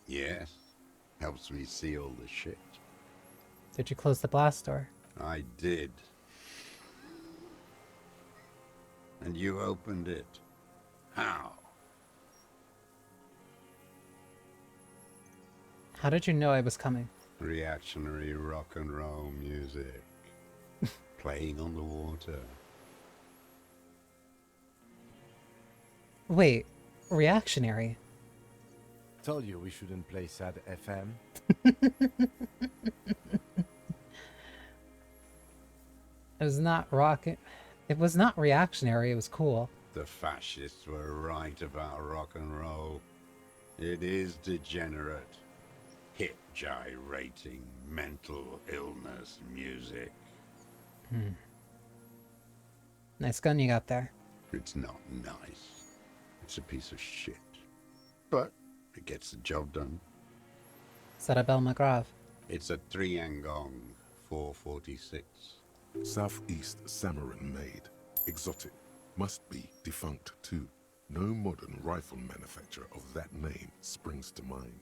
Yes. Helps me see all the shit. Did you close the blast door? I did. And you opened it. How? How did you know I was coming? Reactionary rock and roll music. Playing on the water. Wait, reactionary? Told you we shouldn't play sad FM. It was not rock. It was not reactionary. It was cool. The fascists were right about rock and roll. It is degenerate. Hip gyrating, mental illness music. Nice gun you got there. It's not nice. It's a piece of shit. But it gets the job done. Is that a Belle McGraw? It's a Triangong 446. Southeast Samaran made. Exotic. Must be defunct too. No modern rifle manufacturer of that name springs to mind.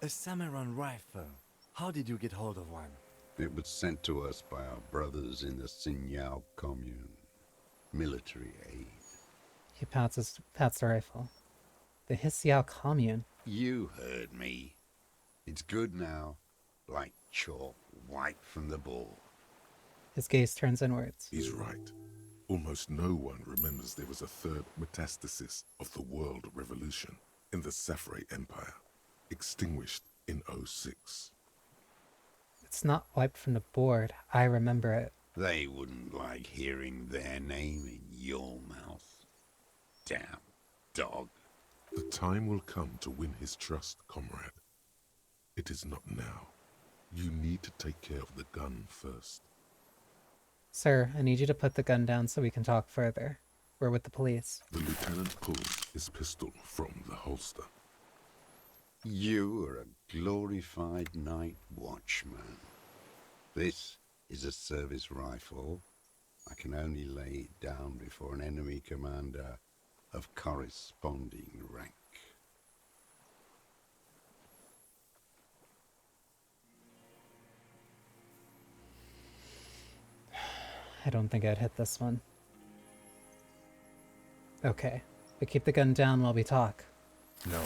A Samaran rifle. How did you get hold of one? It was sent to us by our brothers in the Sinyao commune. Military aid. He pats the rifle. The Hissiao commune. You heard me. It's good now. Like chalk wiped from the board. His gaze turns inwards. He's right. Almost no one remembers there was a third metastasis of the world revolution in the Safre Empire, extinguished in 06. It's not wiped from the board. I remember it. They wouldn't like hearing their name in your mouth. Damn dog. The time will come to win his trust, comrade. It is not now. You need to take care of the gun first. Sir, I need you to put the gun down so we can talk further. We're with the police. The lieutenant pulls his pistol from the holster. You are a glorified night watchman. This is a service rifle. I can only lay it down before an enemy commander of corresponding rank. I don't think I'd hit this one. Okay, but keep the gun down while we talk. No.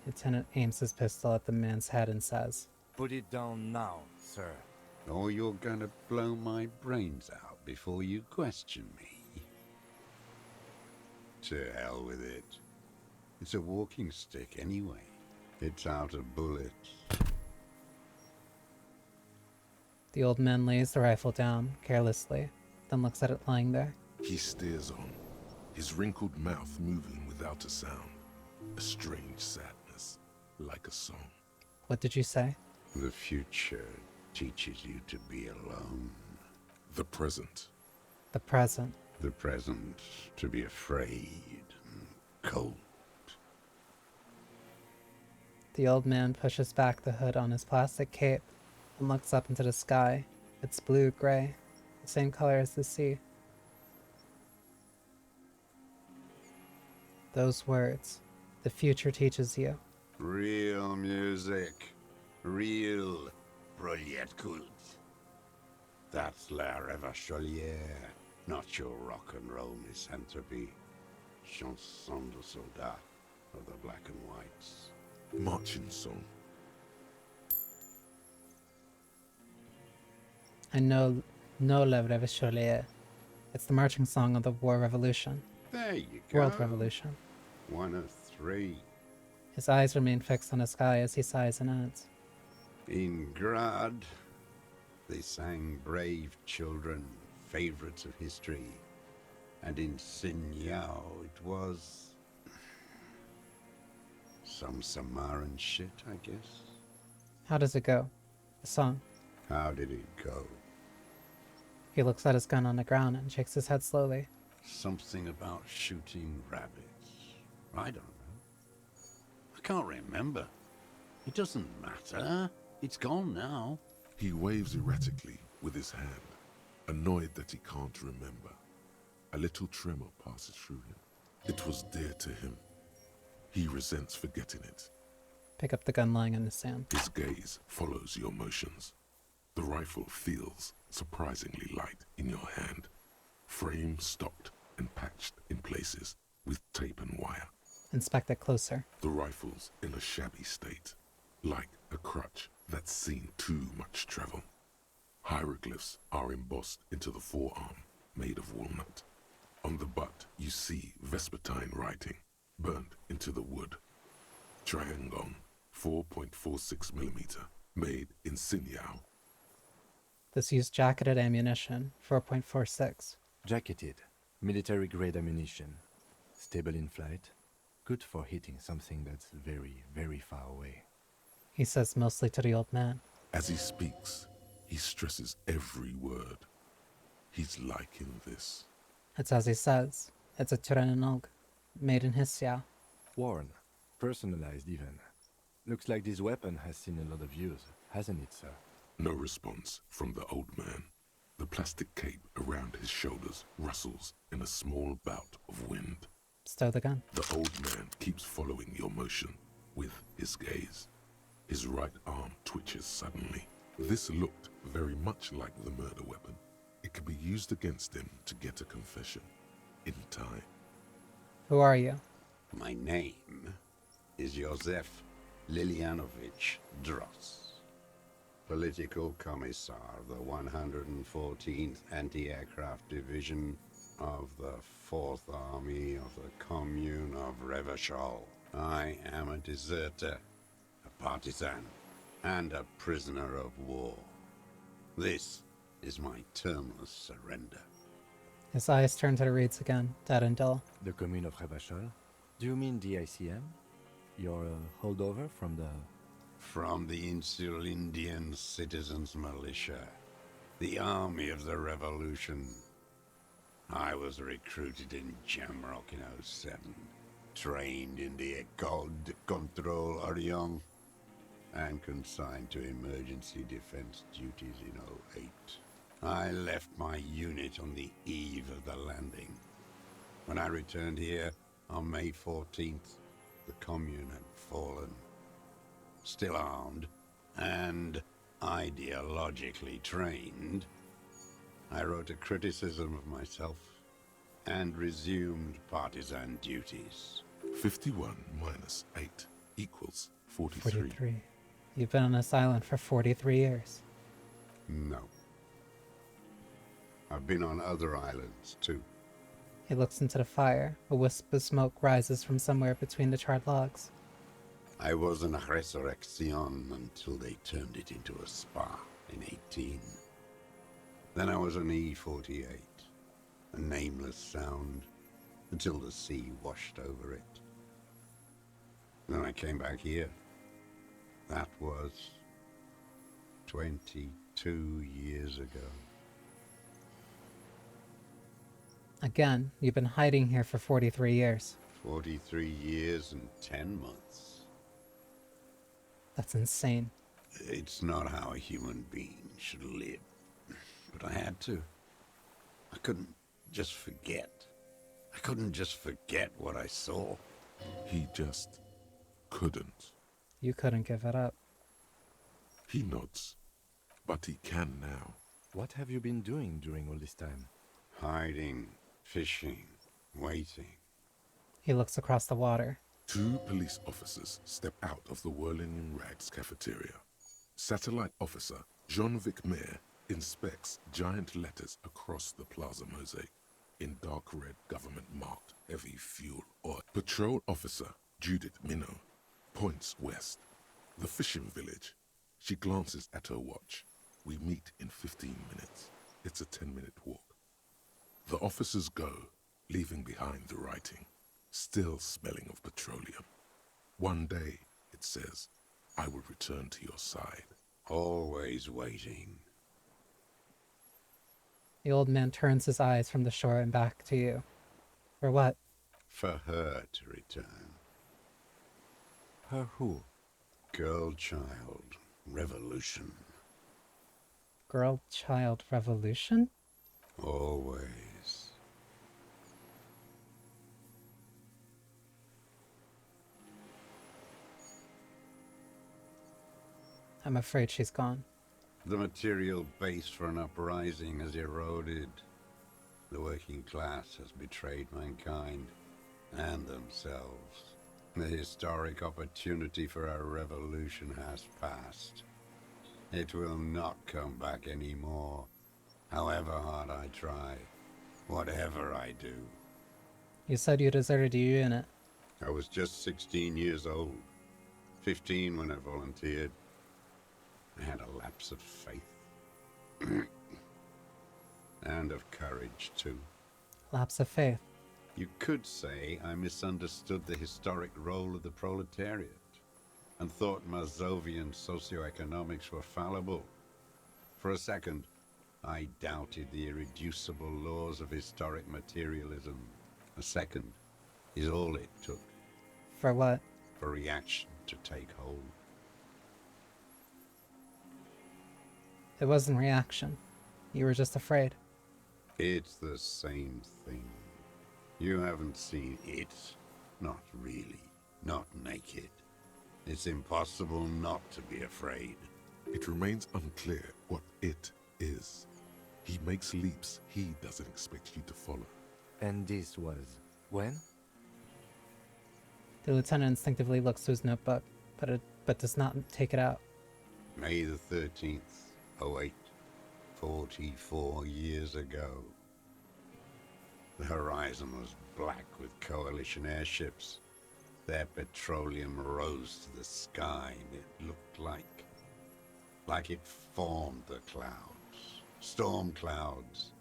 Lieutenant aims his pistol at the man's head and says, Put it down now, sir. Or you're gonna blow my brains out before you question me. To hell with it. It's a walking stick anyway. It's out of bullets. The old man lays the rifle down carelessly, then looks at it lying there. He stares on, his wrinkled mouth moving without a sound. A strange sadness, like a song. What did you say? The future teaches you to be alone. The present. The present. The present to be afraid and cold. The old man pushes back the hood on his plastic cape and looks up into the sky. It's blue-gray, the same color as the sea. Those words, the future teaches you. Real music. Real Proletkult. That's la Revacholière. Not your rock and roll misanthropy. Chanson de soldat of the black and whites. Marching song. I know No Le Révolutionnaire. It's the marching song of the War Revolution. There you go. World Revolution. 1 of 3. His eyes remain fixed on the sky as he sighs and adds. In Grad, they sang Brave Children, favorites of history. And in Sinyao, it was some Samaran shit, I guess. How does it go? The song. How did it go? He looks at his gun on the ground and shakes his head slowly. Something about shooting rabbits. I don't know. I can't remember. It doesn't matter. It's gone now. He waves erratically with his hand, annoyed that he can't remember. A little tremor passes through him. It was dear to him. He resents forgetting it. Pick up the gun lying in the sand. His gaze follows your motions. The rifle feels surprisingly light in your hand. Frame stocked and patched in places with tape and wire. Inspect it closer. The rifle's in a shabby state, like a crutch that's seen too much travel. Hieroglyphs are embossed into the forearm, made of walnut. On the butt, you see Vespertine writing, burnt into the wood. Triangon, 4.46mm, made in Sinyao. This used jacketed ammunition, 4.46. Jacketed, military-grade ammunition. Stable in flight. Good for hitting something that's very, very far away. He says mostly to the old man. As he speaks, he stresses every word. He's liking this. It's as he says. It's a Tyrannog, made in Hissia. Worn. Personalized even. Looks like this weapon has seen a lot of use, hasn't it, sir? No response from the old man. The plastic cape around his shoulders rustles in a small bout of wind. Stow the gun. The old man keeps following your motion with his gaze. His right arm twitches suddenly. This looked very much like the murder weapon. It could be used against him to get a confession. In time. Who are you? My name is Josef Lilianovich Dross. Political Commissar of the 114th Anti-Aircraft Division of the 4th Army of the Commune of Revachol. I am a deserter, a partisan, and a prisoner of war. This is my termless surrender. His eyes turn to the reeds again, dead and dull. The Commune of Revachol? Do you mean the ICM? You're a holdover from the... From the Insular Indian Citizens Militia, the Army of the Revolution. I was recruited in Jamrock in '07, trained in the École de Contrôle Orient, and consigned to emergency defense duties in '08. I left my unit on the eve of the landing. When I returned here on May 14th, the Commune had fallen. Still armed and ideologically trained, I wrote a criticism of myself and resumed partisan duties. 51 minus 8 equals 43. 43. You've been on this island for 43 years. No. I've been on other islands, too. He looks into the fire. A wisp of smoke rises from somewhere between the charred logs. I was in a resurrection until they turned it into a spa in 18. Then I was an E-48, a nameless sound, until the sea washed over it. Then I came back here. That was 22 years ago. Again, you've been hiding here for 43 years. 43 years and 10 months. That's insane. It's not how a human being should live. But I had to. I couldn't just forget. I couldn't just forget what I saw. He just couldn't. You couldn't give it up. He nods, but he can now. What have you been doing during all this time? Hiding, fishing, waiting. He looks across the water. 2 police officers step out of the Whirling in Rags cafeteria. Satellite officer Jean-Vic Mayer inspects giant letters across the plaza mosaic in dark red government-marked heavy fuel oil. Patrol officer Judith Minot points west. The fishing village. She glances at her watch. We meet in 15 minutes. It's a 10-minute walk. The officers go, leaving behind the writing, still smelling of petroleum. One day, it says, I will return to your side. Always waiting. The old man turns his eyes from the shore and back to you. For what? For her to return. Her who? Girl, child, revolution. Girl, child, revolution? Always. I'm afraid she's gone. The material base for an uprising has eroded. The working class has betrayed mankind and themselves. The historic opportunity for a revolution has passed. It will not come back anymore, however hard I try, whatever I do. You said you deserted your unit. I was just 16 years old, 15 when I volunteered. I had a lapse of faith. And of courage, too. Lapse of faith. You could say I misunderstood the historic role of the proletariat and thought Mazovian socioeconomics were fallible. For a second, I doubted the irreducible laws of historic materialism. A second is all it took. For what? For reaction to take hold. It wasn't reaction. You were just afraid. It's the same thing. You haven't seen it. Not really. Not naked. It's impossible not to be afraid. It remains unclear what it is. He makes leaps he doesn't expect you to follow. And this was when? The lieutenant instinctively looks to his notebook, but does not take it out. May the 13th, 08, 44 years ago. The horizon was black with coalition airships. Their petroleum rose to the sky, and it looked like it formed the clouds. Storm clouds.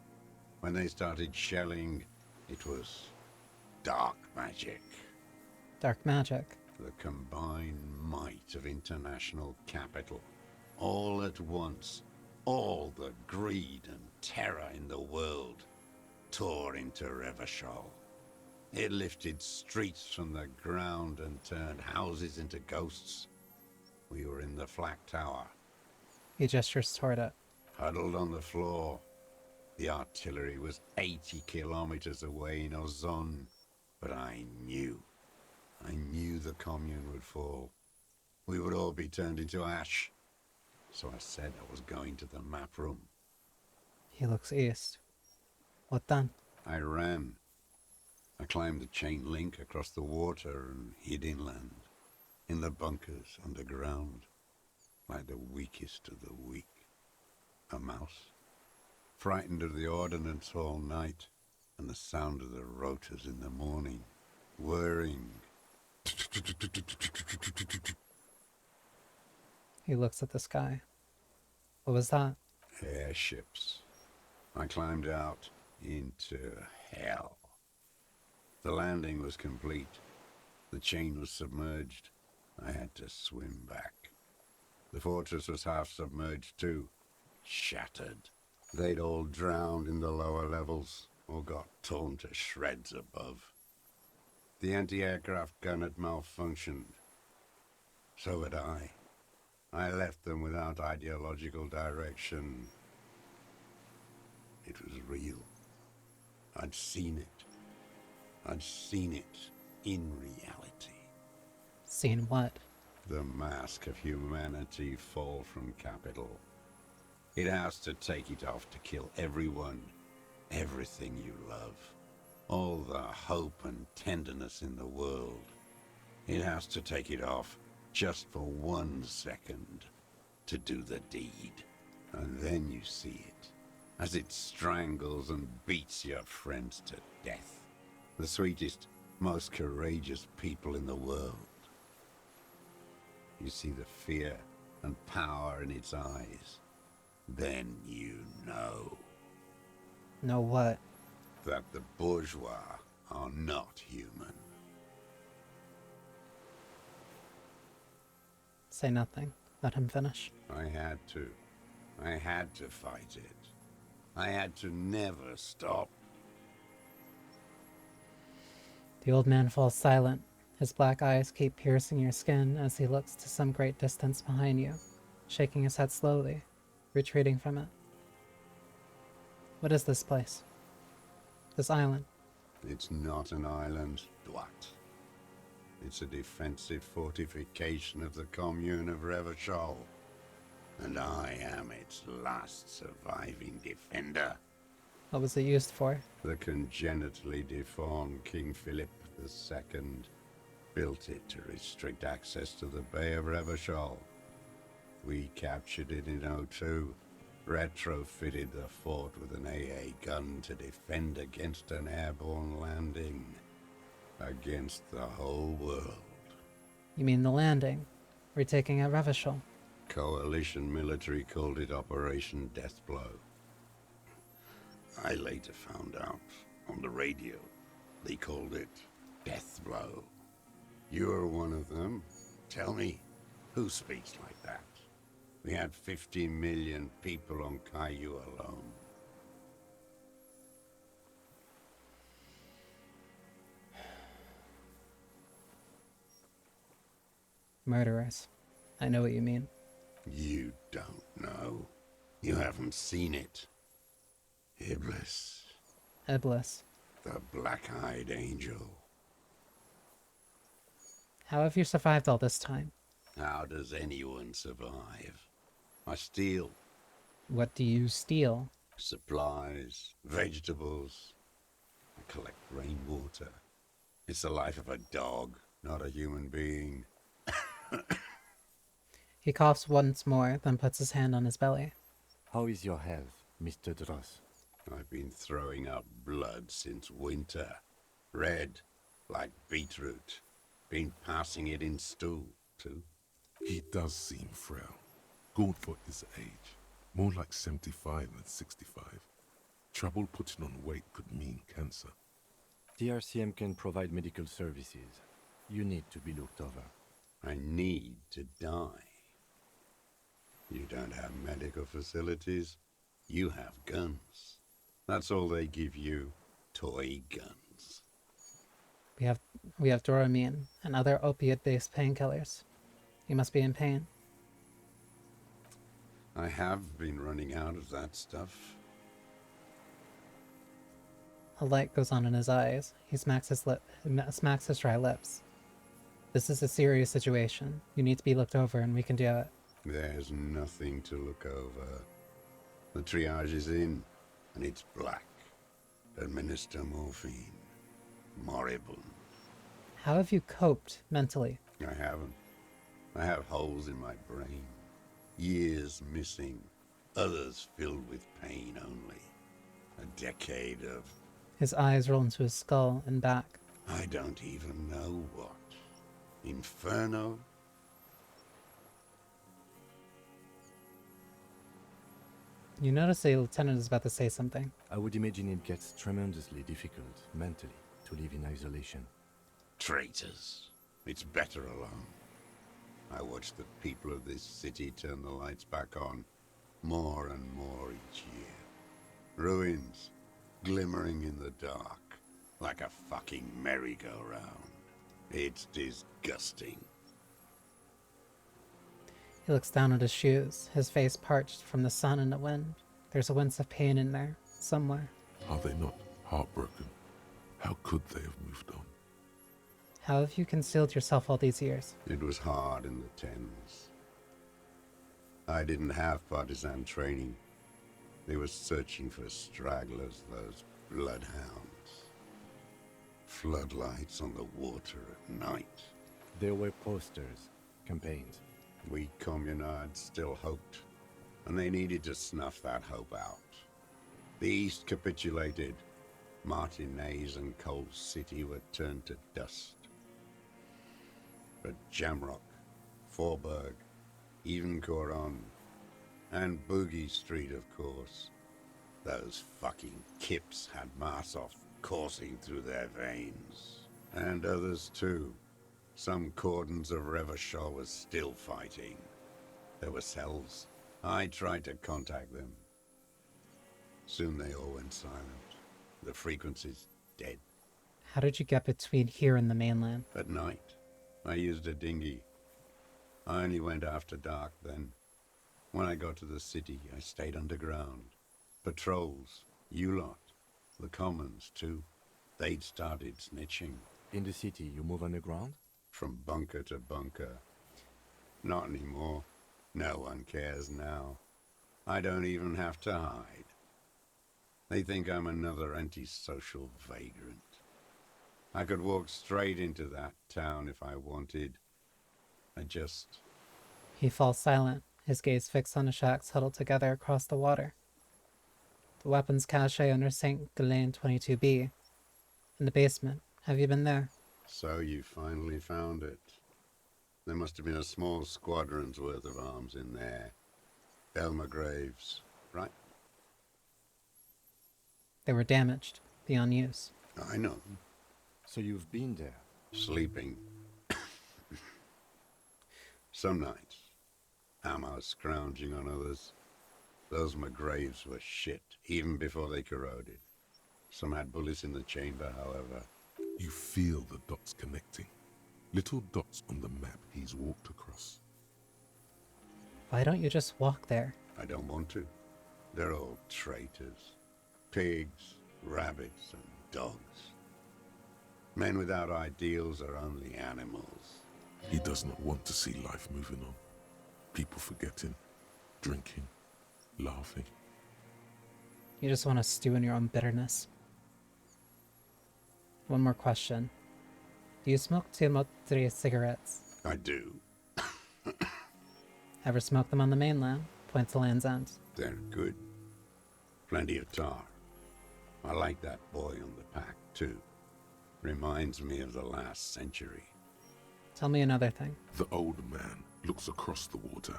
When they started shelling, it was dark magic. Dark magic. The combined might of international capital. All at once, all the greed and terror in the world tore into Revachol. It lifted streets from the ground and turned houses into ghosts. We were in the flak tower. He gestures toward it. Huddled on the floor. The artillery was 80 kilometers away in Ozon, but I knew the commune would fall. We would all be turned into ash. So I said I was going to the map room. He looks east. What then? I ran. I climbed the chain link across the water and hid inland, in the bunkers underground, like the weakest of the weak. A mouse, frightened of the ordnance all night and the sound of the rotors in the morning, whirring. He looks at the sky. What was that? Airships. I climbed out into hell. The landing was complete. The chain was submerged. I had to swim back. The fortress was half submerged too. Shattered. They'd all drowned in the lower levels or got torn to shreds above. The anti-aircraft gun had malfunctioned. So had I. I left them without ideological direction. It was real. I'd seen it. I'd seen it in reality. Seen what? The mask of humanity fall from capital. It has to take it off to kill everyone. everything you love, all the hope and tenderness in the world. It has to take it off just for 1 second to do the deed. And then you see it, as it strangles and beats your friends to death. The sweetest, most courageous people in the world. You see the fear and power in its eyes. Then you know. Know what? That the bourgeois are not human. Say nothing. Let him finish. I had to. I had to fight it. I had to never stop. The old man falls silent. His black eyes keep piercing your skin as he looks to some great distance behind you, shaking his head slowly, retreating from it. What is this place? This island? It's not an island, Dwight. It's a defensive fortification of the commune of Revachol. And I am its last surviving defender. What was it used for? The congenitally deformed King Philip II built it to restrict access to the Bay of Revachol. We captured it in '02, retrofitted the fort with an AA gun to defend against an airborne landing. Against the whole world. You mean the landing? Retaking at Revachol? Coalition military called it Operation Deathblow. I later found out on the radio they called it Deathblow. You're one of them. Tell me, who speaks like that? We had 50 million people on Caillou alone. Murderers. I know what you mean. You don't know. You haven't seen it. Iblis. Iblis. The black-eyed angel. How have you survived all this time? How does anyone survive? I steal. What do you steal? Supplies, vegetables. I collect rainwater. It's the life of a dog, not a human being. He coughs once more, then puts his hand on his belly. How is your health, Mr. Dross? I've been throwing up blood since winter. Red, like beetroot. Been passing it in stool, too. He does seem frail. Gaunt for his age. More like 75 than 65. Trouble putting on weight could mean cancer. The RCM can provide medical services. You need to be looked over. I need to die. You don't have medical facilities. You have guns. That's all they give you. Toy guns. We have Doramine and other opiate-based painkillers. You must be in pain. I have been running out of that stuff. A light goes on in his eyes. He smacks his dry lips. This is a serious situation. You need to be looked over and we can do it. There's nothing to look over. The triage is in, and it's black. Administer morphine. Moribund. How have you coped mentally? I haven't. I have holes in my brain. Years missing. Others filled with pain only. A decade of... His eyes roll into his skull and back. I don't even know what. Inferno? You notice the lieutenant is about to say something. I would imagine it gets tremendously difficult, mentally, to live in isolation. Traitors. It's better alone. I watch the people of this city turn the lights back on, more and more each year. Ruins, glimmering in the dark, like a fucking merry-go-round. It's disgusting. He looks down at his shoes, his face parched from the sun and the wind. There's a wince of pain in there, somewhere. Are they not heartbroken? How could they have moved on? How have you concealed yourself all these years? It was hard in the Thames. I didn't have partisan training. They were searching for stragglers, those bloodhounds. Floodlights on the water at night. There were posters, campaigns. We communards still hoped, and they needed to snuff that hope out. The East capitulated. Martinez and Cold City were turned to dust. But Jamrock, Forburg, even Coron, and Boogie Street, of course. Those fucking kips had Marsov coursing through their veins. And others too. Some cordons of Revachol was still fighting. There were cells. I tried to contact them. Soon they all went silent. The frequency's dead. How did you get between here and the mainland? At night, I used a dinghy. I only went after dark then. When I got to the city, I stayed underground. Patrols, you lot, the commons too. They'd started snitching. In the city, you move underground? From bunker to bunker. Not anymore. No one cares now. I don't even have to hide. They think I'm another antisocial vagrant. I could walk straight into that town if I wanted. I just... He falls silent, his gaze fixed on the shacks huddled together across the water. The weapons cache under St. Ghislaine 22B. In the basement. Have you been there? So you finally found it. There must have been a small squadron's worth of arms in there. Elmer Graves, right? They were damaged, beyond use. I know. So you've been there? Sleeping. Some nights. Ammo scrounging on others. Those McGraves were shit, even before they corroded. Some had bullets in the chamber, however. You feel the dots connecting. Little dots on the map he's walked across. Why don't you just walk there? I don't want to. They're all traitors. Pigs, rabbits, and dogs. Men without ideals are only animals. He does not want to see life moving on. People forgetting, drinking, laughing. You just want to stew in your own bitterness. One more question. Do you smoke Timotre cigarettes? I do. Ever smoke them on the mainland? Point to Land's End. They're good. Plenty of tar. I like that boy on the pack, too. Reminds me of the last century. Tell me another thing. The old man looks across the water,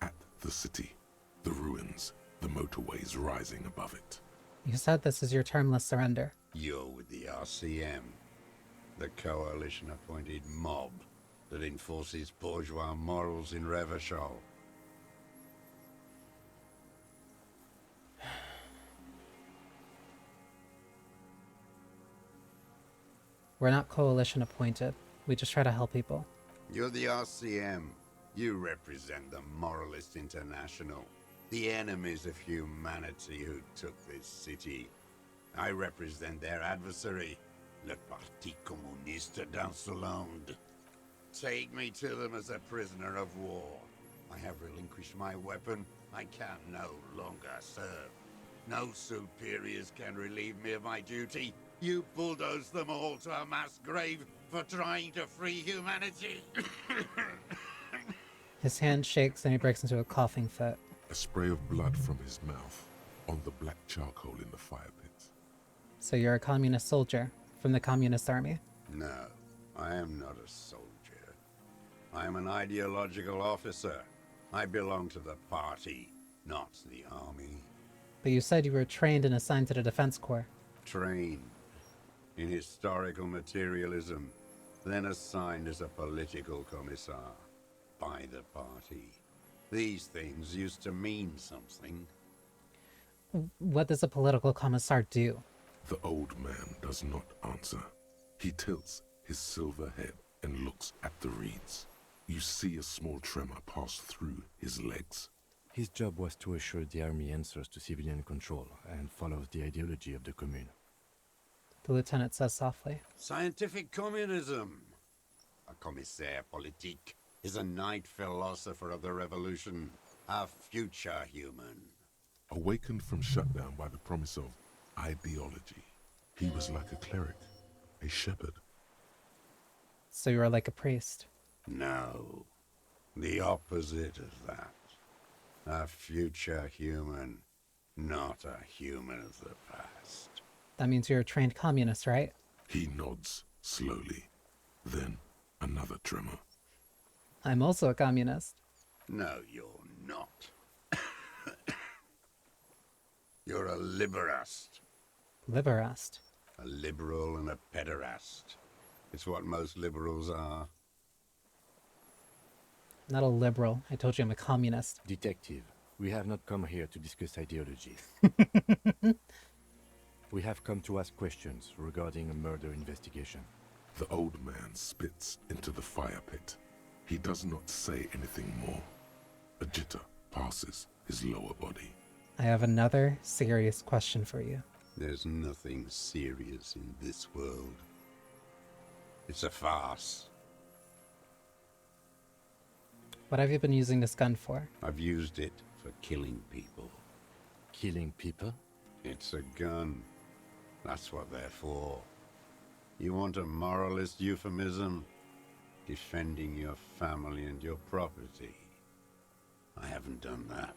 at the city, the ruins, the motorways rising above it. You said this is your termless surrender. You're with the RCM, the coalition-appointed mob that enforces bourgeois morals in Revachol. We're not coalition appointed. We just try to help people. You're the RCM. You represent the Moralist International, the enemies of humanity who took this city. I represent their adversary, le Parti Communiste d'Insolande. Take me to them as a prisoner of war. I have relinquished my weapon. I can no longer serve. No superiors can relieve me of my duty. You bulldoze them all to a mass grave for trying to free humanity. His hand shakes and he breaks into a coughing fit. A spray of blood from his mouth on the black charcoal in the fire pit. So you're a communist soldier from the communist army? No, I am not a soldier. I am an ideological officer. I belong to the party, not the army. But you said you were trained and assigned to the Defense Corps. Trained in historical materialism, then assigned as a political commissar by the party. These things used to mean something. What does a political commissar do? The old man does not answer. He tilts his silver head and looks at the reeds. You see a small tremor pass through his legs. His job was to assure the army answers to civilian control and follows the ideology of the Commune. The lieutenant says softly. Scientific communism. A commissaire politique is a knight philosopher of the revolution, a future human. Awakened from shutdown by the promise of ideology, he was like a cleric, a shepherd. So you are like a priest. No, the opposite of that. A future human, not a human of the past. That means you're a trained communist, right? He nods slowly, then another tremor. I'm also a communist. No, you're not. You're a liberast. Liberast. A liberal and a pederast. It's what most liberals are. Not a liberal. I told you I'm a communist. Detective, we have not come here to discuss ideology. We have come to ask questions regarding a murder investigation. The old man spits into the fire pit. He does not say anything more. A jitter passes his lower body. I have another serious question for you. There's nothing serious in this world. It's a farce. What have you been using this gun for? I've used it for killing people. Killing people? It's a gun. That's what they're for. You want a moralist euphemism? Defending your family and your property. I haven't done that.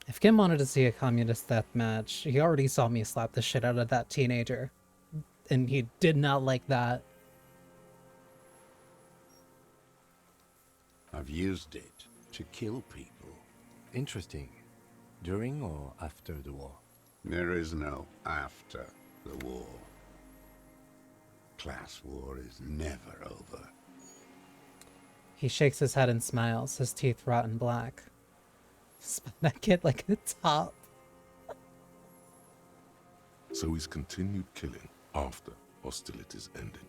If Kim wanted to see a communist death match, he already saw me slap the shit out of that teenager. And he did not like that. I've used it to kill people. Interesting. During or after the war? There is no after the war. Class war is never over. He shakes his head and smiles, his teeth rotten black. Spun that kid like a top. So he's continued killing after hostilities ended.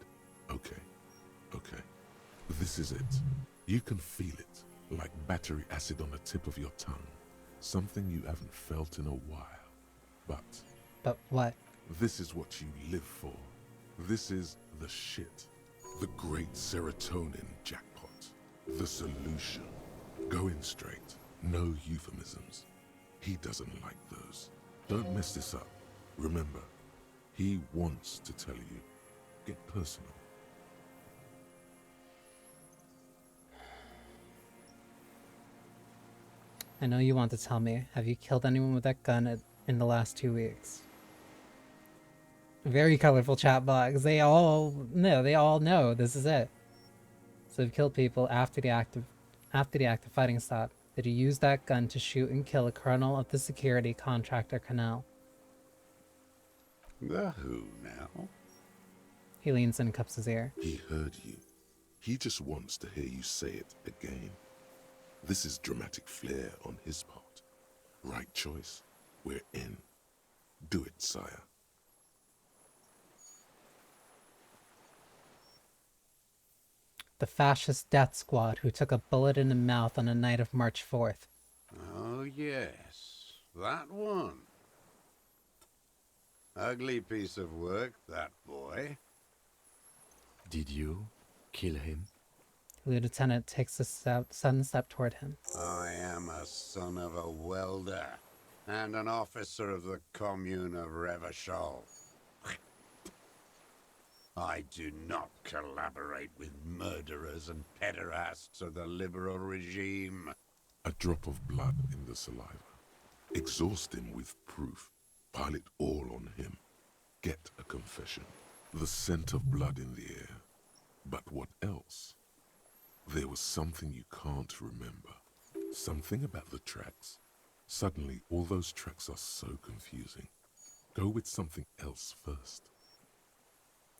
Okay, okay. This is it. You can feel it, like battery acid on the tip of your tongue. Something you haven't felt in a while. But what? This is what you live for. This is the shit. The great serotonin jackpot. The solution. Going straight. No euphemisms. He doesn't like those. Don't mess this up. Remember, he wants to tell you. Get personal. I know you want to tell me. Have you killed anyone with that gun in the last 2 weeks? Very colorful chat box. They all know this is it. So you've killed people after the act of fighting stopped. Did you use that gun to shoot and kill a colonel of the security contractor Canal? The who now? He leans in and cups his ear. He heard you. He just wants to hear you say it again. This is dramatic flair on his part. Right choice. We're in. Do it, sire. The fascist death squad who took a bullet in the mouth on the night of March 4th. Oh yes, that one. Ugly piece of work, that boy. Did you kill him? The lieutenant takes a sudden step toward him. I am a son of a welder and an officer of the commune of Revachol. I do not collaborate with murderers and pederasts of the liberal regime. A drop of blood in the saliva. Exhaust him with proof. Pile it all on him. Get a confession. The scent of blood in the air. But what else? There was something you can't remember. Something about the tracks. Suddenly, all those tracks are so confusing. Go with something else first.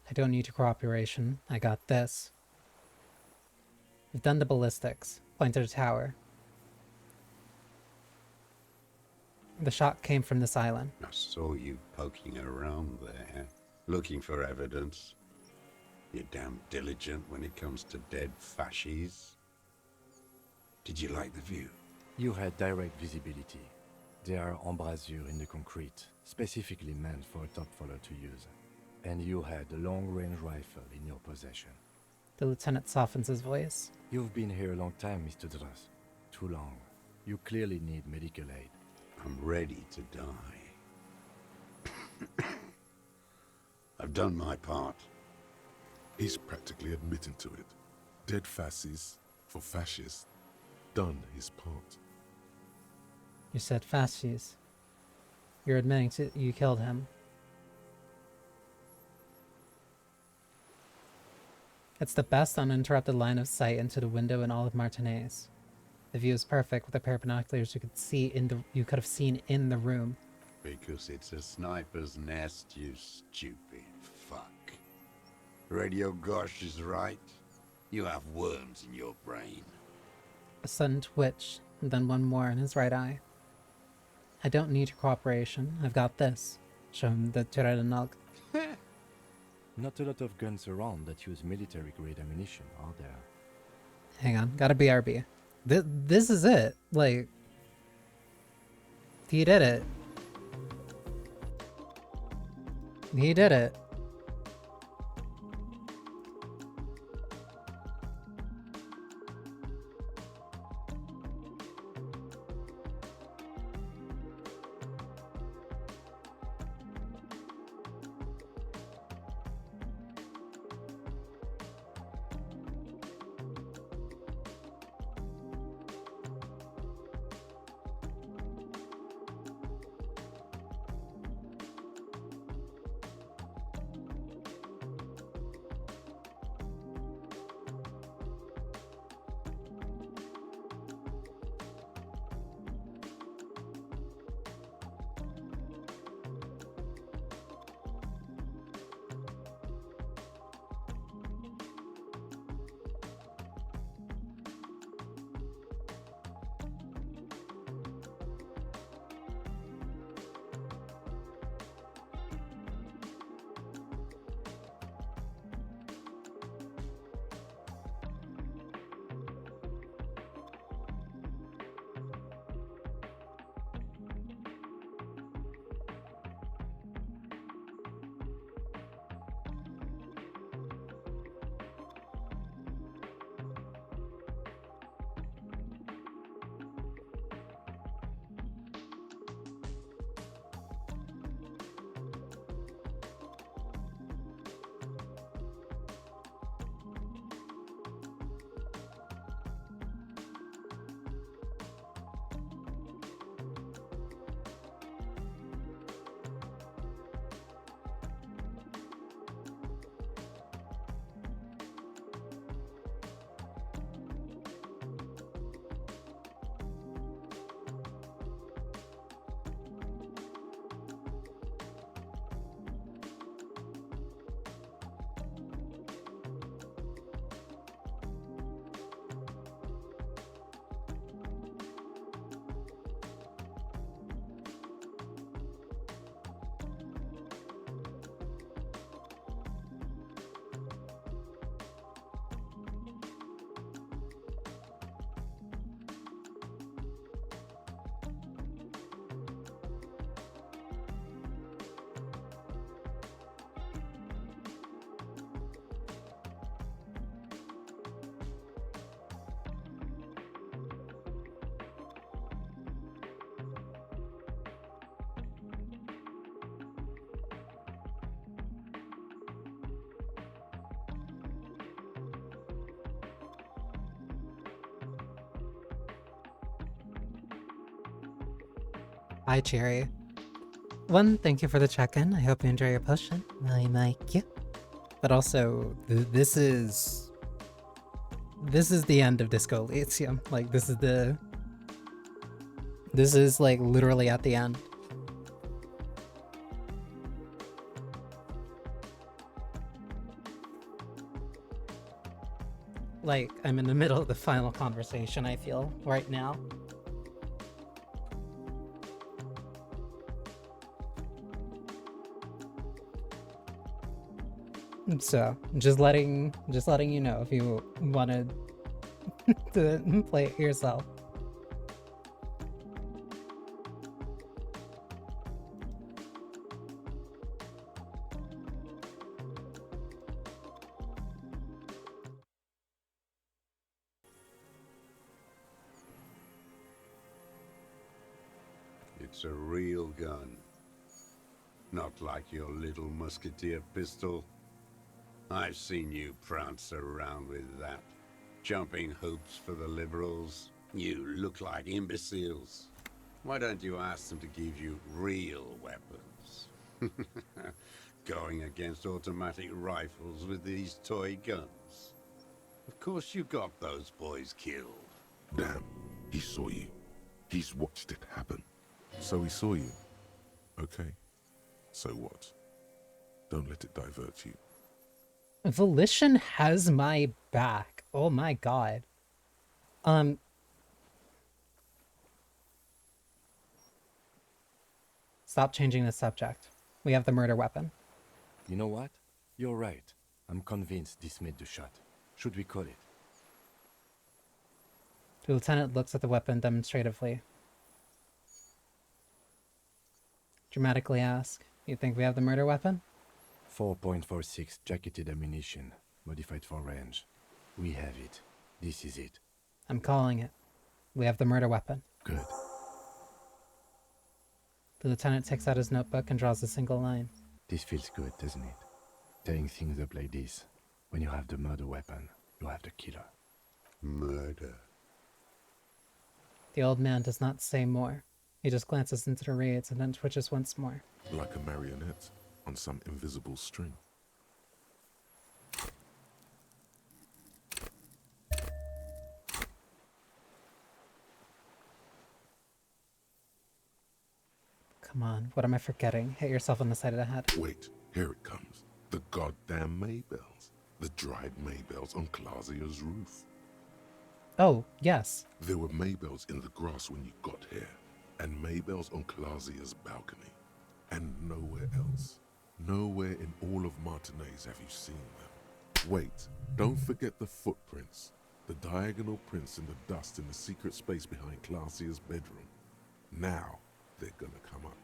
I don't need your cooperation. I got this. We've done the ballistics. Point to the tower. The shot came from this island. I saw you poking around there, looking for evidence. You're damn diligent when it comes to dead fascies. Did you like the view? You had direct visibility. There are embrasures in the concrete, specifically meant for a top follower to use. And you had a long-range rifle in your possession. The lieutenant softens his voice. You've been here a long time, Mr. Druss. Too long. You clearly need medical aid. I'm ready to die. I've done my part. He's practically admitting to it. Dead fascists for fascists. Done his part. You said fascists. You're admitting you killed him. It's the best uninterrupted line of sight into the window in all of Martinez. The view is perfect. With a pair of binoculars, you could have seen in the room. Because it's a sniper's nest, you stupid fuck. Radio Gosh is right. You have worms in your brain. A sudden twitch, and then one more in his right eye. I don't need your cooperation. I've got this. Show him the Tyrannog. Not a lot of guns around that use military-grade ammunition, are there? Hang on, got a BRB. This is it. Like, he did it. He did it. Hi, Cherry. One, thank you for the check-in. I hope you enjoy your potion. I like you. But also, this is the end of Disco Elysium. Like, this is like literally at the end. Like, I'm in the middle of the final conversation, I feel, right now. So, just letting you know if you wanted to play it yourself. a real gun. Not like your little musketeer pistol. I've seen you prance around with that, jumping hoops for the Liberals. You look like imbeciles. Why don't you ask them to give you real weapons? Going against automatic rifles with these toy guns. Of course you got those boys killed. Damn, he saw you. He's watched it happen. So he saw you. Okay, so what? Don't let it divert you. Volition has my back. Oh my god. Stop changing the subject. We have the murder weapon. You know what? You're right. I'm convinced this made the shot. Should we call it? The lieutenant looks at the weapon demonstratively. Dramatically ask, you think we have the murder weapon? 4.46 jacketed ammunition, modified for range. We have it. This is it. I'm calling it. We have the murder weapon. Good. The lieutenant takes out his notebook and draws a single line. This feels good, doesn't it? Tearing things up like this. When you have the murder weapon, you have the killer. Murder. The old man does not say more. He just glances into the reeds and then twitches once more. Like a marionette on some invisible string. Come on, what am I forgetting? Hit yourself on the side of the head. Wait, here it comes. The goddamn Maybells. The dried Maybells on Clausia's roof. Oh, yes. There were Maybells in the grass when you got here, and Maybells on Clausia's balcony, and nowhere else. Nowhere in all of Martinez have you seen them. Wait, don't forget the footprints. The diagonal prints in the dust in the secret space behind Clausia's bedroom. Now, they're gonna come up.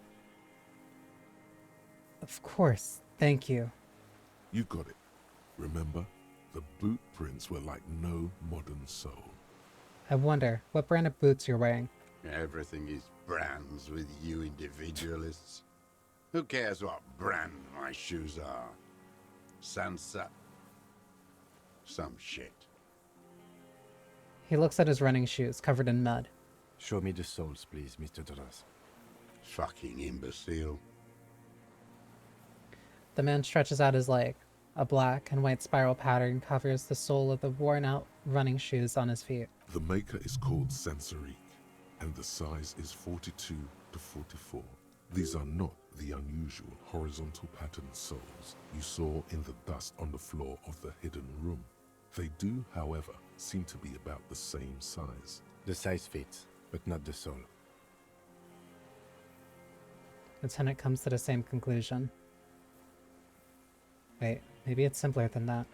Of course, thank you. You got it. Remember, the boot prints were like no modern soul. I wonder, what brand of boots you're wearing? Everything is brands with you individualists. Who cares what brand my shoes are? Sansa. Some shit. He looks at his running shoes, covered in mud. Show me the soles, please, Mr. Duras. Fucking imbecile. The man stretches out his leg. A black and white spiral pattern covers the sole of the worn-out running shoes on his feet. The maker is called Sansarique, and the size is 42 to 44. These are not the unusual horizontal patterned soles you saw in the dust on the floor of the hidden room. They do, however, seem to be about the same size. The size fits, but not the sole. Lieutenant comes to the same conclusion. Wait, maybe it's simpler than that.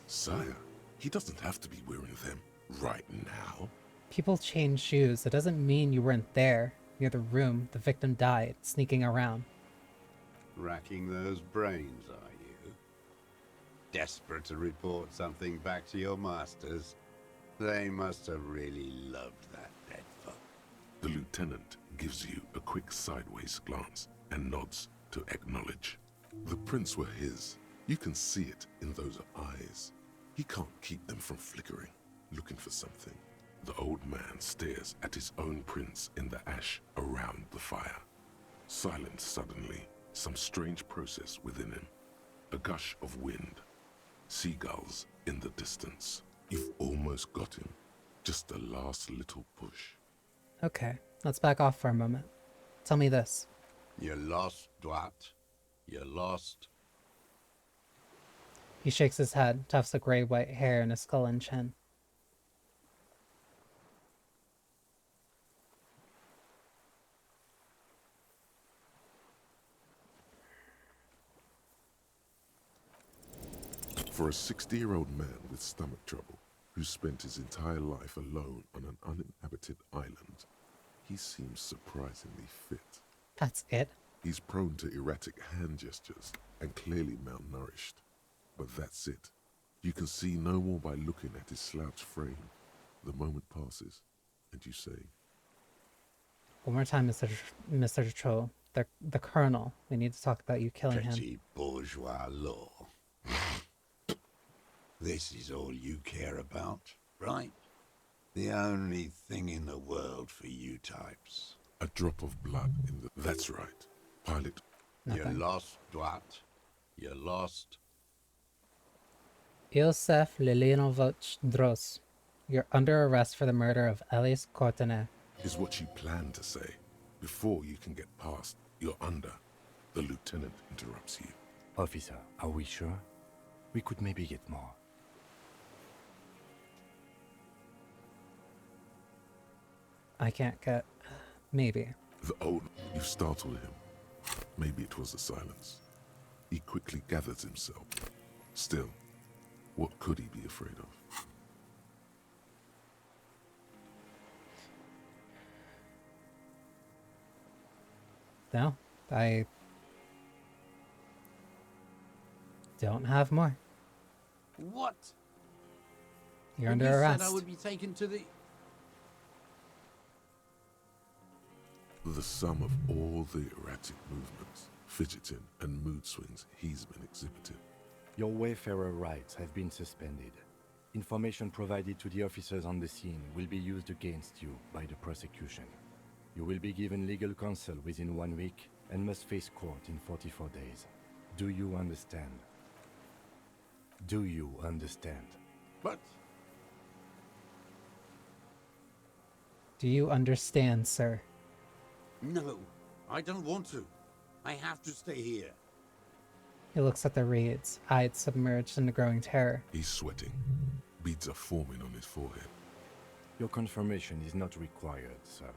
Sire, he doesn't have to be wearing them right now. People change shoes. It doesn't mean you weren't there, near the room the victim died, sneaking around. Racking those brains, are you? Desperate to report something back to your masters? They must have really loved that dead fuck. The lieutenant gives you a quick sideways glance and nods to acknowledge. The prints were his. You can see it in those eyes. He can't keep them from flickering, looking for something. The old man stares at his own prints in the ash around the fire. Silent suddenly, some strange process within him. A gush of wind. Seagulls in the distance. You've almost got him. Just the last little push. Okay, let's back off for a moment. Tell me this. You're lost, Dwat. You're lost. He shakes his head, tufts of gray-white hair in his skull and chin. For a 60-year-old man with stomach trouble, who spent his entire life alone on an uninhabited island, he seems surprisingly fit. That's it? He's prone to erratic hand gestures and clearly malnourished. But that's it. You can see no more by looking at his slouched frame. The moment passes, and you say, One more time, Mr. Cho. The Colonel. We need to talk about you killing him. Petty bourgeois law. This is all you care about, right? The only thing in the world for you types. A drop of blood in the... That's right. Pilot. You're lost, Dwat. You're lost. Iosef Lilinovich Dros. You're under arrest for the murder of Elis Kortenek. Is what she planned to say. Before you can get past, you're under. The lieutenant interrupts you. Officer, are we sure? We could maybe get more. I can't get... Maybe. You've startled him. Maybe it was the silence. He quickly gathers himself. Still, what could he be afraid of? No, I don't have more. What? You're under arrest. Said I would be taken to the... The sum of all the erratic movements, fidgeting, and mood swings he's been exhibiting. Your wayfarer rights have been suspended. Information provided to the officers on the scene will be used against you by the prosecution. You will be given legal counsel within 1 week and must face court in 44 days. Do you understand? Do you understand? But... Do you understand, sir? No, I don't want to. I have to stay here. He looks at the reeds, eyes submerged in the growing terror. He's sweating. Beads are forming on his forehead. Your confirmation is not required, sir.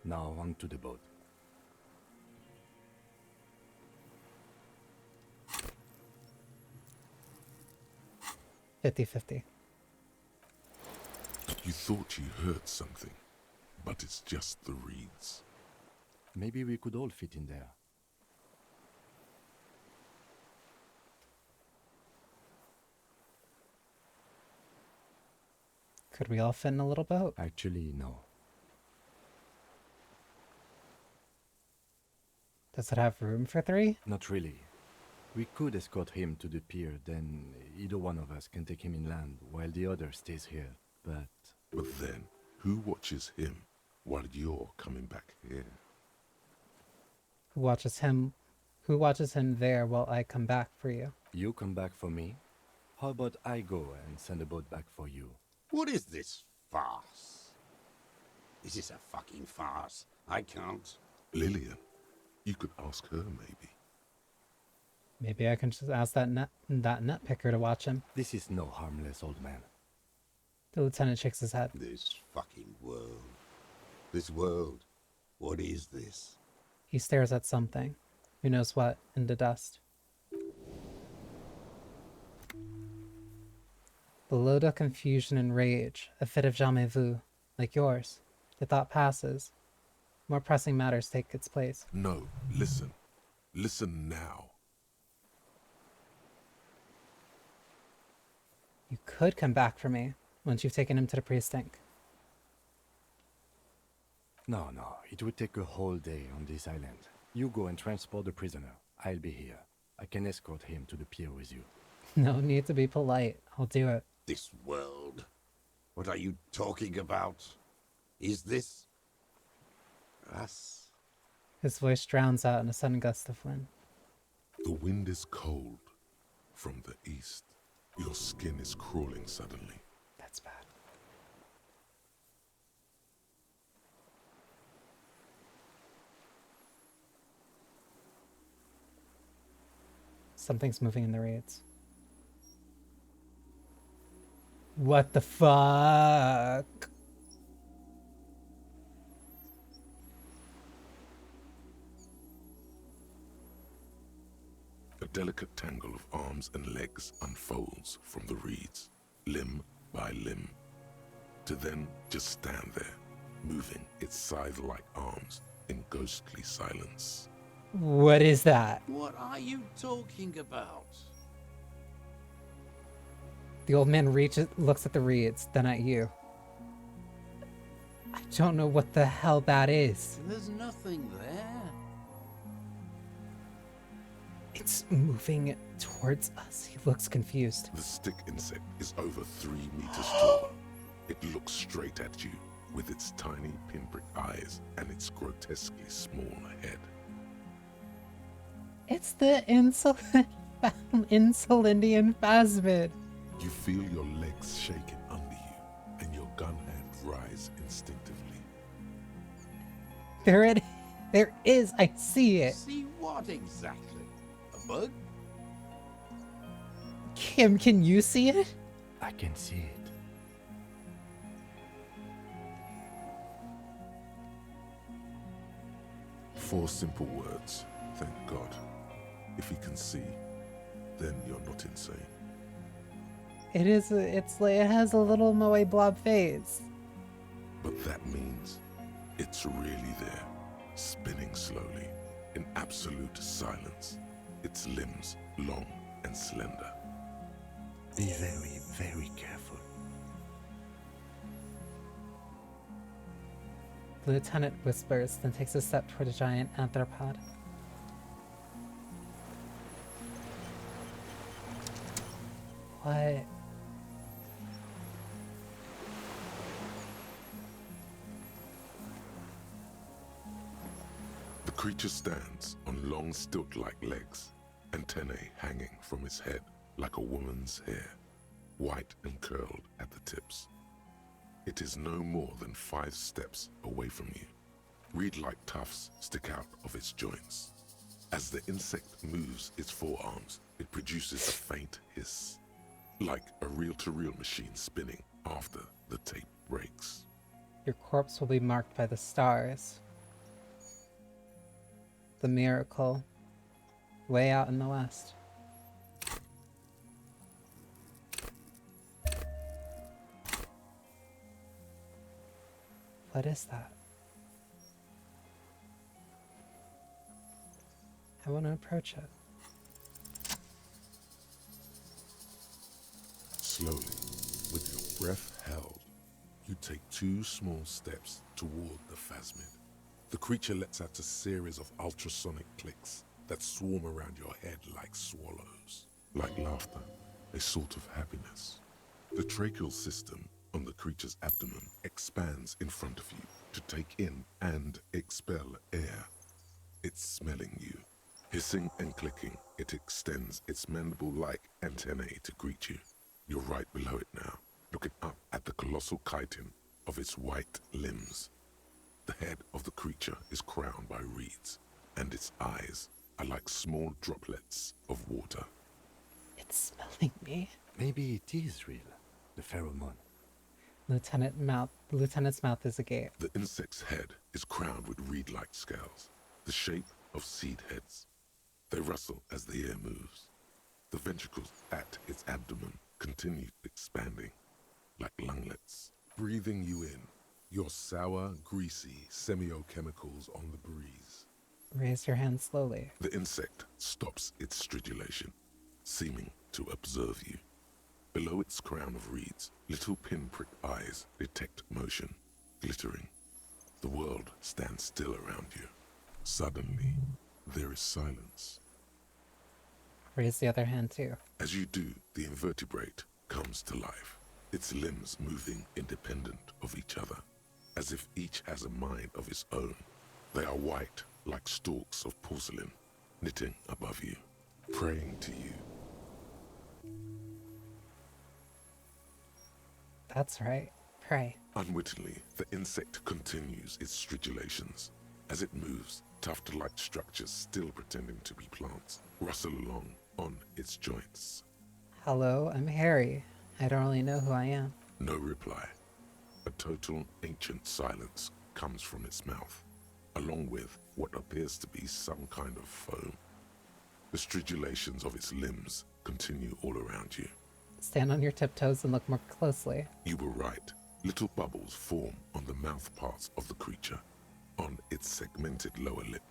Now on to the boat. $50-50. You thought you heard something, but it's just the reeds. Maybe we could all fit in there. Could we all fit in a little boat? Actually, no. Does it have room for 3? Not really. We could escort him to the pier, then either one of us can take him inland while the other stays here, but... But then, who watches him while you're coming back here? Who watches him there while I come back for you? You come back for me? How about I go and send a boat back for you? What is this farce? This is a fucking farce. I can't. Lillian, you could ask her maybe. Maybe I can just ask that net picker to watch him. This is no harmless old man. The lieutenant shakes his head. This fucking world. This world. What is this? He stares at something. Who knows what? In the dust. The load of confusion and rage, a fit of jamais vu, like yours. The thought passes. More pressing matters take its place. No, listen. Listen now. You could come back for me once you've taken him to the precinct. No, it would take a whole day on this island. You go and transport the prisoner. I'll be here. I can escort him to the pier with you. No need to be polite. I'll do it. This world? What are you talking about? Is this... us? His voice drowns out in a sudden gust of wind. The wind is cold from the east. Your skin is crawling suddenly. That's bad. Something's moving in the reeds. What the fuck? A delicate tangle of arms and legs unfolds from the reeds, limb by limb, to then just stand there, moving its scythe-like arms in ghostly silence. What is that? What are you talking about? The old man looks at the reeds, then at you. I don't know what the hell that is. There's nothing there. It's moving towards us. He looks confused. The stick insect is over 3 meters tall. It looks straight at you with its tiny pinprick eyes and its grotesquely small head. It's the Insulindian phasmid. You feel your legs shaking under you and your gun hand rise instinctively. There is. I see it. See what exactly? A bug? Kim, can you see it? I can see it. 4 simple words, thank God. If he can see, then you're not insane. It has a little moe blob face. But that means it's really there, spinning slowly, in absolute silence. Its limbs long and slender. Be very, very careful. The lieutenant whispers, then takes a step toward a giant anthropod. What? The creature stands on long stilt-like legs, antennae hanging from its head like a woman's hair, white and curled at the tips. It is no more than 5 steps away from you. Reed-like tufts stick out of its joints. As the insect moves its forearms, it produces a faint hiss, like a reel-to-reel machine spinning after the tape breaks. Your corpse will be marked by the stars. The miracle. Way out in the west. What is that? I want to approach it. Slowly, with your breath held, you take 2 small steps toward the phasmid. The creature lets out a series of ultrasonic clicks that swarm around your head like swallows. Like laughter, a sort of happiness. The tracheal system on the creature's abdomen expands in front of you to take in and expel air. It's smelling you. Hissing and clicking, it extends its mandible-like antennae to greet you. You're right below it now, looking up at the colossal chitin of its white limbs. The head of the creature is crowned by reeds, and its eyes are like small droplets of water. It's smelling me. Maybe it is real. The pheromone. Lieutenant's mouth is agape. The insect's head is crowned with reed-like scales, the shape of seed heads. They rustle as the air moves. The ventricles at its abdomen continue expanding, like lunglets, breathing you in, your sour, greasy semiochemicals on the breeze. Raise your hand slowly. The insect stops its stridulation, seeming to observe you. Below its crown of reeds, little pinprick eyes detect motion, glittering. The world stands still around you. Suddenly, there is silence. Raise the other hand too. As you do, the invertebrate comes to life, its limbs moving independent of each other, as if each has a mind of its own. They are white, like stalks of porcelain, knitting above you, praying to you. That's right. Pray. Unwittingly, the insect continues its stridulations. As it moves, tuft-like structures, still pretending to be plants, rustle along on its joints. Hello, I'm Harry. I don't really know who I am. No reply. A total ancient silence comes from its mouth, along with what appears to be some kind of foam. The stridulations of its limbs continue all around you. Stand on your tiptoes and look more closely. You were right. Little bubbles form on the mouth parts of the creature, on its segmented lower lip.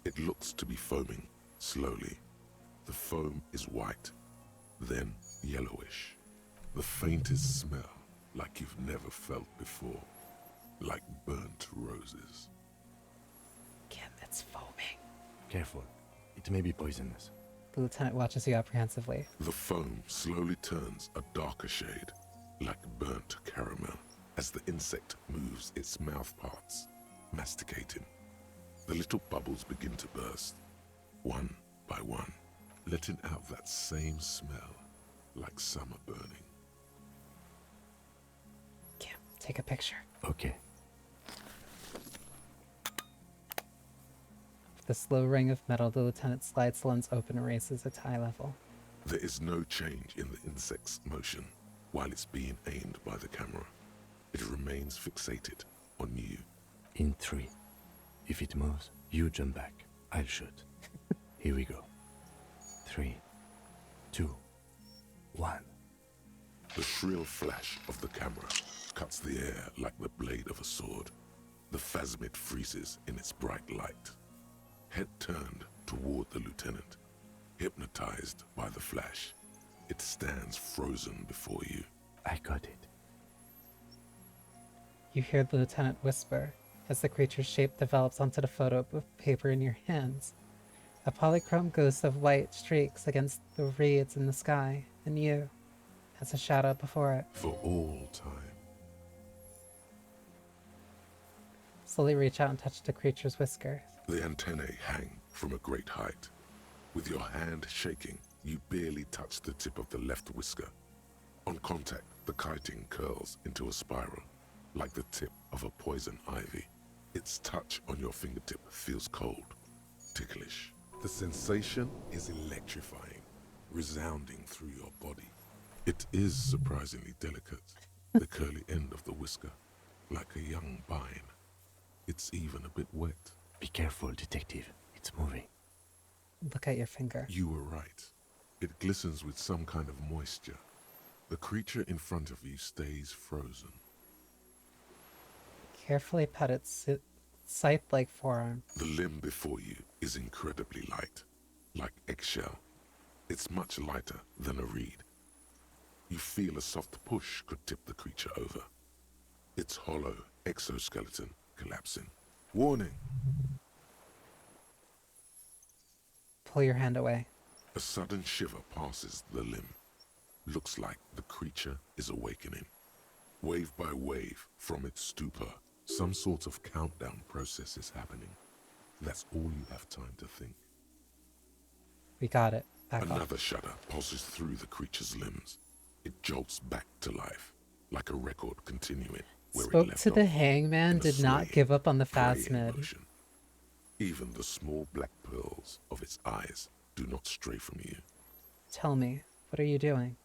It looks to be foaming, slowly. The foam is white, then yellowish. The faintest smell, like you've never felt before. like burnt roses. Kim, it's foaming. Careful. It may be poisonous. The lieutenant watches you apprehensively. The foam slowly turns a darker shade, like burnt caramel, as the insect moves its mouth parts, masticating. The little bubbles begin to burst, one by one, letting out that same smell, like summer burning. Kim, take a picture. Okay. With the slow ring of metal, the lieutenant slides the lens open and raises its eye level. There is no change in the insect's motion while it's being aimed by the camera. It remains fixated on you. In 3. If it moves, you jump back. I'll shoot. Here we go. 3, 2, 1. The shrill flash of the camera cuts the air like the blade of a sword. The phasmid freezes in its bright light. Head turned toward the lieutenant, hypnotized by the flash. It stands frozen before you. I got it. You hear the lieutenant whisper as the creature's shape develops onto the photo of paper in your hands. A polychrome ghost of light streaks against the reeds in the sky, and you, as a shadow before it. For all time. Slowly reach out and touch the creature's whiskers. The antennae hang from a great height. With your hand shaking, you barely touch the tip of the left whisker. On contact, the chitin curls into a spiral, like the tip of a poison ivy. Its touch on your fingertip feels cold, ticklish. The sensation is electrifying, resounding through your body. It is surprisingly delicate, the curly end of the whisker, like a young vine. It's even a bit wet. Be careful, detective. It's moving. Look at your finger. You were right. It glistens with some kind of moisture. The creature in front of you stays frozen. Carefully pat its scythe-like forearm. The limb before you is incredibly light, like eggshell. It's much lighter than a reed. You feel a soft push could tip the creature over. Its hollow exoskeleton collapsing. Warning! Pull your hand away. A sudden shiver passes the limb. Looks like the creature is awakening. Wave by wave from its stupor, some sort of countdown process is happening. That's all you have time to think. We got it. Back Another off. shudder pulses through the creature's limbs. It jolts back to life, like a record continuing where it Spoke left to the off, hangman, in a did not swaying, give up on the praying phasmid. motion. Even the small black pearls of its eyes do not stray from you. Tell me, what are you doing?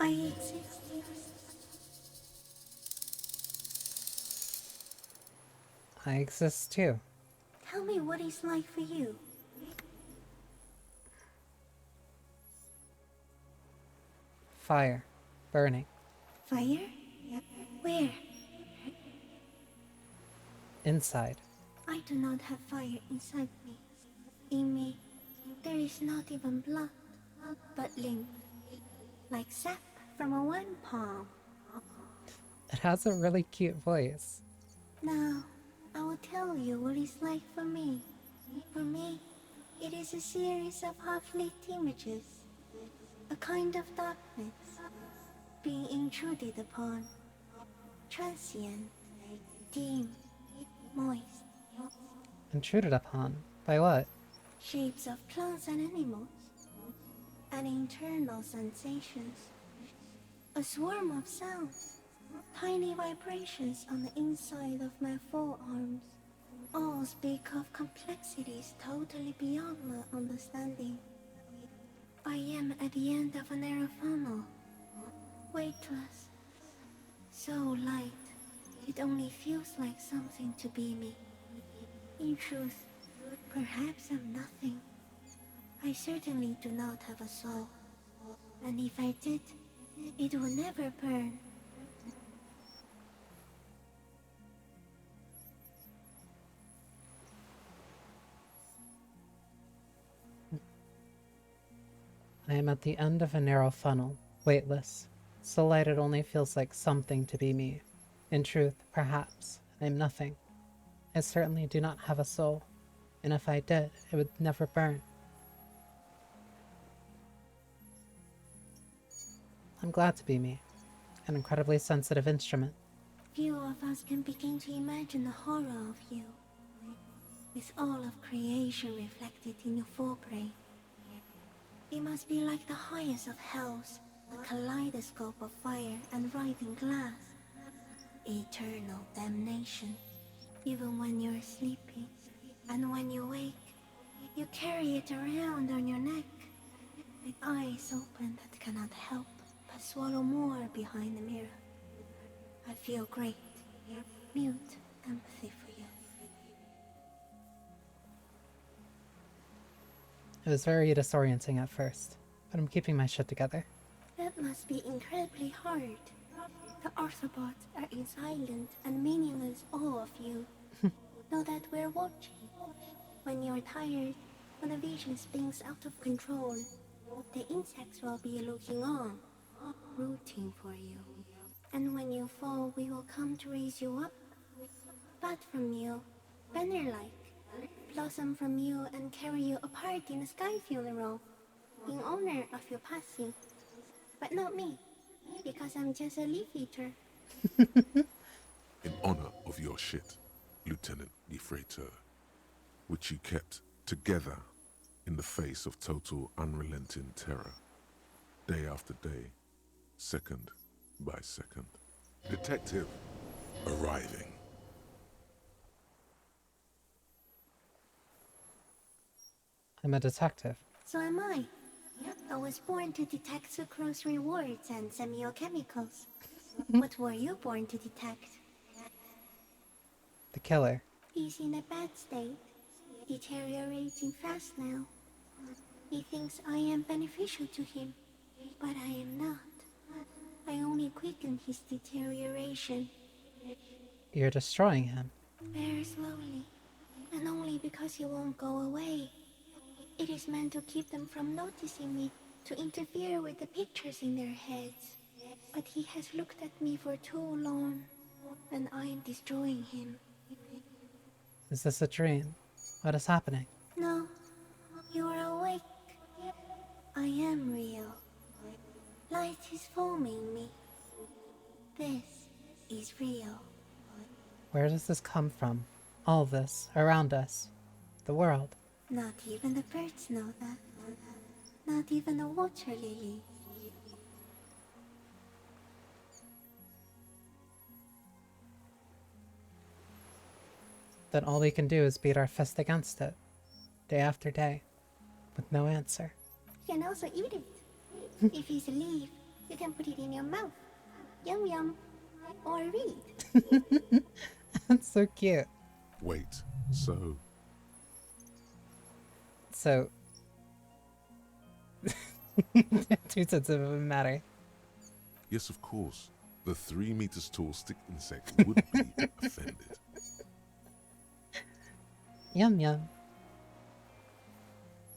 I exist. I exist too. Tell me what it's like for you. Fire. Burning. Fire? Where? Inside. I do not have fire inside me. In me, there is not even blood, but lymph, like sap from a one palm. It has a really cute voice. Now, I will tell you what it's like for me. For me, it is a series of half-lit images, a kind of darkness, being intruded upon, transient, dim, moist. Intruded upon. By what? Shapes of plants and animals, and internal sensations. A swarm of sounds, tiny vibrations on the inside of my forearms. All speak of complexities totally beyond my understanding. I am at the end of a narrow funnel, weightless, so light, it only feels like something to be me. In truth, perhaps I'm nothing. I certainly do not have a soul, and if I did, it would never burn. I am at the end of a narrow funnel, weightless, so light it only feels like something to be me. In truth, perhaps, I am nothing. I certainly do not have a soul, and if I did, it would never burn. I'm glad to be me, an incredibly sensitive instrument. Few of us can begin to imagine the horror of you, with all of creation reflected in your forebrain. It must be like the highest of hells, a kaleidoscope of fire and writhing glass. Eternal damnation, even when you're sleeping, and when you wake, you carry it around on your neck, with eyes open that cannot help but swallow more behind the mirror. I feel great, mute empathy for you. It was very disorienting at first, but I'm keeping my shit together. That must be incredibly hard. The Arthropods are in silent and meaningless awe of you. Know that we're watching. When you're tired, when the vision spins out of control, the insects will be looking on, rooting for you. And when you fall, we will come to raise you up. Bud from you, banner-like, blossom from you and carry you apart in a sky funeral, in honor of your passing. But not me, because I'm just a leaf eater. In honor of your shit, Lieutenant Gefreiter, which you kept together in the face of total unrelenting terror, day after day, second by second. Detective arriving. I'm a detective. So am I. I was born to detect sucrose rewards and semiochemicals. What were you born to detect? The killer. He's in a bad state, deteriorating fast now. He thinks I am beneficial to him, but I am not. I only quicken his deterioration. You're destroying him. Very slowly, and only because he won't go away. It is meant to keep them from noticing me, to interfere with the pictures in their heads. But he has looked at me for too long, and I am destroying him. Is this a dream? What is happening? No, you are awake. I am real. Light is forming me. This is real. Where does this come from? All this, around us. The world. Not even the birds know that. Not even the water lily. Then all we can do is beat our fist against it, day after day, with no answer. You can also eat it. If it's a leaf, you can put it in your mouth. Yum yum. Or read. That's so cute. Wait, so... Too sensitive of a matter. Yes, of course. The 3 meters tall stick insect would be offended. Yum yum.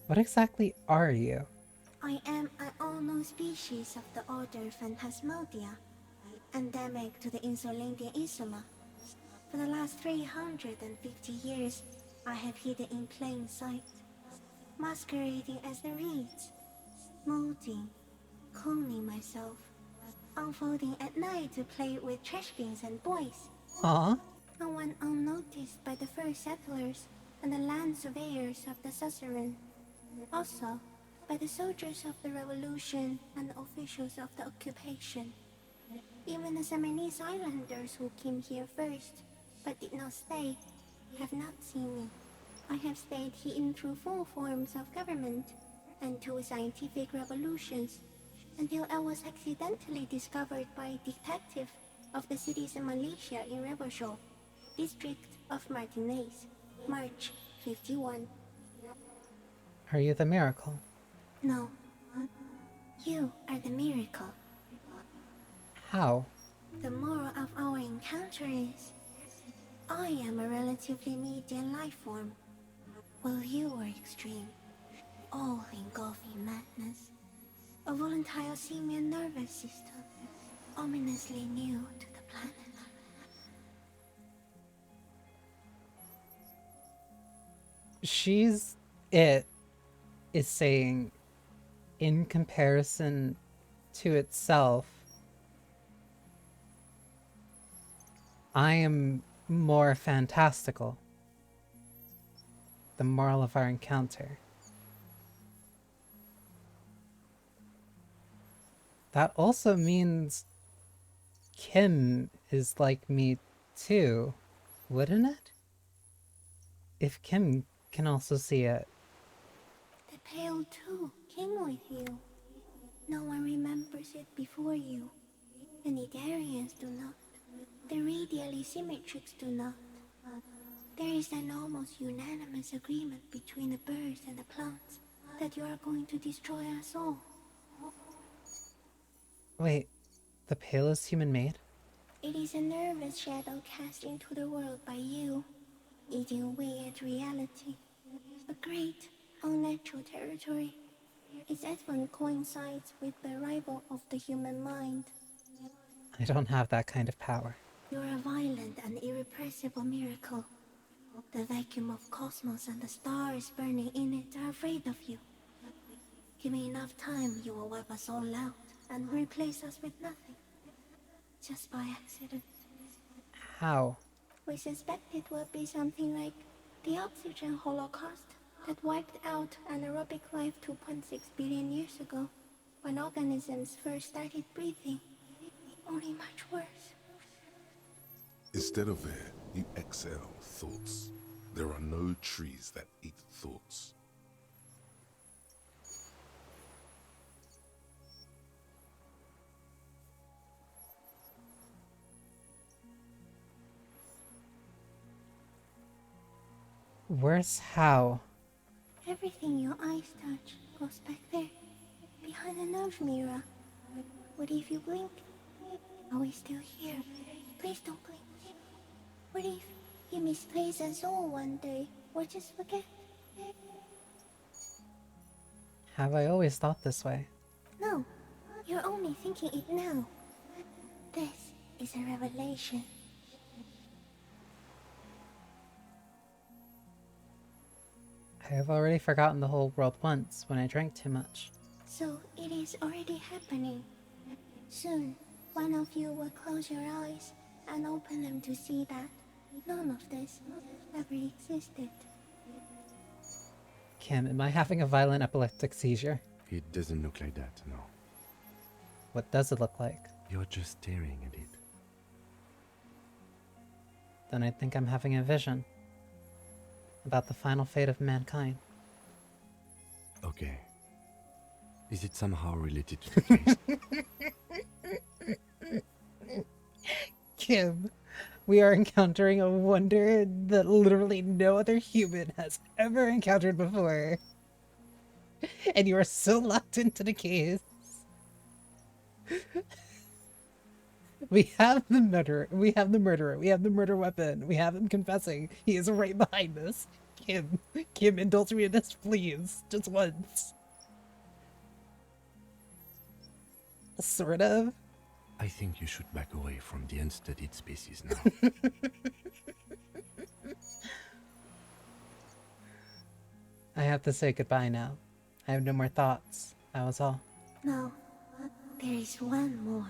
What exactly are you? I am an unknown species of the order Phantasmodia, endemic to the Insulandian Insula. For the last 350 years, I have hidden in plain sight, masquerading as the reeds, molding, cloning myself, unfolding at night to play with trash bins and boys. Aww. No one unnoticed by the first settlers and the land surveyors of the suzerain. Also, by the soldiers of the revolution and the officials of the occupation. Even the Seminese islanders who came here first, but did not stay, have not seen me. I have stayed hidden through 4 forms of government and 2 scientific revolutions, until I was accidentally discovered by a detective of the citizen militia in Reverchol, district of Martinez, March 51. Are you the miracle? No. You are the miracle. How? The moral of our encounter is, I am a relatively median life form, while you are extreme, all-engulfing madness, a volatile simian nervous system, ominously new to the planet. it is saying, in comparison to itself, I am more fantastical. The moral of our encounter. That also means Kim is like me too, wouldn't it? If Kim can also see it. The Pale too came with you. No one remembers it before you. The Nidarians do not. The radially symmetrics do not. There is an almost unanimous agreement between the birds and the plants that you are going to destroy us all. Wait, the Pale is human-made? It is a nervous shadow cast into the world by you, eating away at reality. A great, unnatural territory. Its advent coincides with the arrival of the human mind. I don't have that kind of power. You're a violent and irrepressible miracle. The vacuum of cosmos and the stars burning in it are afraid of you. Give me enough time, you will wipe us all out and replace us with nothing. Just by accident. How? We suspect it will be something like the oxygen holocaust that wiped out anaerobic life 2.6 billion years ago, when organisms first started breathing. Only much worse. Instead of air, you exhale thoughts. There are no trees that eat thoughts. Worse how? Everything your eyes touch goes back there, behind the nerve mirror. What if you blink? Are we still here? Please don't blink. What if you misplace us all one day, or just forget? Have I always thought this way? No, you're only thinking it now. This is a revelation. I have already forgotten the whole world once, when I drank too much. So it is already happening. Soon, one of you will close your eyes and open them to see that none of this ever existed. Kim, am I having a violent epileptic seizure? It doesn't look like that, no. What does it look like? You're just staring at it. Then I think I'm having a vision. About the final fate of mankind. Okay. Is it somehow related to the case? Kim, we are encountering a wonder that literally no other human has ever encountered before. And you are so locked into the case. We have the murderer, we have the murder weapon, we have him confessing. He is right behind us. Kim, indulge me in this, please. Just once. Sort of. I think you should back away from the unstudied species now. I have to say goodbye now. I have no more thoughts. That was all. No, there is one more.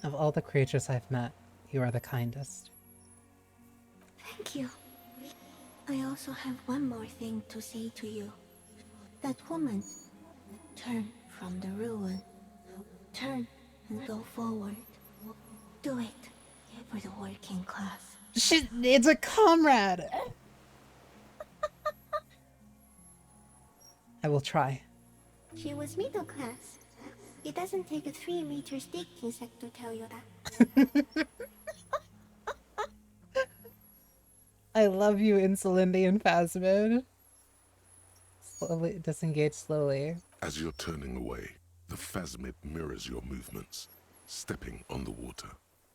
Of all the creatures I've met, you are the kindest. Thank you. I also have one more thing to say to you. That woman, turn from the ruin. Turn and go forward. Do it for the working class. It's a comrade! I will try. She was middle class. It doesn't take a 3-meter stick insect to tell you that. I love you, Insulindian Phasmid. Slowly, disengage slowly. As you're turning away, the phasmid mirrors your movements, stepping on the water,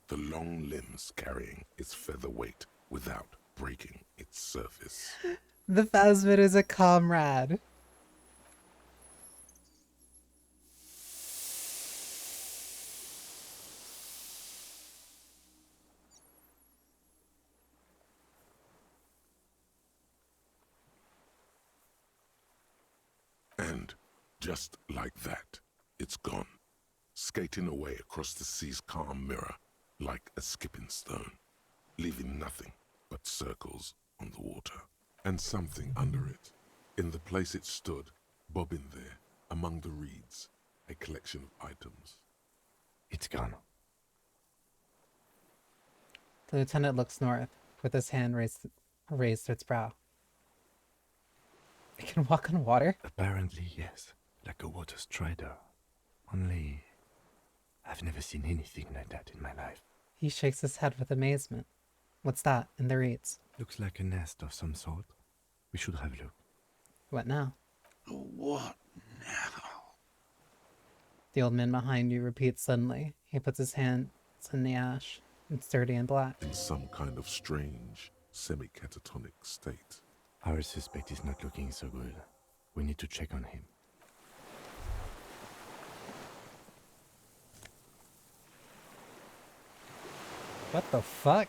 the long limbs carrying its feather weight without breaking its surface. The Phasmid is a comrade. Just like that, it's gone, skating away across the sea's calm mirror like a skipping stone, leaving nothing but circles on the water, and something under it. In the place it stood, bobbing there, among the reeds, a collection of items. It's gone. The lieutenant looks north, with his hand raised to its brow. It can walk on water? Apparently, yes. Like a water strider. Only, I've never seen anything like that in my life. He shakes his head with amazement. What's that, in the reeds? Looks like a nest of some sort. We should have a look. What now? What now? The old man behind you repeats suddenly. He puts his hands in the ash. It's dirty and black. In some kind of strange, semi-catatonic state. Our suspect is not looking so good. We need to check on him. What the fuck?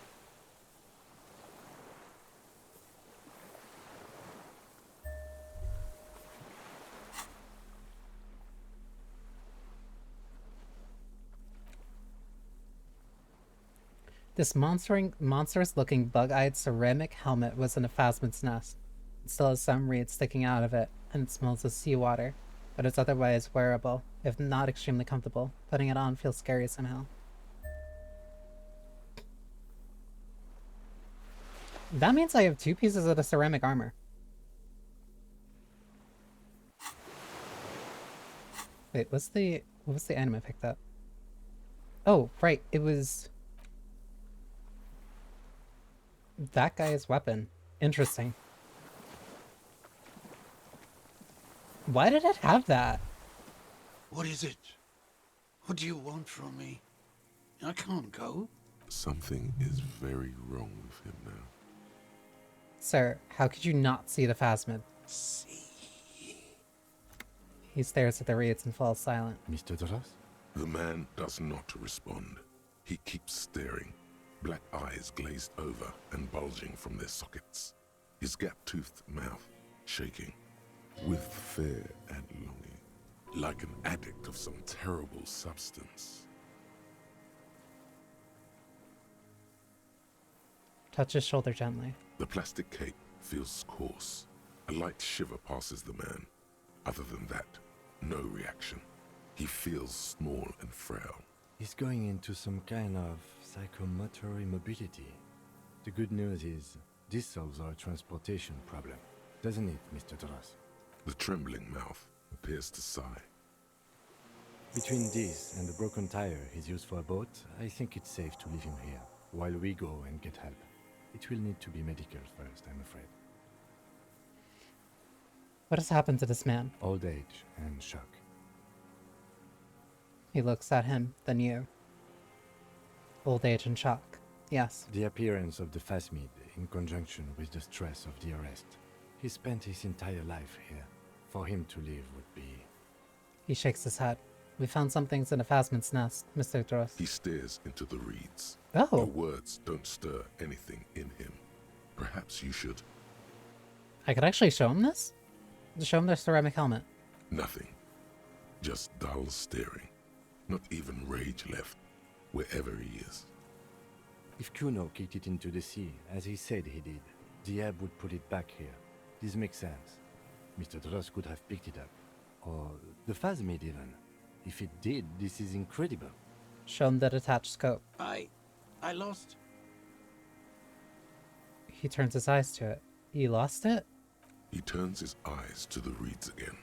This monstrous-looking bug-eyed ceramic helmet was in a phasmid's nest. It still has some reeds sticking out of it, and it smells of seawater, but it's otherwise wearable, if not extremely comfortable. Putting it on feels scary somehow. That means I have 2 pieces of the ceramic armor. Wait, what was the item I picked up? Oh, right, it was that guy's weapon. Interesting. Why did it have that? What is it? What do you want from me? I can't go. Something is very wrong with him now. Sir, how could you not see the phasmid? See. He stares at the reeds and falls silent. Mr. Duras? The man does not respond. He keeps staring, black eyes glazed over and bulging from their sockets, his gap-toothed mouth shaking with fear and longing, like an addict of some terrible substance. Touch his shoulder gently. The plastic cape feels coarse. A light shiver passes the man. Other than that, no reaction. He feels small and frail. He's going into some kind of psychomotor immobility. The good news is, this solves our transportation problem. Doesn't it, Mr. Duras? The trembling mouth appears to sigh. Between this and the broken tire he's used for a boat, I think it's safe to leave him here, while we go and get help. It will need to be medical first, I'm afraid. What has happened to this man? Old age and shock. He looks at him, then you. Old age and shock. Yes. The appearance of the phasmid in conjunction with the stress of the arrest. He spent his entire life here. For him to leave would be... He shakes his head. We found some things in a phasmid's nest, Mr. Dross. He stares into the reeds. Oh. Your words don't stir anything in him. Perhaps you should. I could actually show him this? Show him the ceramic helmet. Nothing. Just dull staring. Not even rage left, wherever he is. If Kuno kicked it into the sea, as he said he did, the ebb would put it back here. This makes sense. Mr. Dross could have picked it up. Or the phasmid even. If it did, this is incredible. Show him the detached scope. I lost. He turns his eyes to it. You lost it? He turns his eyes to the reeds again,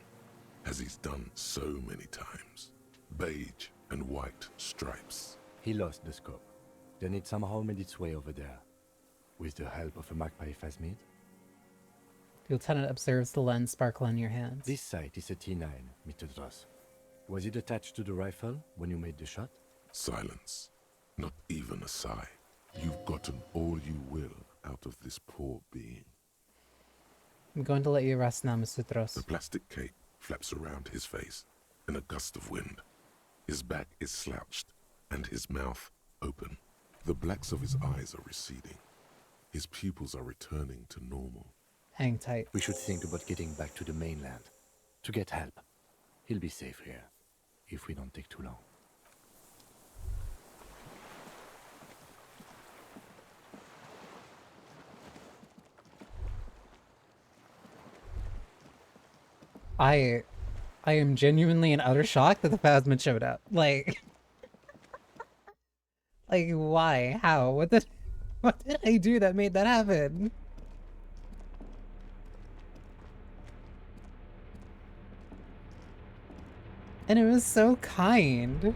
as he's done so many times. Beige and white stripes. He lost the scope. Then it somehow made its way over there. With the help of a magpie phasmid. The lieutenant observes the lens sparkle in your hands. This sight is a T9, Mr. Dross. Was it attached to the rifle when you made the shot? Silence. Not even a sigh. You've gotten all you will out of this poor being. I'm going to let you rest now, Mr. Dross. The plastic cape flaps around his face in a gust of wind. His back is slouched and his mouth open. The blacks of his eyes are receding. His pupils are returning to normal. Hang tight. We should think about getting back to the mainland. To get help. He'll be safe here, if we don't take too long. I am genuinely in utter shock that the Phasmid showed up. Like, like why? How? What did I do that made that happen? And it was so kind.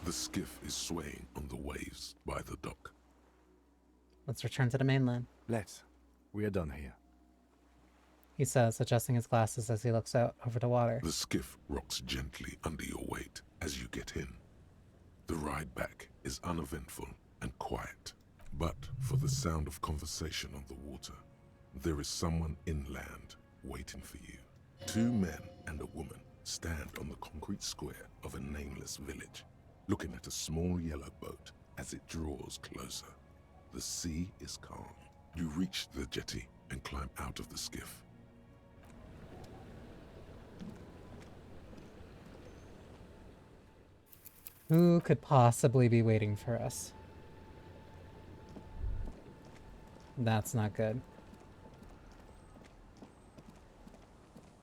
The skiff is swaying on the waves by the dock. Let's return to the mainland. Let's. We are done here. He says, adjusting his glasses as he looks out over the water. The skiff rocks gently under your weight as you get in. The ride back is uneventful and quiet, but for the sound of conversation on the water, there is someone inland waiting for you. 2 men and a woman stand on the concrete square of a nameless village, looking at a small yellow boat as it draws closer. The sea is calm. You reach the jetty and climb out of the skiff. Who could possibly be waiting for us? That's not good.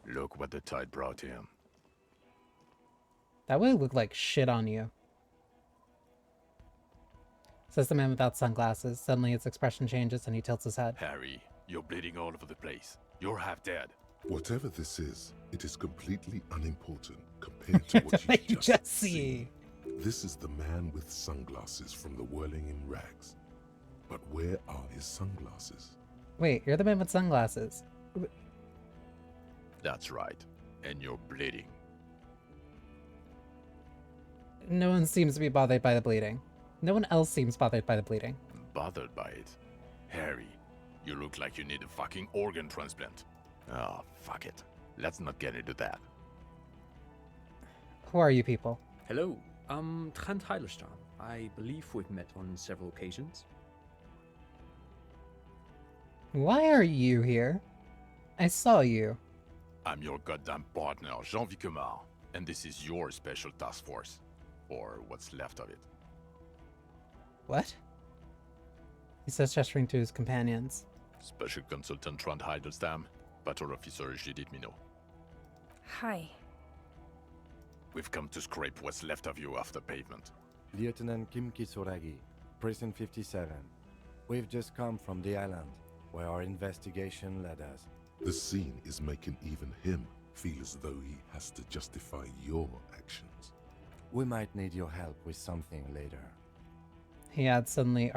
Look what the tide brought him. That would look like shit on you. Says the man without sunglasses. Suddenly his expression changes and he tilts his head. Harry, you're bleeding all over the place. You're half dead. Whatever this is, it is completely unimportant compared to what you just seen. This is the man with sunglasses from the Whirling in Rags. But where are his sunglasses? Wait, you're the man with sunglasses. That's right. And you're bleeding. No one seems to be bothered by the bleeding. No one else seems bothered by the bleeding. Bothered by it? Harry, you look like you need a fucking organ transplant. Oh, fuck it. Let's not get into that. Who are you people? Hello, I'm Trent Heilerstam. I believe we've met on several occasions. Why are you here? I saw you. I'm your goddamn partner, Jean-Vic Quemar, and this is your special task force. Or what's left of it. What? He says, gesturing to his companions. Special Consultant Trent Heilerstam, Patrol Officer Judith Minot. Hi. We've come to scrape what's left of you off the pavement. Lieutenant Kim Kitsuragi, Precinct 57. We've just come from the island, where our investigation led us. The scene is making even him feel as though he has to justify your actions. We might need your help with something later. He adds, suddenly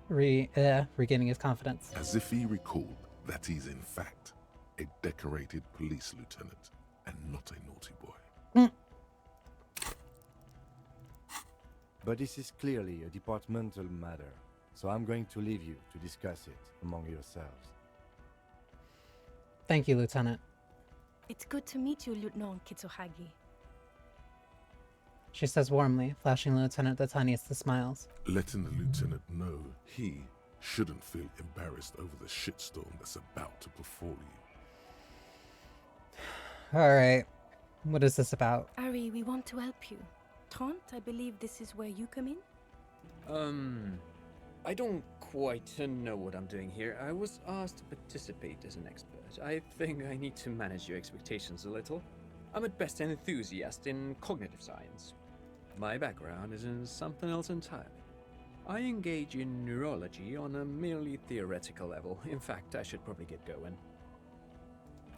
regaining his confidence. As if he recalled that he's in fact a decorated police lieutenant and not a naughty boy. But this is clearly a departmental matter, so I'm going to leave you to discuss it among yourselves. Thank you, Lieutenant. It's good to meet you, Lieutenant Kitsuhagi. She says warmly, flashing the lieutenant the tiniest of smiles. Letting the lieutenant know he shouldn't feel embarrassed over the shitstorm that's about to befall you. Alright. What is this about? Ari, we want to help you. Trent, I believe this is where you come in? I don't quite know what I'm doing here. I was asked to participate as an expert. I think I need to manage your expectations a little. I'm at best an enthusiast in cognitive science. My background is in something else entirely. I engage in neurology on a merely theoretical level. In fact, I should probably get going.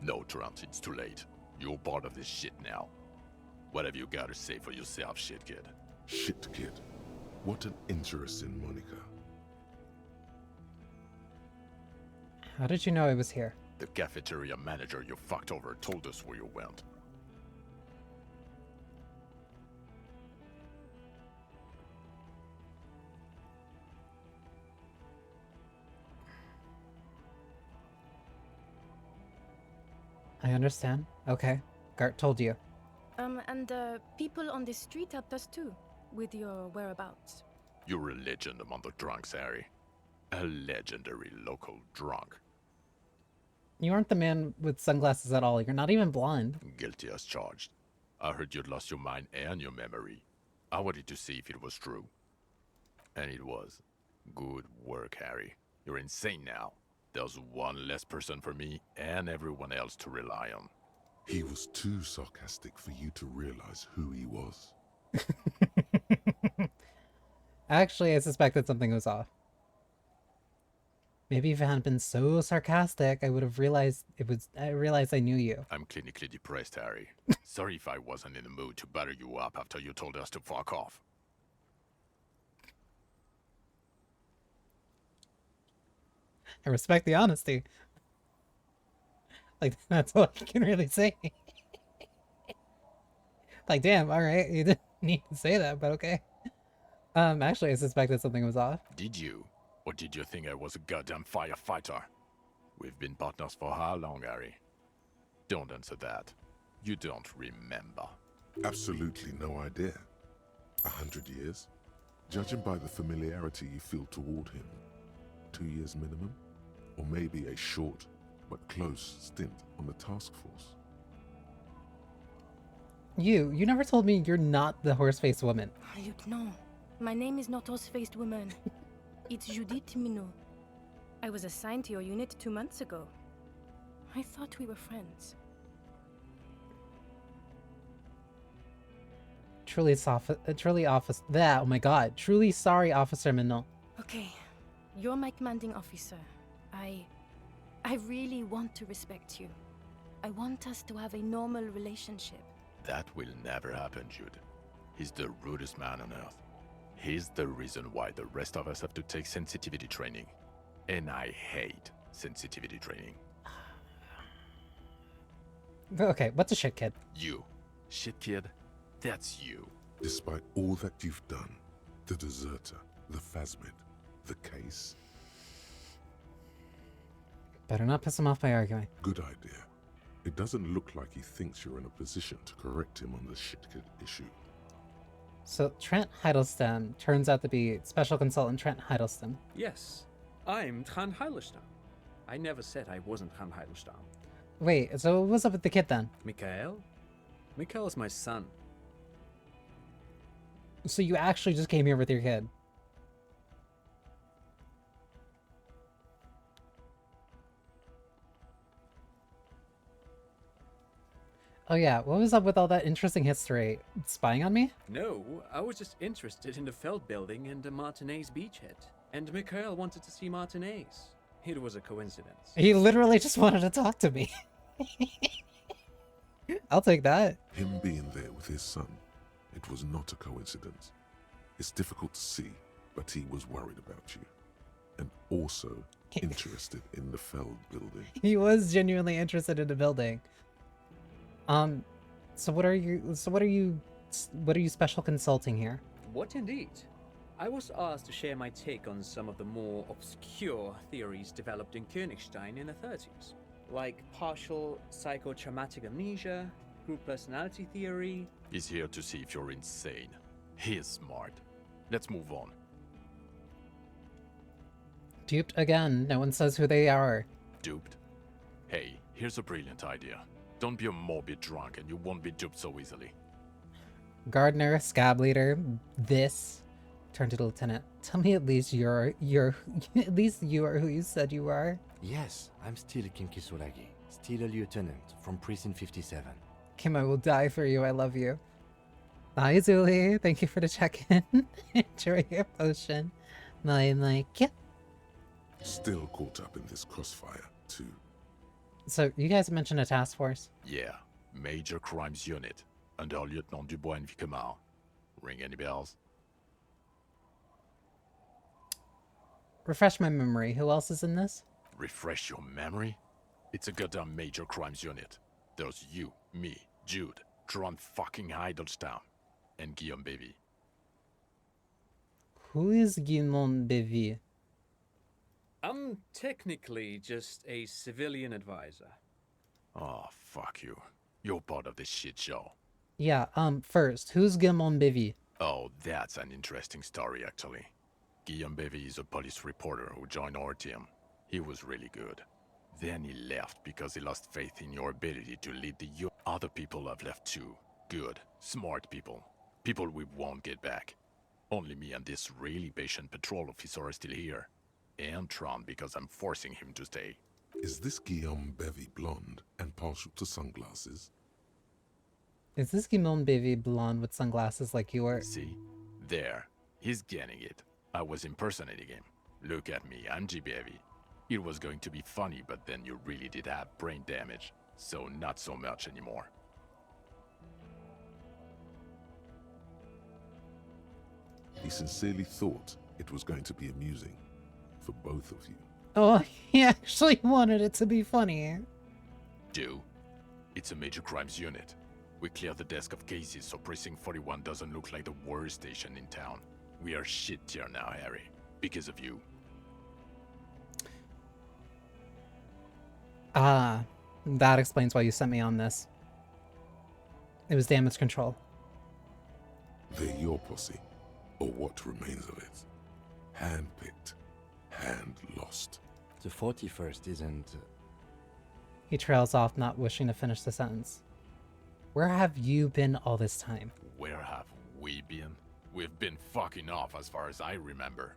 No, Trent, it's too late. You're part of this shit now. What have you got to say for yourself, shit kid? Shit kid. What an interesting moniker. How did you know I was here? The cafeteria manager you fucked over told us where you went. I understand. Okay. Gart told you. And people on the street helped us too, with your whereabouts. You're a legend among the drunks, Harry. A legendary local drunk. You aren't the man with sunglasses at all. You're not even blonde. Guilty as charged. I heard you'd lost your mind and your memory. I wanted to see if it was true. And it was. Good work, Harry. You're insane now. There's one less person for me and everyone else to rely on. He was too sarcastic for you to realize who he was. Actually, I suspected something was off. Maybe if it hadn't been so sarcastic, I would have realized I realized I knew you. I'm clinically depressed, Harry. Sorry if I wasn't in the mood to butter you up after you told us to fuck off. I respect the honesty. Like, that's all I can really say. Like, damn, alright, you didn't need to say that, but okay. Actually, I suspected something was off. Did you? Or did you think I was a goddamn firefighter? We've been partners for how long, Harry? Don't answer that. You don't remember. Absolutely no idea. 100 years? Judging by the familiarity you feel toward him. 2 years minimum? Or maybe a short but close stint on the task force. You never told me you're not the horse-faced woman. No, my name is not Horse-Faced Woman. It's Judith Minot. I was assigned to your unit 2 months ago. I thought we were friends. Truly oh my god. Truly sorry, Officer Minot. Okay, you're my commanding officer. I really want to respect you. I want us to have a normal relationship. That will never happen, Jude. He's the rudest man on earth. He's the reason why the rest of us have to take sensitivity training. And I hate sensitivity training. Okay, what's a shit kid? You. Shit kid? That's you. Despite all that you've done, the deserter, the phasmid, the case. Better not piss him off by arguing. Good idea. It doesn't look like he thinks you're in a position to correct him on the shit kid issue. So Trent Hiddleston turns out to be Special Consultant Trent Hiddleston. Yes, I'm Trent Hiddleston. I never said I wasn't Trent Hiddleston. Wait, so what's up with the kid then? Mikhail? Mikhail is my son. So you actually just came here with your kid? Oh yeah, what was up with all that interesting history? Spying on me? No, I was just interested in the Feld building and the Martinez beachhead. And Mikhail wanted to see Martinez. It was a coincidence. He literally just wanted to talk to me. I'll take that. Him being there with his son, it was not a coincidence. It's difficult to see, but he was worried about you. And also interested in the Feld building. He was genuinely interested in the building. So what are you special consulting here? What indeed? I was asked to share my take on some of the more obscure theories developed in Königstein in the 30s. Like partial psychotraumatic amnesia, group personality theory. He's here to see if you're insane. He is smart. Let's move on. Duped again. No one says who they are. Duped? Hey, here's a brilliant idea. Don't be a morbid drunk and you won't be duped so easily. Gardener, scab leader, this. Turn to the lieutenant. Tell me at least you are who you said you are. Yes, I'm still Kinkisuragi, still a lieutenant from Precinct 57. Kim, I will die for you. I love you. Hi, Zuli. Thank you for the check-in. Enjoy your potion. My yeah. Still caught up in this crossfire, too. So, you guys mentioned a task force? Yeah, Major Crimes Unit, under Lieutenant Dubois and Vicomar. Ring any bells? Refresh my memory. Who else is in this? Refresh your memory? It's a goddamn Major Crimes Unit. There's you, me, Jude, Trent fucking Hiddleston, and Guillaume Bevy. Who is Guillaume Bevy? I'm technically just a civilian advisor. Oh, fuck you. You're part of this shit show. Yeah, first, who's Guillaume Bivy? Oh, that's an interesting story, actually. Guillaume Bevy is a police reporter who joined our team. He was really good. Then he left because he lost faith in your ability to lead the youth. Other people have left too. Good, smart people. People we won't get back. Only me and this really patient patrol officer are still here. And Tron because I'm forcing him to stay. Is this Guillaume Bevy blonde and partial to sunglasses? Is this Guillaume Bivy blonde with sunglasses like you are? See? There. He's getting it. I was impersonating him. Look at me, I'm G. Bevy. It was going to be funny, but then you really did have brain damage. So not so much anymore. He sincerely thought it was going to be amusing for both of you. Oh, he actually wanted it to be funny. Do? It's a major crimes unit. We clear the desk of cases so Precinct 41 doesn't look like the worst station in town. We are shit tier now, Harry. Because of you. Ah, that explains why you sent me on this. It was damage control. They're your posse, or what remains of it. Hand-picked, hand-lost. The 41st isn't... He trails off, not wishing to finish the sentence. Where have you been all this time? Where have we been? We've been fucking off as far as I remember.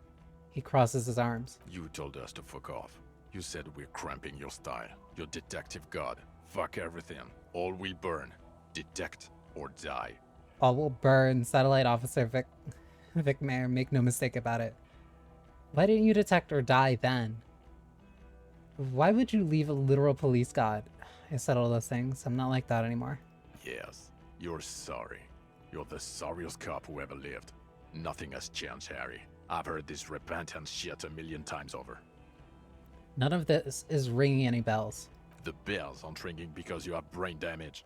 He crosses his arms. You told us to fuck off. You said we're cramping your style. Your detective god. Fuck everything. All will burn. Detect or die. All will burn, Satellite Officer Vic Mayer, make no mistake about it. Why didn't you detect or die then? Why would you leave a literal police god? I said all those things. I'm not like that anymore. Yes, you're sorry. You're the sorriest cop who ever lived. Nothing has changed, Harry. I've heard this repentant shit a million times over. None of this is ringing any bells. The bells aren't ringing because you have brain damage.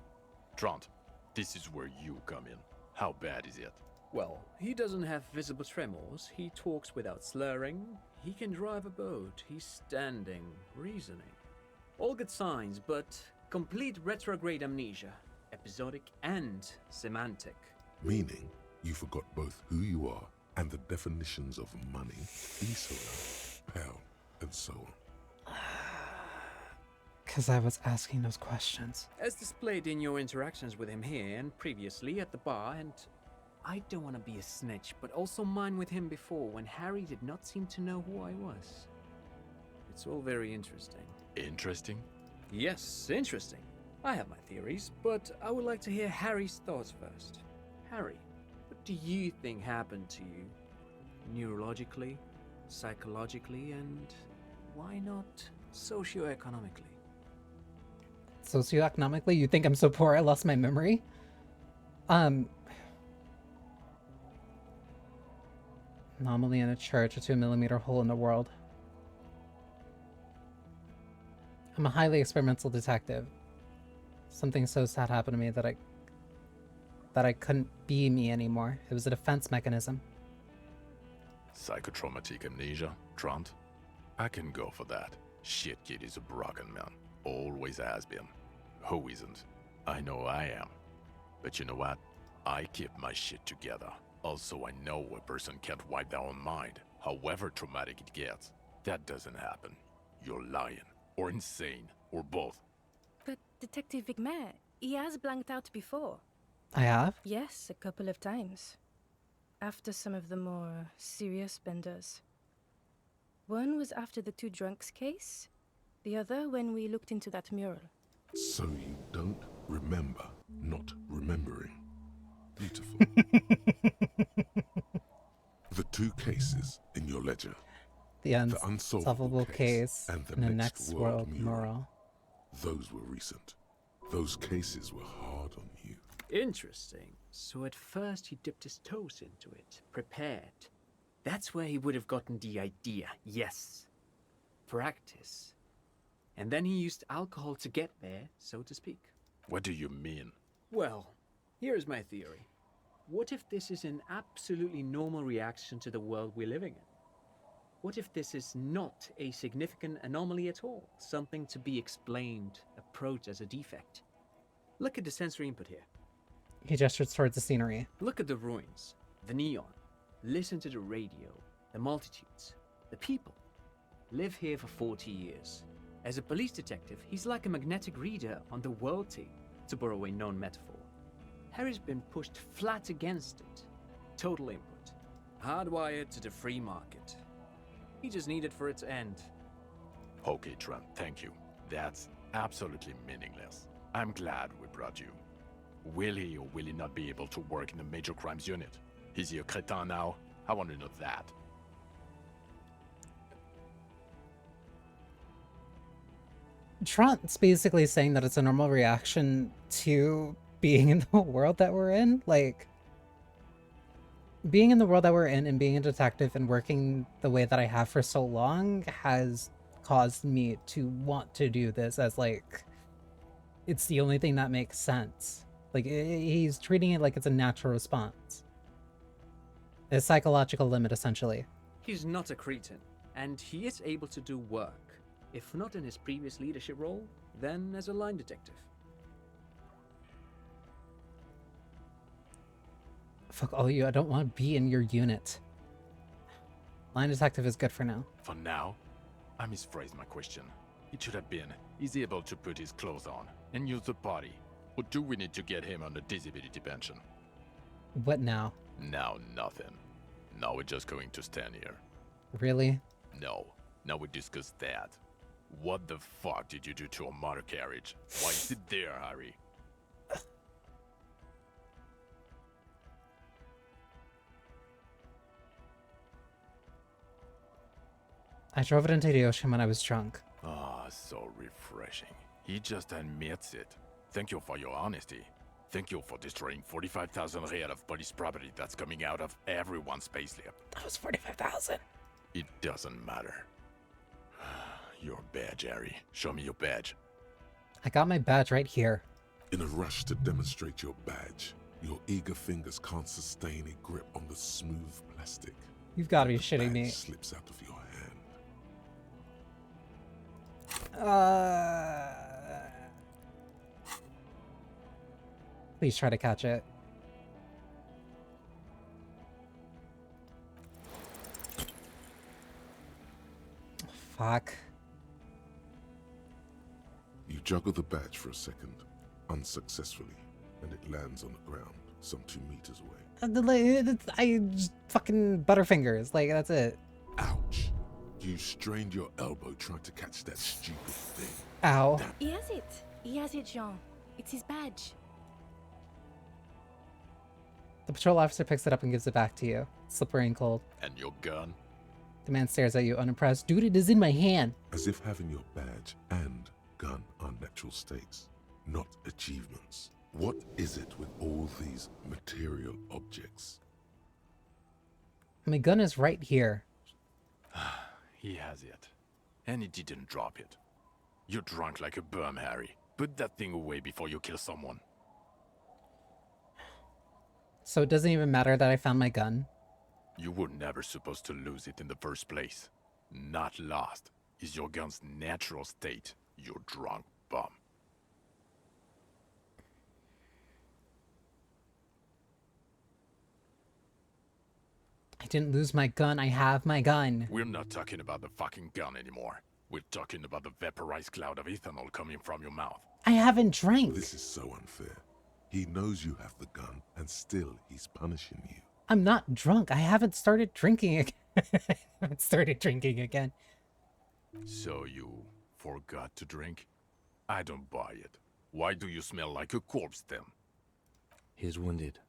Trant, this is where you come in. How bad is it? Well, he doesn't have visible tremors, he talks without slurring, he can drive a boat, he's standing, reasoning. All good signs, but complete retrograde amnesia, episodic and semantic. Meaning, you forgot both who you are and the definitions of money, ESOA, pound, and so on. Because I was asking those questions. As displayed in your interactions with him here and previously at the bar, and I don't want to be a snitch, but also mine with him before when Harry did not seem to know who I was. It's all very interesting. Interesting? Yes, interesting. I have my theories, but I would like to hear Harry's thoughts first. Harry, what do you think happened to you? Neurologically, psychologically, and why not socioeconomically? Socioeconomically, you think I'm so poor I lost my memory? Anomaly in a church, a 2mm hole in the world. I'm a highly experimental detective. Something so sad happened to me that I couldn't be me anymore. It was a defense mechanism. Psychotraumatic amnesia, Trant? I can go for that. Shit kid is a broken man. Always has been. Who isn't? I know I am. But you know what? I keep my shit together. Also, I know a person can't wipe their own mind, however traumatic it gets. That doesn't happen. You're lying. Or insane. Or both. But Detective Vigmer, he has blanked out before. I have? Yes, a couple of times. After some of the more serious benders. One was after the two drunks case. The other when we looked into that mural. So you don't remember not remembering. Beautiful. The two cases in your ledger. The unsolvable case and the in the next world mural. mural. Those were recent. Those cases were hard on you. Interesting. So at first he dipped his toes into it, prepared. That's where he would have gotten the idea, yes. Practice. And then he used alcohol to get there, so to speak. What do you mean? Well, here's my theory. What if this is an absolutely normal reaction to the world we're living in? What if this is not a significant anomaly at all? Something to be explained, a approach as a defect. Look at the sensory input here. He gestures towards the scenery. Look at the ruins, the neon. Listen to the radio, the multitudes, the people. Live here for 40 years. As a police detective, he's like a magnetic reader on the world tape, to borrow a known metaphor. Harry's been pushed flat against it. Total input. Hardwired to the free market. He just needed for it to end. Okay, Trent, thank you. That's absolutely meaningless. I'm glad we brought you. Will he or will he not be able to work in the major crimes unit? Is he a crétin now? I want to know that. Trent's basically saying that it's a normal reaction to being in the world that we're in. Like, being in the world that we're in and being a detective and working the way that I have for so long has caused me to want to do this as, like, it's the only thing that makes sense. Like, he's treating it like it's a natural response. A psychological limit, essentially. He's not a cretin, and he is able to do work. If not in his previous leadership role, then as a line detective. Fuck all you, I don't want to be in your unit. Line detective is good for now. For now, I misphrased my question. It should have been, is he able to put his clothes on and use the body? Or do we need to get him on a disability pension? What now? Now nothing. Now we're just going to stand here. Really? No. Now we discuss that. What the fuck did you do to a motor carriage? Why is it there, Harry? I drove it into the ocean when I was drunk. Ah, so refreshing. He just admits it. Thank you for your honesty. Thank you for destroying 45,000 real of police property that's coming out of everyone's payslip. That was 45,000. It doesn't matter. Your badge, Harry. Show me your badge. I got my badge right here. In a rush to demonstrate your badge, your eager fingers can't sustain a grip on the smooth plastic. You've got to be shitting me. Slips out of your hand. Please try to catch it. Fuck. You juggle the badge for a second, unsuccessfully, and it lands on the ground, some 2 meters away. I just fucking butterfingers, like, that's it. Ouch. You strained your elbow trying to catch that stupid thing. Ow. Damn. He has it. He has it, Jean. It's his badge. The patrol officer picks it up and gives it back to you, slippery and cold. And your gun? The man stares at you unimpressed. Dude, it is in my hand. As if having your badge and gun are natural states, not achievements. What is it with all these material objects? My gun is right here. He has it. And he didn't drop it. You're drunk like a bum, Harry. Put that thing away before you kill someone. So it doesn't even matter that I found my gun? You were never supposed to lose it in the first place. Not lost is your gun's natural state, you drunk bum. I didn't lose my gun, I have my gun. We're not talking about the fucking gun anymore. We're talking about the vaporized cloud of ethanol coming from your mouth. I haven't drank. This is so unfair. He knows you have the gun, and still he's punishing you. I'm not drunk. I haven't started drinking again. I haven't started drinking again. So you forgot to drink? I don't buy it. Why do you smell like a corpse then? He's wounded.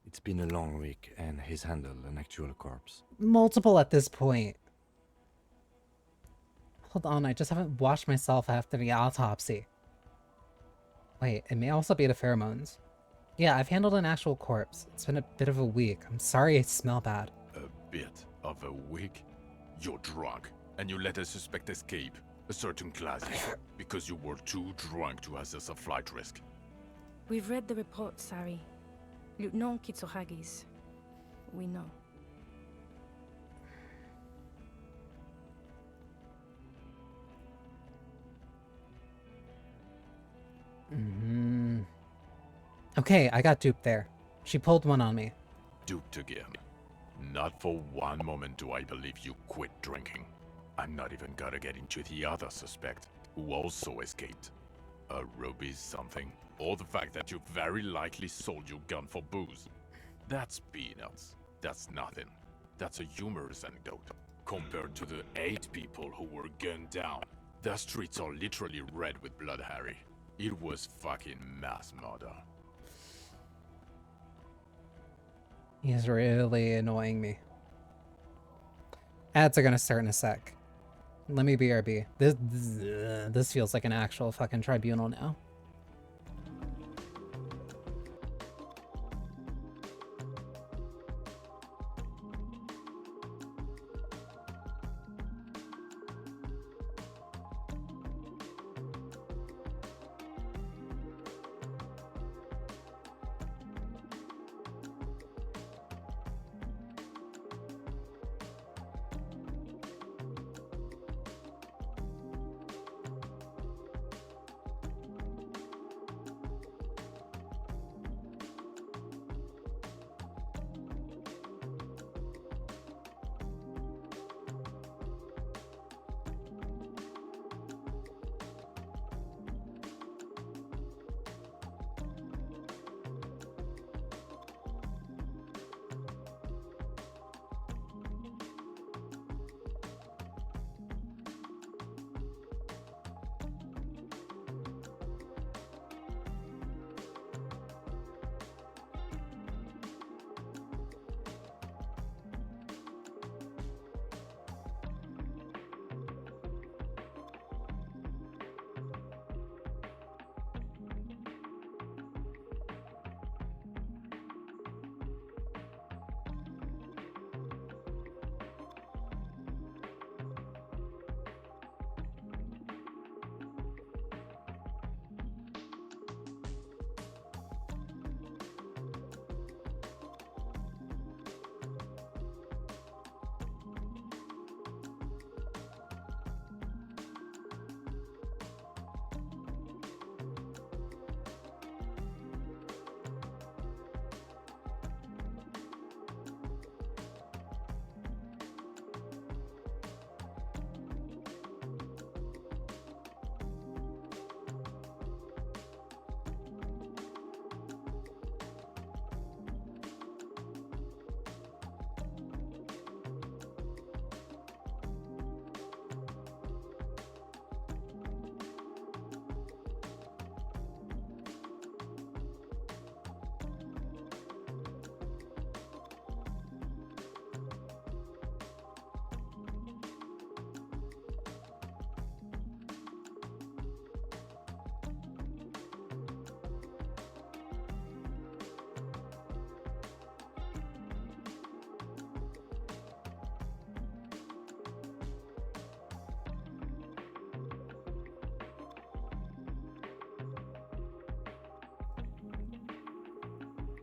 It's been a long week, and he's handled an actual corpse. Multiple at this point. Hold on, I just haven't washed myself after the autopsy. Wait, it may also be the pheromones. Yeah, I've handled an actual corpse. It's been a bit of a week. I'm sorry I smell bad. A bit of a week? You're drunk, and you let a suspect escape, a certain class, because you were too drunk to assess a flight risk. We've read the report, Sari. Lieutenant Kitsuragis. We know. Okay, I got duped there. She pulled one on me. Duped again. Not for one moment do I believe you quit drinking. I'm not even gonna get into the other suspect, who also escaped. A ruby something, or the fact that you very likely sold your gun for booze. That's peanuts. That's nothing. That's a humorous anecdote. Compared to the 8 people who were gunned down. The streets are literally red with blood, Harry. It was fucking mass murder. He's really annoying me. Ads are gonna start in a sec. Let me BRB. This feels like an actual fucking tribunal now.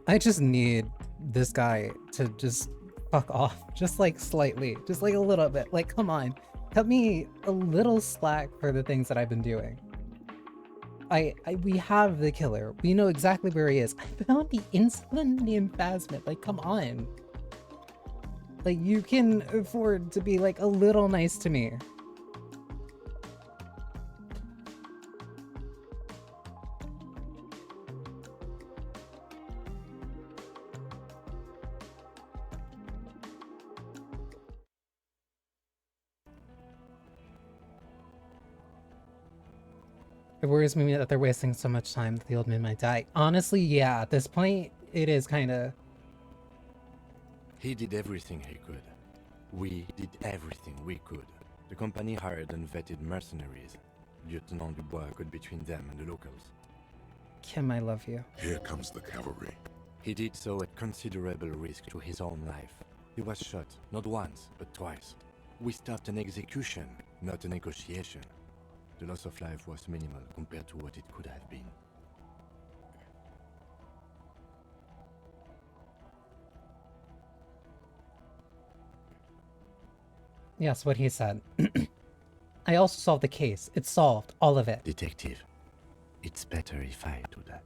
I just need this guy to just fuck off. Just like slightly. Just like a little bit. Like, come on. Cut me a little slack for the things that I've been doing. We have the killer. We know exactly where he is. I found the insulin and the emphasment. Like, come on. Like, you can afford to be like a little nice to me. It worries me that they're wasting so much time that the old man might die. Honestly, yeah, at this point, it is kind of... He did everything he could. We did everything we could. The company hired and vetted mercenaries. Lieutenant Dubois got between them and the locals. Kim, I love you. Here comes the cavalry. He did so at considerable risk to his own life. He was shot, not once, but twice. We stopped an execution, not a negotiation. The loss of life was minimal compared to what it could have been. Yes, what he said. I also solved the case. It's solved. All of it. Detective, it's better if I do that.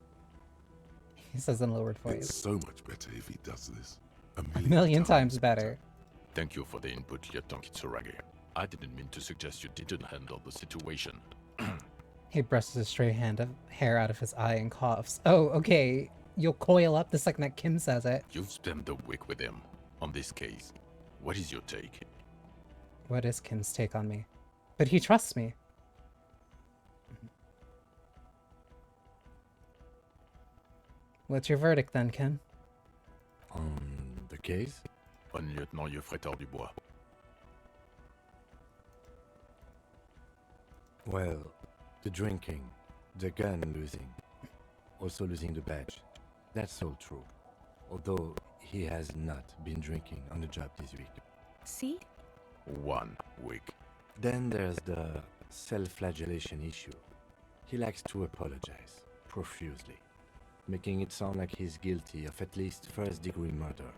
He says in a lowered It's voice. so much better if he does this. A million times better. Thank you for the input, Lieutenant Kitsuragi. I didn't mean to suggest you didn't handle the situation. He brushes his stray hand of hair out of his eye and coughs. Oh, okay. You'll coil up the second that Kim says it. You've spent the week with him on this case. What is your take? What is Kim's take on me? But he trusts me. What's your verdict then, Kim? On the case? On Lieutenant Yefretor Dubois. Well, the drinking, the gun losing, also losing the badge. That's all true. Although he has not been drinking on the job this week. See? 1 week. Then there's the self-flagellation issue. He likes to apologize, profusely, making it sound like he's guilty of at least first-degree murder.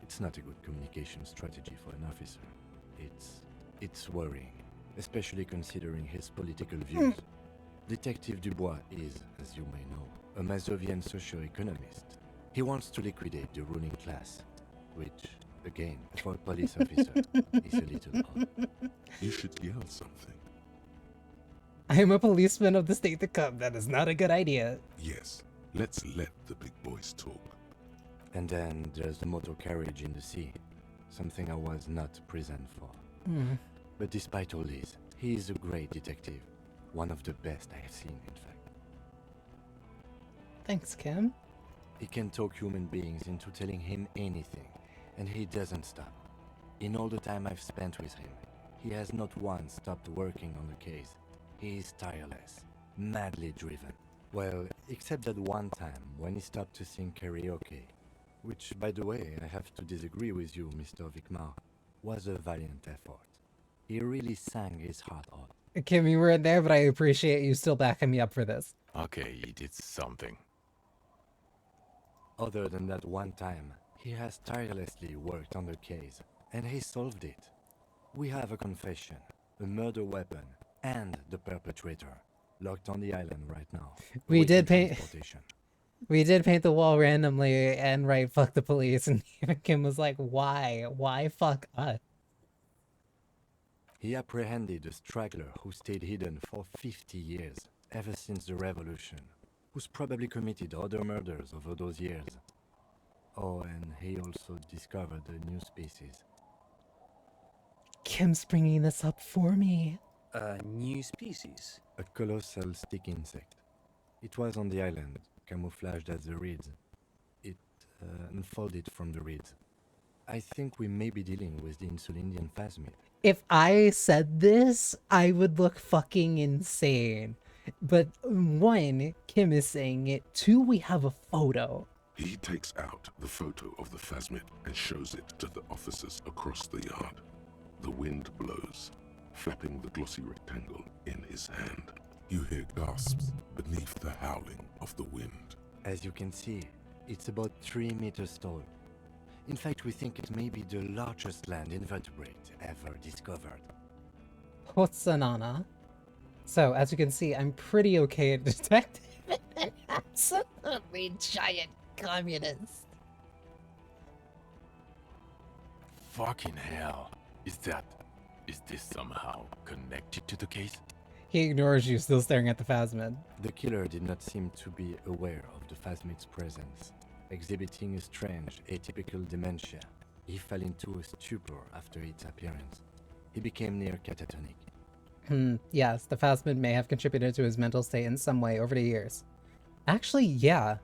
It's not a good communication strategy for an officer. It's worrying, especially considering his political views. Detective Dubois is, as you may know, a Mazovian socio-economist. He wants to liquidate the ruling class, which, again, for a police officer, is a little odd. You should yell something. I am a policeman of the state to come. That is not a good idea. Yes, let's let the big boys talk. And then there's the motor carriage in the sea, something I was not present for. But despite all this, he is a great detective. One of the best I have seen, in fact. Thanks, Kim. He can talk human beings into telling him anything, and he doesn't stop. In all the time I've spent with him, he has not once stopped working on the case. He is tireless, madly driven. Well, except that one time when he stopped to sing karaoke, which, by the way, I have to disagree with you, Mr. Vicmar, was a valiant effort. He really sang his heart out. Kim, you weren't there, but I appreciate you still backing me up for this. Okay, he did something. Other than that one time, he has tirelessly worked on the case, and he solved it. We have a confession, a murder weapon, and the perpetrator locked on the island right now. We waiting did paint. transportation. We did paint the wall randomly and write "fuck the police," and Kim was like, "Why? Why fuck us?" He apprehended a straggler who stayed hidden for 50 years, ever since the revolution, who's probably committed other murders over those years. Oh, and he also discovered a new species. Kim's bringing this up for me. A new species? A colossal stick insect. It was on the island, camouflaged as the reeds. It unfolded from the reeds. I think we may be dealing with the Insulindian phasmid. If I said this, I would look fucking insane. But one, Kim is saying it. Two, we have a photo. He takes out the photo of the phasmid and shows it to the officers across the yard. The wind blows, flapping the glossy rectangle in his hand. You hear gasps beneath the howling of the wind. As you can see, it's about 3 meters tall. In fact, we think it may be the largest land invertebrate ever discovered. Hotsanana. So, as you can see, I'm pretty okay at detective. Absolutely giant communist. Fucking hell. Is this somehow connected to the case? He ignores you, still staring at the phasmid. The killer did not seem to be aware of the phasmid's presence, exhibiting a strange, atypical dementia. He fell into a stupor after its appearance. He became near catatonic. Yes, the phasmid may have contributed to his mental state in some way over the years. Actually, yeah.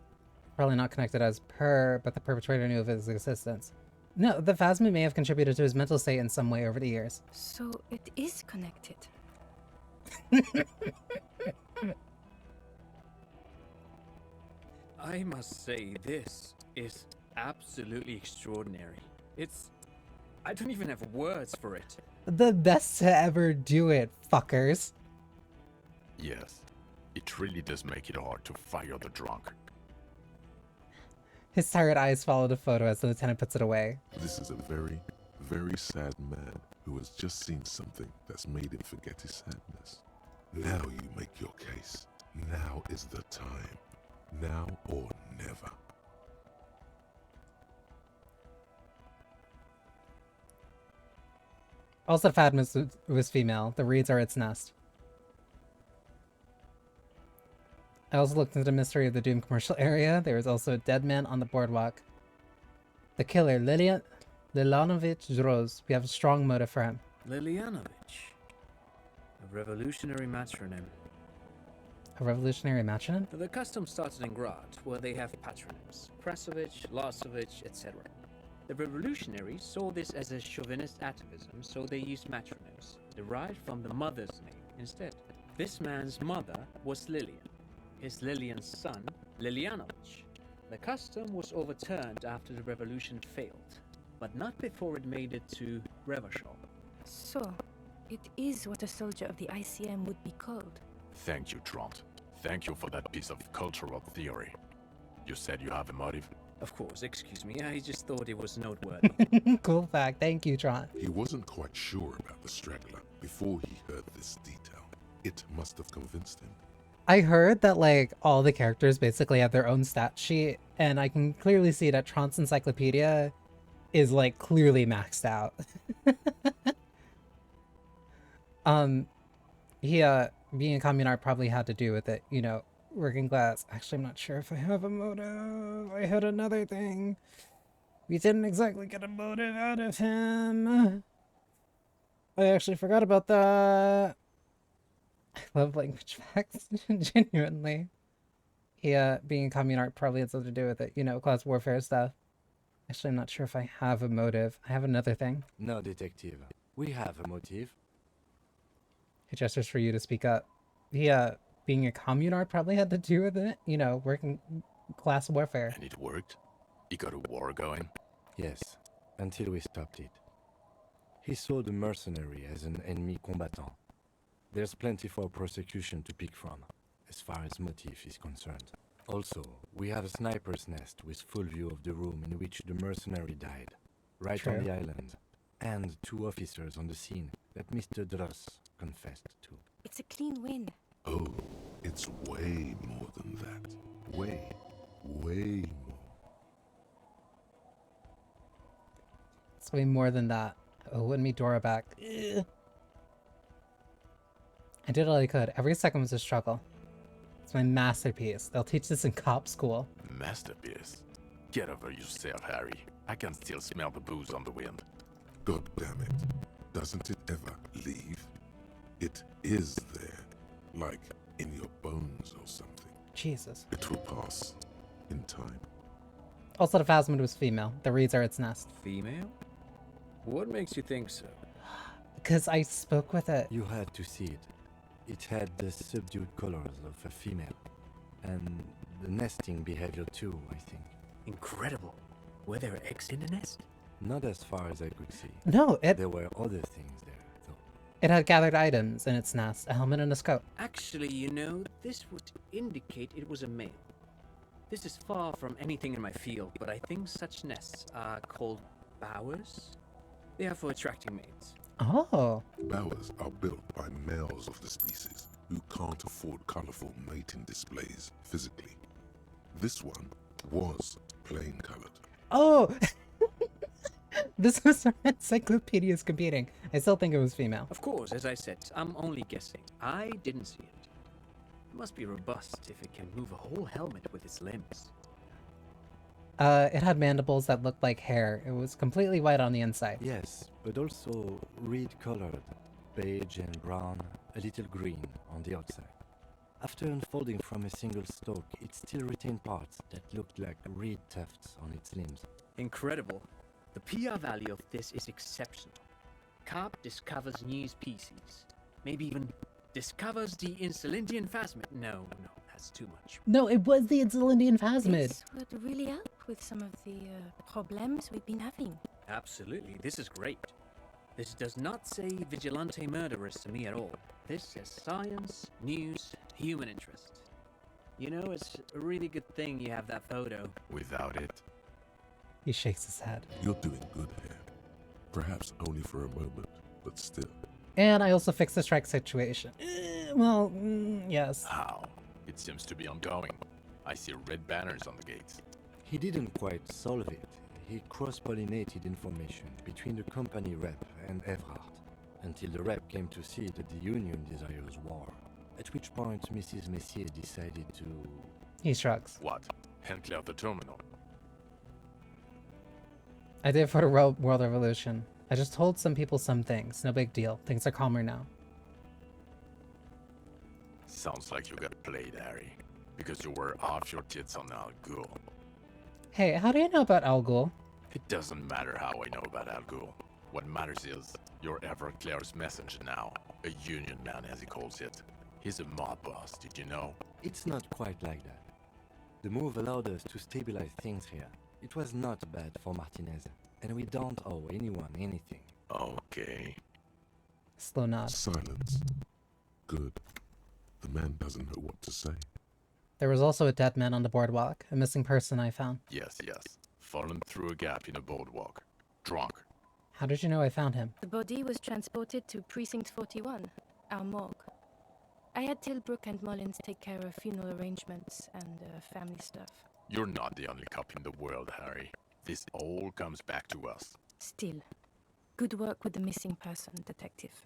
Probably not connected as per, but the perpetrator knew of his existence. No, the phasmid may have contributed to his mental state in some way over the years. So it is connected. I must say, this is absolutely extraordinary. I don't even have words for it. The best to ever do it, fuckers. Yes, it really does make it hard to fire the drunk. His tired eyes follow the photo as the lieutenant puts it away. This is a very, very sad man who has just seen something that's made him forget his sadness. Now you make your case. Now is the time. Now or never. Also, Fatmas was female. The reeds are its nest. I also looked into the mystery of the Doom commercial area. There is also a dead man on the boardwalk. The killer, Lilanovich Droz. We have a strong motive for him. Lilianovich. A revolutionary matronym. A revolutionary matronym? The custom started in Grad, where they have patronyms. Krasovich, Lasovich, etc. The revolutionaries saw this as a chauvinist atavism, so they used matronyms, derived from the mother's name instead. This man's mother was Lilian. His Lilian's son, Lilianovich. The custom was overturned after the revolution failed, but not before it made it to Revachol. So, it is what a soldier of the ICM would be called. Thank you, Trant. Thank you for that piece of cultural theory. You said you have a motive? Of course, excuse me, I just thought it was noteworthy. Cool fact, thank you, Trant. He wasn't quite sure about the straggler before he heard this detail. It must have convinced him. I heard that, like, all the characters basically have their own stat sheet, and I can clearly see that Trant's encyclopedia is, like, clearly maxed out. Being a communard probably had to do with it, you know, working class. Actually, I'm not sure if I have a motive. I had another thing. We didn't exactly get a motive out of him. I actually forgot about that. I love language facts, genuinely. Yeah, being a communard probably had something to do with it, you know, class warfare stuff. Actually, I'm not sure if I have a motive. I have another thing. No, detective. We have a motive. He gestures for you to speak up. Yeah, being a communard probably had to do with it, you know, working class warfare. And it worked? He got a war going? Yes, until we stopped it. He saw the mercenary as an ennemi combatant. There's plenty for prosecution to pick from, as far as motive is concerned. Also, we have a sniper's nest with full view of the room in which the mercenary died, right on the island, and 2 officers on the scene that Mr. Dross confessed to. It's a clean win. Oh, it's way more than that. Way more. It's way more than that. Oh, wouldn't me Dora back. Ugh. I did all I could. Every second was a struggle. It's my masterpiece. They'll teach this in cop school. Masterpiece? Get over yourself, Harry. I can still smell the booze on the wind. God damn it. Doesn't it ever leave? It is there. Like in your bones or something. Jesus. It will pass in time. Also, the phasmid was female. The reeds are its nest. Female? What makes you think so? Because I spoke with it. You had to see it. It had the subdued colors of a female. And the nesting behavior too, I think. Incredible. Were there eggs in the nest? Not as far as I could see. No, There were other things there, though. It had gathered items in its nest, a helmet and a scope. Actually, you know, this would indicate it was a male. This is far from anything in my field, but I think such nests are called bowers. They are for attracting mates. Oh. Bowers are built by males of the species who can't afford colorful mating displays physically. This one was plain colored. Oh! This was our encyclopedia's competing. I still think it was female. Of course, as I said, I'm only guessing. I didn't see it. It must be robust if it can move a whole helmet with its limbs. It had mandibles that looked like hair. It was completely white on the inside. Yes, but also reed-colored, beige and brown, a little green on the outside. After unfolding from a single stalk, it still retained parts that looked like reed tufts on its limbs. Incredible. The PR value of this is exceptional. Carp discovers new species. Maybe even discovers the Insulindian phasmid. No, that's too much. No, it was the Insulindian phasmid. This would really help with some of the problems we've been having. Absolutely, this is great. This does not say vigilante murderers to me at all. This says science, news, human interest. You know, it's a really good thing you have that photo. Without it. He shakes his head. You're doing good here. Perhaps only for a moment, but still. And I also fixed the strike situation. Yes. How? It seems to be ongoing. I see red banners on the gates. He didn't quite solve it. He cross-pollinated information between the company rep and Everard, until the rep came to see that the Union desires war, at which point Mrs. Messier decided to... He shrugs. What? Hand clear the terminal. I did for the World Revolution. I just told some people some things. No big deal. Things are calmer now. Sounds like you got played, Harry. Because you were off your tits on Al Ghul. Hey, how do you know about Al Ghul? It doesn't matter how I know about Al Ghul. What matters is, you're Everclear's messenger now. A union man, as he calls it. He's a mob boss, did you know? It's not quite like that. The move allowed us to stabilize things here. It was not bad for Martinez, and we don't owe anyone anything. Okay. Slow nod. Silence. Good. The man doesn't know what to say. There was also a dead man on the boardwalk, a missing person I found. Yes. Fallen through a gap in a boardwalk. Drunk. How did you know I found him? The body was transported to Precinct 41, our morgue. I had Tilbrook and Mullins take care of funeral arrangements and family stuff. You're not the only cop in the world, Harry. This all comes back to us. Still, good work with the missing person, detective.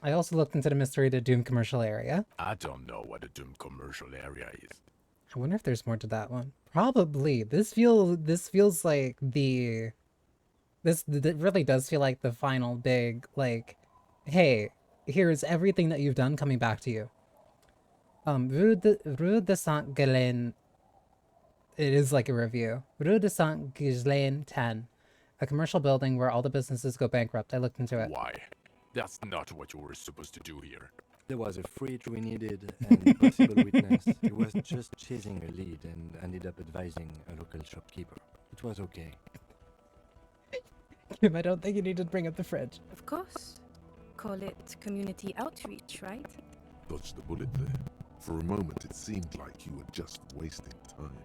I also looked into the mystery of the Doom commercial area. I don't know what a Doom commercial area is. I wonder if there's more to that one. Probably. This feels like the... It really does feel like the final big, like, hey, here's everything that you've done coming back to you. Rue de Saint-Ghislain... It is like a review. Rue de Saint-Ghislain 10. A commercial building where all the businesses go bankrupt. I looked into it. Why? That's not what you were supposed to do here. There was a fridge we needed and a possible witness. He was just chasing a lead and ended up advising a local shopkeeper. It was okay. Kim, I don't think you need to bring up the fridge. Of course. Call it community outreach, right? Dodged the bullet there. For a moment, it seemed like you were just wasting time.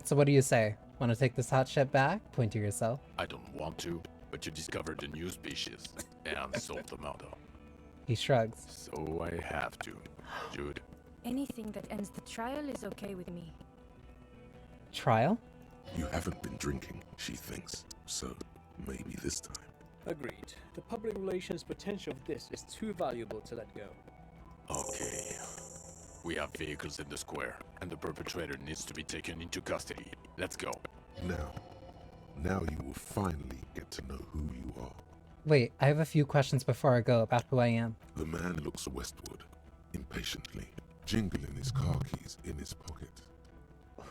So what do you say? Want to take this hot ship back? Point to yourself. I don't want to, but you discovered a new species and solved the murder. He shrugs. So I have to. Jude. Anything that ends the trial is okay with me. Trial? You haven't been drinking, she thinks. So, maybe this time. Agreed. The public relations potential of this is too valuable to let go. Okay. We have vehicles in the square, and the perpetrator needs to be taken into custody. Let's go. Now you will finally get to know who you are. Wait, I have a few questions before I go about who I am. The man looks westward, impatiently, jingling his car keys in his pocket.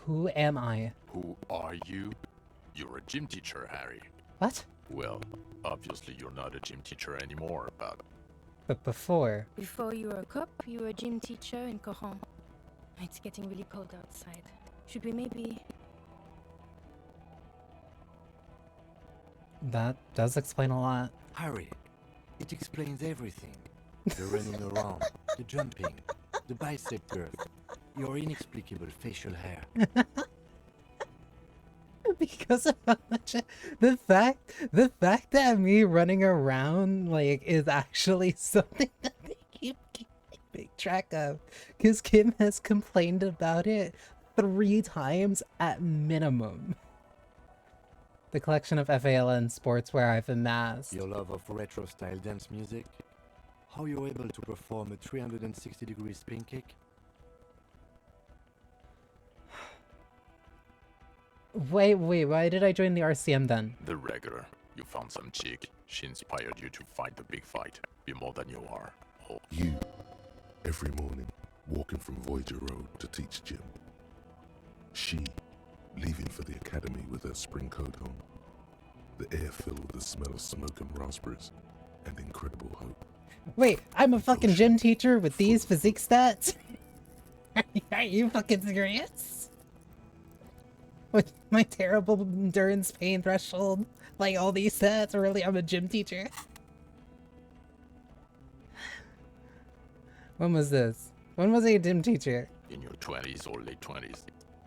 Who am I? Who are you? You're a gym teacher, Harry. What? Well, obviously you're not a gym teacher anymore, but... But before... Before you were a cop, you were a gym teacher in Coron. It's getting really cold outside. Should we maybe... That does explain a lot. Harry, it explains everything. The running around, the jumping, the bicep curve, your inexplicable facial hair. Because of how much the fact that me running around like is actually something that they keep keeping track of. Because Kim has complained about it 3 times at minimum. The collection of FALN sportswear I've amassed. Your love of retro-style dance music. How you're able to perform a 360-degree spin kick. Wait, why did I join the RCM then? The regular. You found some chick. She inspired you to fight the big fight. Be more than you are. Oh. You, every morning, walking from Voyager Road to teach gym. She, leaving for the academy with her spring coat on. The air filled with the smell of smoke and raspberries, and incredible hope. Wait, I'm a fucking gym teacher with these physique stats? Are you fucking serious? With my terrible endurance pain threshold, like all these stats, really I'm a gym teacher? When was this? When was I a gym teacher? In your 20s or late 20s.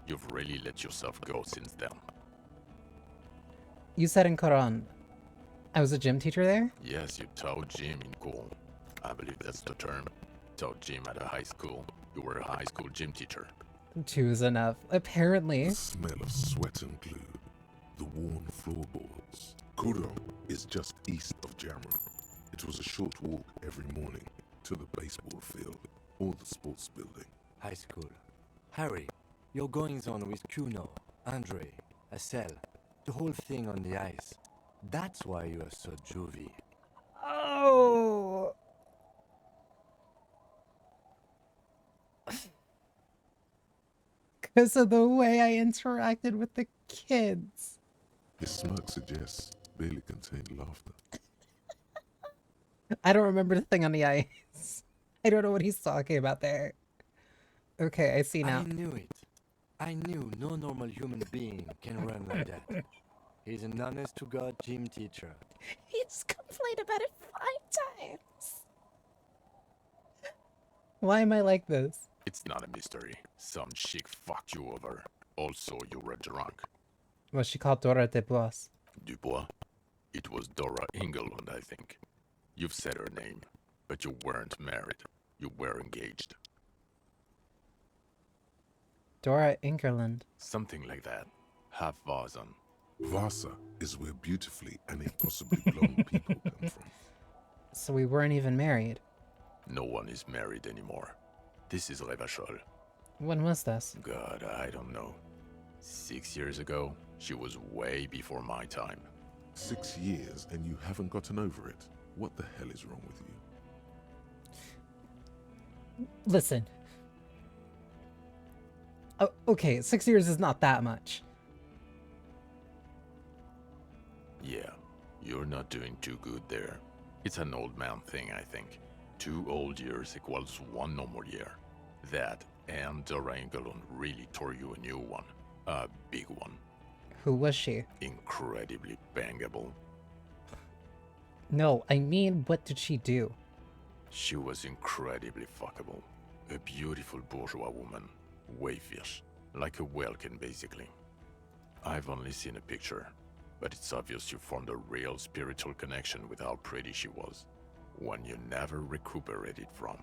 You've really let yourself go since then. You said in Quran, I was a gym teacher there? Yes, you taught gym in Cool. I believe that's the term. Taught gym at a high school. You were a high school gym teacher. Two is enough. Apparently. The smell of sweat and glue, the worn floorboards. Kuro is just east of Jamrock. It was a short walk every morning to the baseball field or the sports building. High school. Harry, your goings-on with Kuno, Andre, Estelle, the whole thing on the ice. That's why you are so juvie. Oh! Because of the way I interacted with the kids. His smirk suggests barely contained laughter. I don't remember the thing on the ice. I don't know what he's talking about there. Okay, I see now. I knew it. I knew no normal human being can run like that. He's an honest-to-God gym teacher. He just complained about it 5 times. Why am I like this? It's not a mystery. Some chick fucked you over. Also, you were drunk. Was she called Dora Dubois? Dubois? It was Dora Engelund, I think. You've said her name, but you weren't married. You were engaged. Dora Ingerland. Something like that. Half Vazan. Vasa is where beautifully and impossibly blonde people come from. So we weren't even married. No one is married anymore. This is Revachol. When was this? God, I don't know. 6 years ago, she was way before my time. 6 years and you haven't gotten over it. What the hell is wrong with you? Listen. Oh, okay, 6 years is not that much. Yeah, you're not doing too good there. It's an old man thing, I think. 2 old years equals 1 normal year. That and Dora Engelund really tore you a new one. A big one. Who was she? Incredibly bangable. No, I mean, what did she do? She was incredibly fuckable. A beautiful bourgeois woman. Wayfish. Like a Welkin, basically. I've only seen a picture, but it's obvious you formed a real spiritual connection with how pretty she was. One you never recuperated from.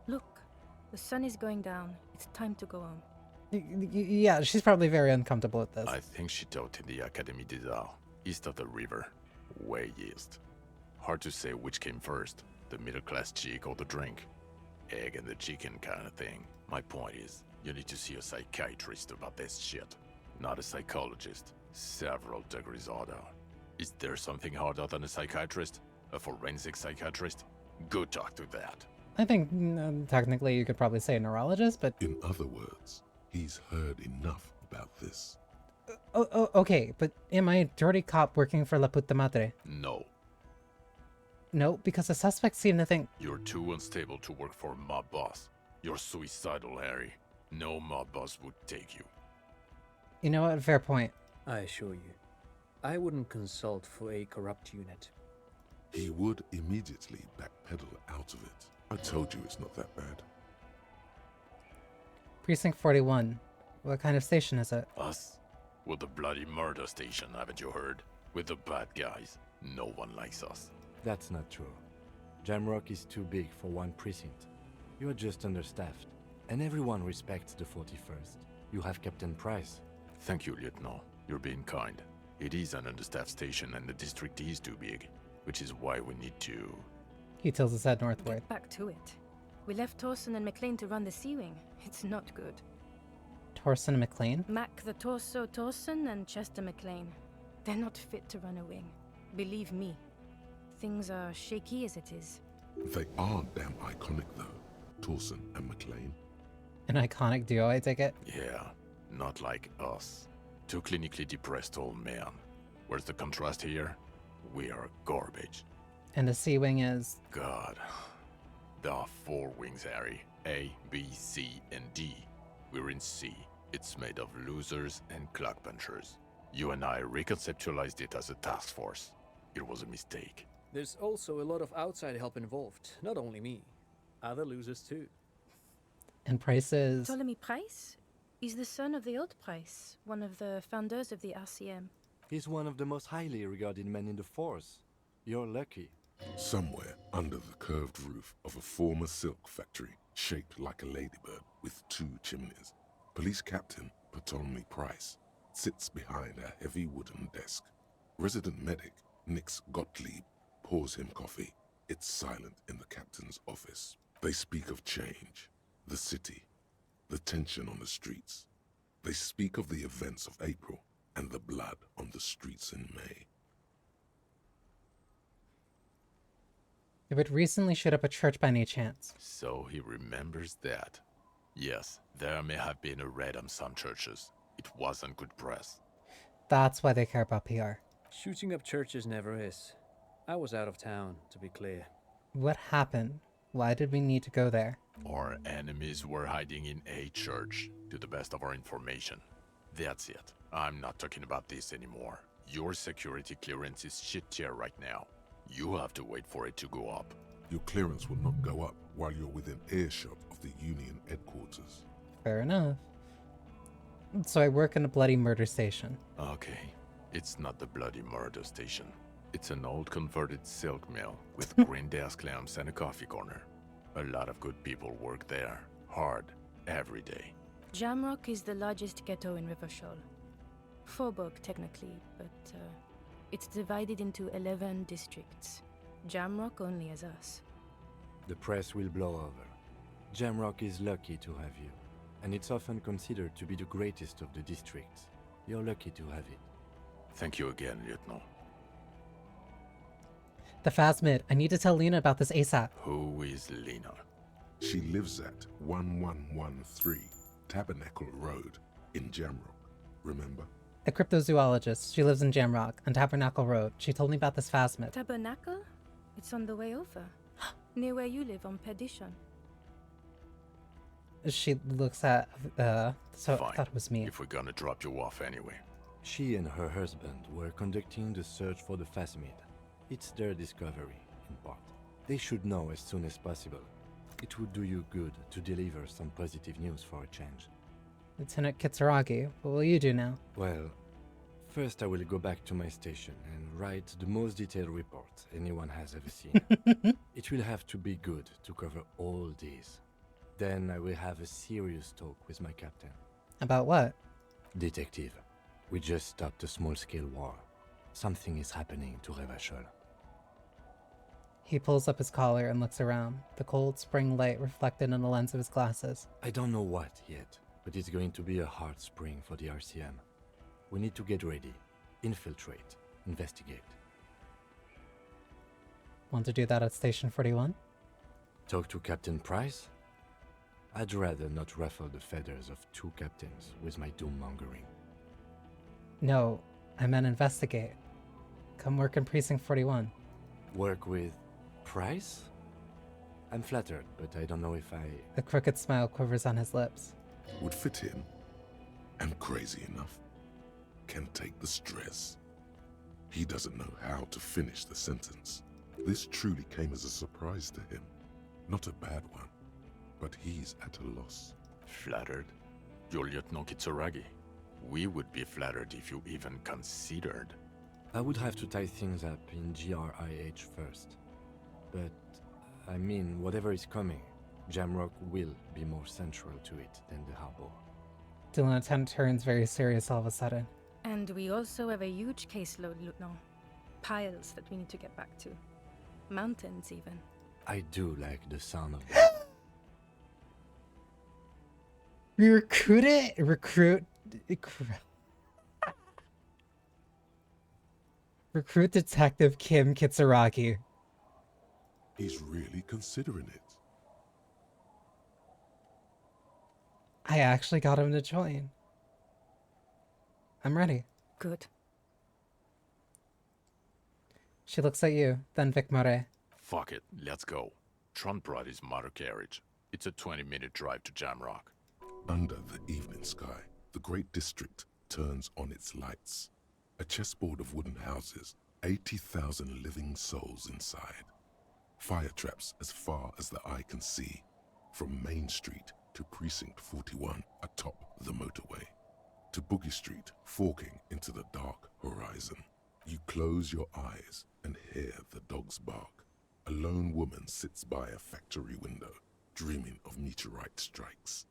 Look, the sun is going down. It's time to go home. Yeah, she's probably very uncomfortable with this. I think she taught in the Académie des Arts, east of the river. Way east. Hard to say which came first, the middle-class chick or the drink. Egg and the chicken kind of thing. My point is, you need to see a psychiatrist about this shit. Not a psychologist. Several degrees harder. Is there something harder than a psychiatrist? A forensic psychiatrist? Go talk to that. I think technically you could probably say a neurologist, but... In other words, he's heard enough about this. Okay, but am I a dirty cop working for La Puta Madre? No. No, because the suspects seem to think... You're too unstable to work for a mob boss. You're suicidal, Harry. No mob boss would take you. You know what? Fair point. I assure you, I wouldn't consult for a corrupt unit. He would immediately backpedal out of it. I told you it's not that bad. Precinct 41. What kind of station is it? Us? We're the bloody murder station, haven't you heard? We're the bad guys. No one likes us. That's not true. Jamrock is too big for one precinct. You're just understaffed, and everyone respects the 41st. You have Captain Price. Thank you, Lieutenant. You're being kind. It is an understaffed station and the district is too big, which is why we need to... He tilts his head northward. Get back to it. We left Torson and McLean to run the Sea Wing. It's not good. Torson and McLean? Mac the Torso Torson and Chester McLean. They're not fit to run a wing. Believe me. Things are shaky as it is. They are damn iconic though, Torson and McLean. An iconic duo, I take it? Yeah, not like us. Two clinically depressed old men. Where's the contrast here? We are garbage. And the Sea Wing is... God. There are 4 wings, Harry. A, B, C, and D. We're in C. It's made of losers and clock punchers. You and I reconceptualized it as a task force. It was a mistake. There's also a lot of outside help involved, not only me. Other losers too. And Price is... Ptolemy Price? He's the son of the old Price, one of the founders of the RCM. He's one of the most highly regarded men in the force. You're lucky. Somewhere under the curved roof of a former silk factory, shaped like a ladybird with 2 chimneys, Police Captain Ptolemy Price sits behind a heavy wooden desk. Resident medic Nix Gottlieb pours him coffee. It's silent in the captain's office. They speak of change, the city, the tension on the streets. They speak of the events of April and the blood on the streets in May. They would recently shoot up a church by any chance. So he remembers that. Yes, there may have been a raid on some churches. It wasn't good press. That's why they care about PR. Shooting up churches never is. I was out of town, to be clear. What happened? Why did we need to go there? Our enemies were hiding in a church, to the best of our information. That's it. I'm not talking about this anymore. Your security clearance is shit tier right now. You have to wait for it to go up. Your clearance will not go up while you're within earshot of the Union headquarters. Fair enough. So I work in a bloody murder station. Okay, it's not the bloody murder station. It's an old converted silk mill with green desk lamps and a coffee corner. A lot of good people work there, hard, every day. Jamrock is the largest ghetto in Rivershaw. Faubourg, technically, but it's divided into 11 districts. Jamrock only has us. The press will blow over. Jamrock is lucky to have you, and it's often considered to be the greatest of the districts. You're lucky to have it. Thank you again, Lieutenant. The Phasmid, I need to tell Lena about this ASAP. Who is Lena? She lives at 1113 Tabernacle Road in Jamrock, remember? A cryptozoologist. She lives in Jamrock on Tabernacle Road. She told me about this Phasmid. Tabernacle? It's on the way over. Near where you live on Perdition. She looks at, so Fine. I thought it was me. If we're gonna drop you off anyway. She and her husband were conducting the search for the Phasmid. It's their discovery, in part. They should know as soon as possible. It would do you good to deliver some positive news for a change. Lieutenant Kitsuragi, what will you do now? Well, first I will go back to my station and write the most detailed report anyone has ever seen. It will have to be good to cover all these. Then I will have a serious talk with my captain. About what? Detective, we just stopped a small-scale war. Something is happening to Revachol. He pulls up his collar and looks around, the cold spring light reflected in the lens of his glasses. I don't know what yet, but it's going to be a hard spring for the RCM. We need to get ready, infiltrate, investigate. Want to do that at Station 41? Talk to Captain Price? I'd rather not ruffle the feathers of two captains with my doom-mongering. No, I meant investigate. Come work in Precinct 41. Work with Price? I'm flattered, but I don't know if I... A crooked smile quivers on his lips. Would fit him. And crazy enough. Can take the stress. He doesn't know how to finish the sentence. This truly came as a surprise to him. Not a bad one, but he's at a loss. Flattered? You're Lieutenant Kitsuragi. We would be flattered if you even considered. I would have to tie things up in GRIH first. But, I mean, whatever is coming, Jamrock will be more central to it than the harbor. The lieutenant turns very serious all of a sudden. And we also have a huge caseload, Lieutenant. Piles that we need to get back to. Mountains, even. I do like the sound of that. Recruit Detective Kim Kitsuragi. He's really considering it. I actually got him to join. I'm ready. Good. She looks at you, then Vic Moret. Fuck it, let's go. Tron brought his motor carriage. It's a 20-minute drive to Jamrock. Under the evening sky, the great district turns on its lights. A chessboard of wooden houses, 80,000 living souls inside. Fire traps as far as the eye can see, from Main Street to Precinct 41 atop the motorway, to Boogie Street forking into the dark horizon. You close your eyes and hear the dogs bark. A lone woman sits by a factory window, dreaming of meteorite strikes.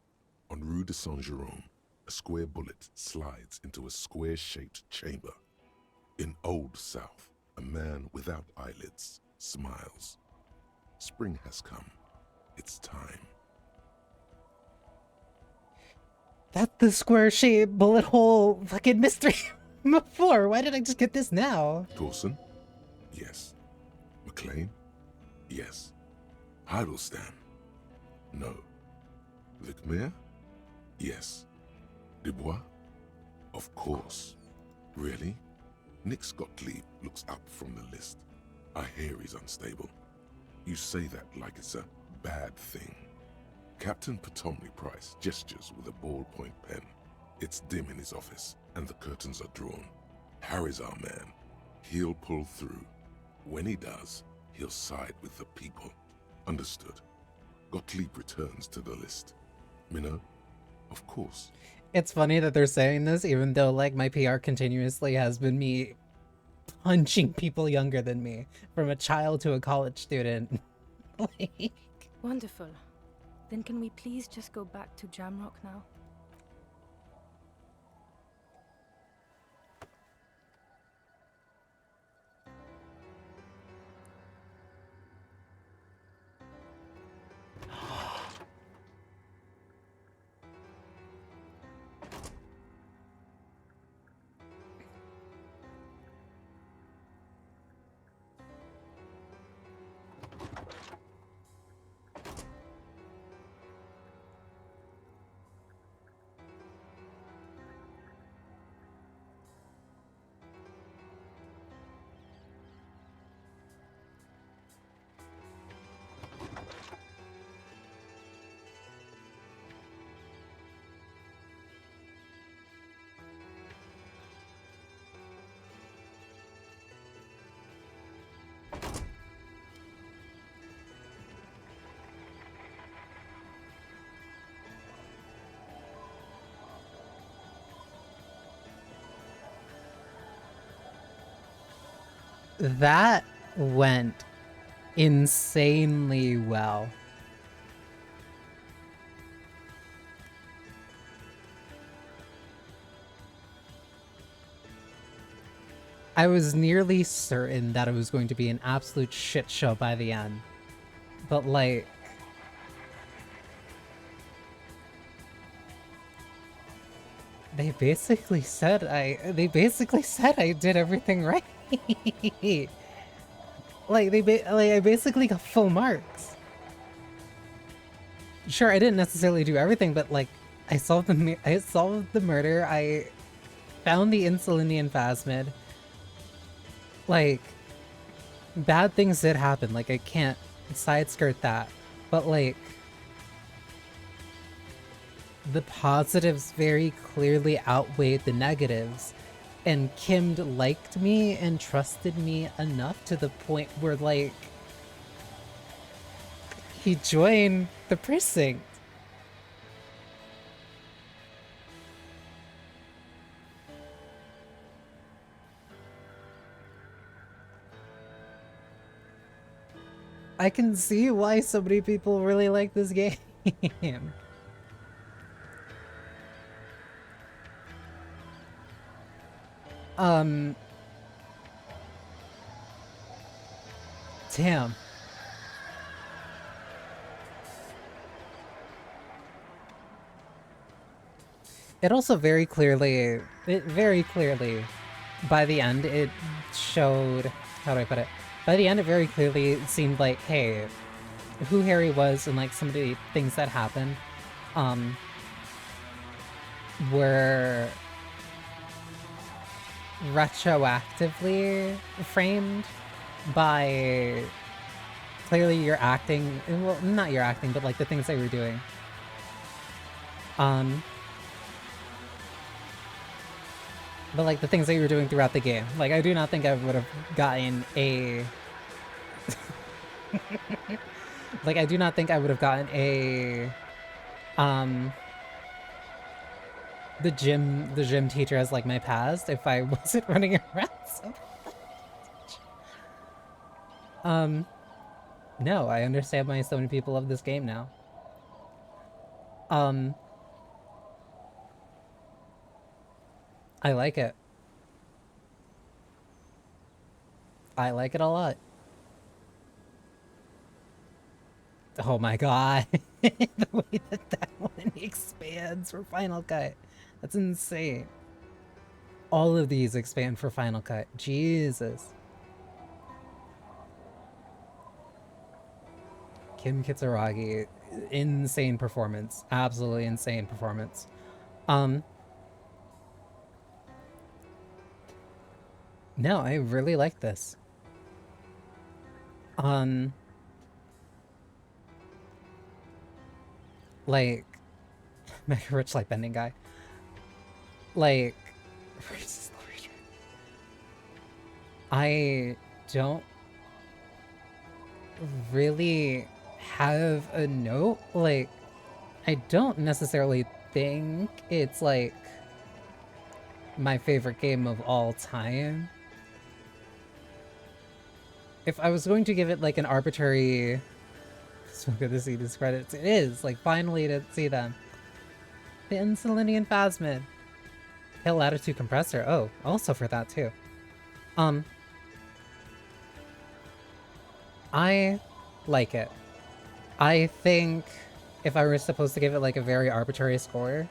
On Rue de Saint-Jérôme, A square bullet slides into a square-shaped chamber. In Old South, a man without eyelids smiles. Spring has come. It's time. That's the square-shaped bullet hole fucking mystery before. Why did I just get this now? Dawson? Yes. McLean? Yes. Heidelstein? No. Vicmere? Yes. Dubois? Of course. Really? Nick Gottlieb looks up from the list. I hear he's unstable. You say that like it's a bad thing. Captain Ptolemy Price gestures with a ballpoint pen. It's dim in his office, and the curtains are drawn. Harry's our man. He'll pull through. When he does, he'll side with the people. Understood. Gottlieb returns to the list. Minnow? Of course. It's funny that they're saying this, even though, like, my PR continuously has been me punching people younger than me, from a child to a college student. Like... Wonderful. Then can we please just go back to Jamrock now? That went insanely well. I was nearly certain that it was going to be an absolute shit show by the end. But like... They basically said I did everything right. Like I basically got full marks. Sure, I didn't necessarily do everything, but like I solved the murder. I found the Insulinian phasmid. Like bad things did happen. Like I can't side skirt that, but like the positives very clearly outweighed the negatives. And Kim liked me and trusted me enough to the point where, like, he joined the precinct. I can see why so many people really like this game. Damn. It also very clearly, by the end, it showed, how do I put it? By the end, it very clearly seemed like, hey, who Harry was and like some of the things that happened, were retroactively framed by clearly your acting, well, not your acting, but like the things that you were doing. But like the things that you were doing throughout the game. Like I do not think I would have gotten a like I do not think I would have gotten a the gym teacher as like my past if I wasn't running around so much. No, I understand why so many people love this game now. I like it. I like it a lot. Oh my god. The way that that one expands for Final Cut. That's insane. All of these expand for Final Cut. Jesus. Kim Kitsuragi, insane performance. Absolutely insane performance. No, I really like this. Like, Mega Rich Light Bending guy. Like, I don't really have a note. Like, I don't necessarily think it's like my favorite game of all time. If I was going to give it like an arbitrary, so good to see these credits. It is like finally to see them. The Insulinian Phasmid. Hill Latitude Compressor. Oh, also for that too. I like it. I think if I were supposed to give it like a very arbitrary score,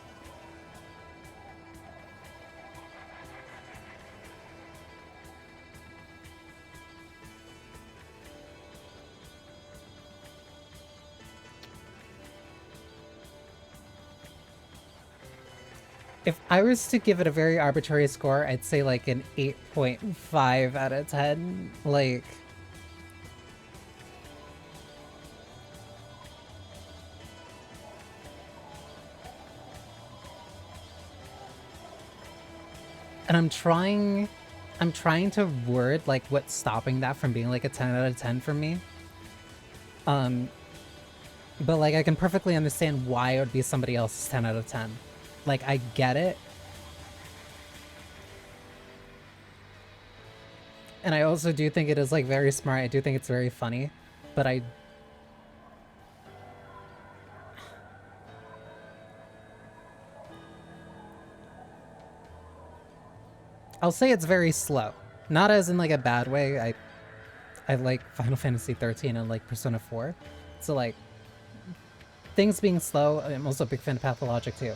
if I was to give it a very arbitrary score, I'd say like an 8.5 out of 10. Like, and I'm trying to word like what's stopping that from being like a 10 out of 10 for me. But like I can perfectly understand why it would be somebody else's 10 out of 10. Like, I get it. And I also do think it is like very smart. I do think it's very funny, but I'll say it's very slow. Not as in like a bad way. I like Final Fantasy 13 and like Persona 4. So like things being slow, I'm also a big fan of Pathologic too.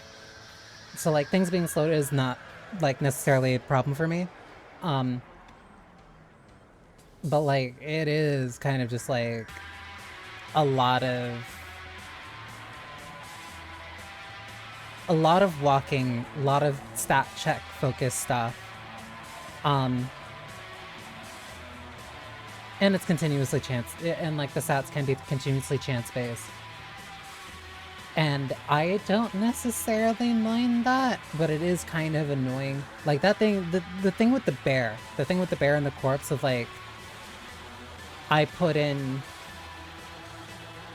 So like things being slow is not like necessarily a problem for me. But like it is kind of just like a lot of walking, a lot of stat check focused stuff. And it's continuously chance, and like the stats can be continuously chance based. And I don't necessarily mind that, but it is kind of annoying. Like that thing, the thing with the bear and the corpse of like, I put in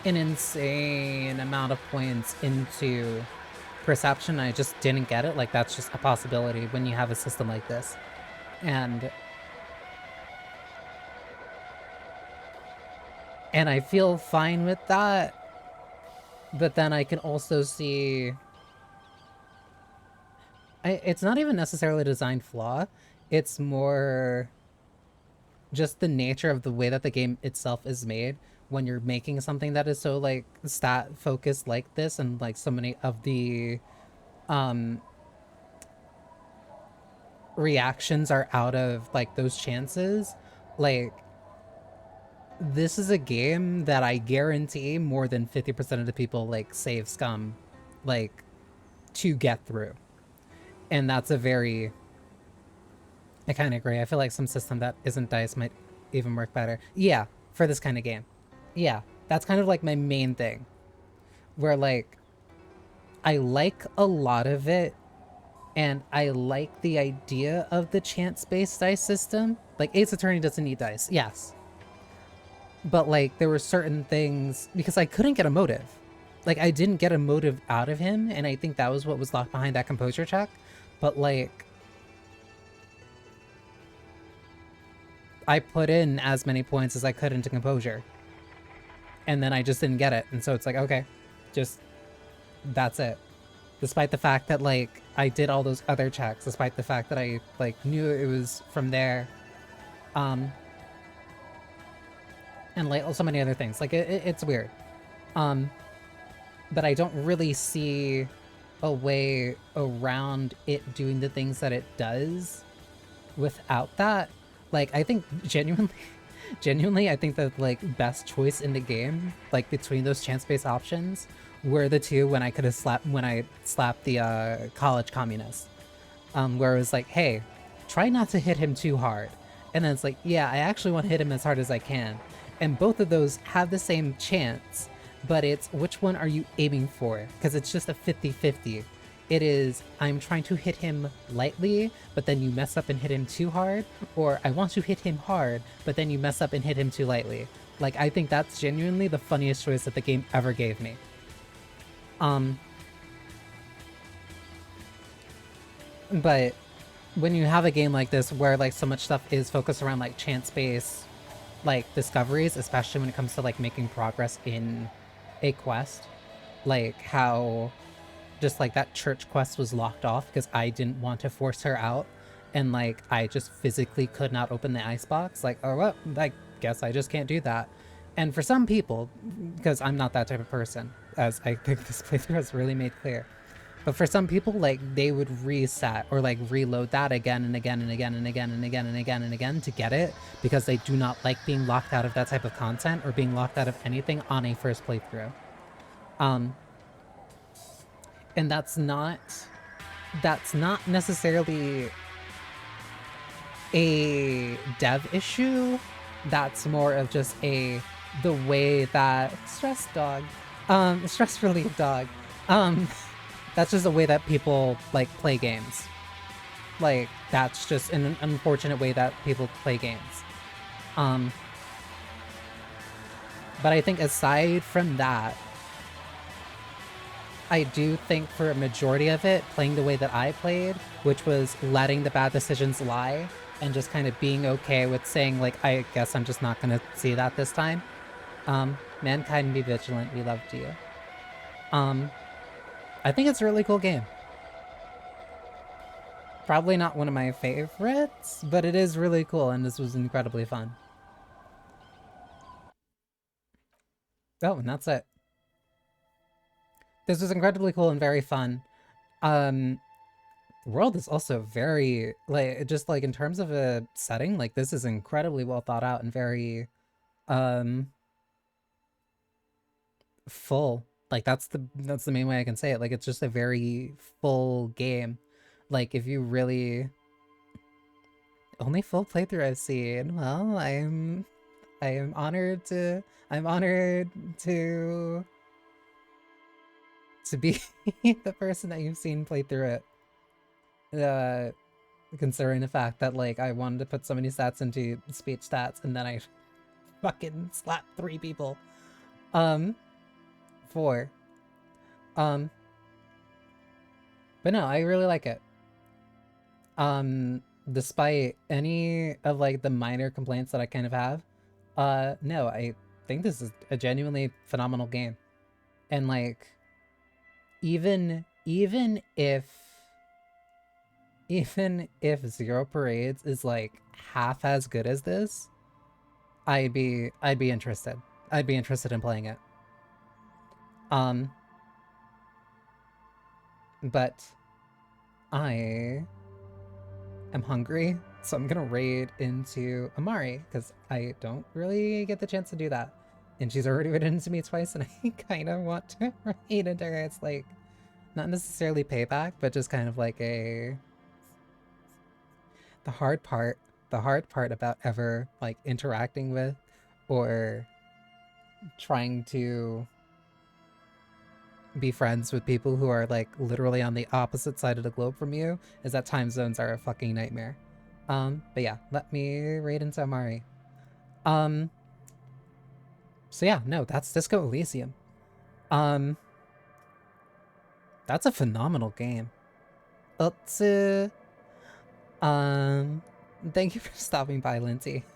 an insane amount of points into perception, I just didn't get it. Like that's just a possibility when you have a system like this. And I feel fine with that. But then I can also see... it's not even necessarily a design flaw. It's more just the nature of the way that the game itself is made. When you're making something that is so, like, stat-focused like this, and, like, so many of the reactions are out of, like, those chances. Like, this is a game that I guarantee more than 50% of the people, like, save scum, like, to get through. And that's a very... I kind of agree. I feel like some system that isn't dice might even work better. Yeah, for this kind of game. Yeah, that's kind of, like, my main thing. Where, like, I like a lot of it, and I like the idea of the chance-based dice system. Like, Ace Attorney doesn't need dice, yes. But, like, there were certain things... Because I couldn't get a motive. Like, I didn't get a motive out of him, and I think that was what was locked behind that composure check. But, like... I put in as many points as I could into composure. And then I just didn't get it. And so it's like, okay, just... That's it. Despite the fact that, like... I did all those other checks despite the fact that I like knew it was from there. And like so many other things. Like it's weird. But I don't really see a way around it doing the things that it does without that. Like I think genuinely I think the like best choice in the game, like between those chance-based options, were the two when I could have slapped the college communist. Where it was like, hey, try not to hit him too hard. And then it's like, yeah, I actually want to hit him as hard as I can. And both of those have the same chance, but it's which one are you aiming for? Because it's just a 50-50. It is, I'm trying to hit him lightly, but then you mess up and hit him too hard, or I want to hit him hard, but then you mess up and hit him too lightly. Like, I think that's genuinely the funniest choice that the game ever gave me. But when you have a game like this where like so much stuff is focused around like chance-based like discoveries, especially when it comes to like making progress in a quest, like how just like that church quest was locked off because I didn't want to force her out, and like I just physically could not open the icebox. Like, oh well, I guess I just can't do that. And for some people, because I'm not that type of person, as I think this playthrough has really made clear, but for some people, like, they would reset or like reload that again and again and again and again and again and again and again to get it, because they do not like being locked out of that type of content or being locked out of anything on a first playthrough. And that's not necessarily a dev issue. That's more of just the way that stress relief dog. That's just the way that people like play games. Like, that's just an unfortunate way that people play games. But I think aside from that, I do think for a majority of it, playing the way that I played, which was letting the bad decisions lie and just kind of being okay with saying, like, I guess I'm just not gonna see that this time. Mankind, be vigilant, we love you. I think it's a really cool game. Probably not one of my favorites, but it is really cool, and this was incredibly fun. Oh, and that's it. This was incredibly cool and very fun. The world is also very, like, just like in terms of a setting, like this is incredibly well thought out and very, full. Like that's the main way I can say it. Like it's just a very full game. Like if you really, only full playthrough I've seen. Well, I am honored to be the person that you've seen play through it. Considering the fact that like I wanted to put so many stats into speech stats and then I fucking slapped 3 people. 4. But no, I really like it. Despite any of like the minor complaints that I kind of have, no, I think this is a genuinely phenomenal game. And like, even if Zero Parades is like half as good as this, I'd be interested. I'd be interested in playing it. But I am hungry, so I'm gonna raid into Amari, because I don't really get the chance to do that. And she's already raided into me twice, and I kind of want to raid into her. It's like, not necessarily payback, but just kind of like the hard part about ever like interacting with or trying to be friends with people who are like literally on the opposite side of the globe from you is that time zones are a fucking nightmare. But yeah, let me raid into Amari. So yeah, no, that's Disco Elysium. That's a phenomenal game. Thank you for stopping by, Lindsay.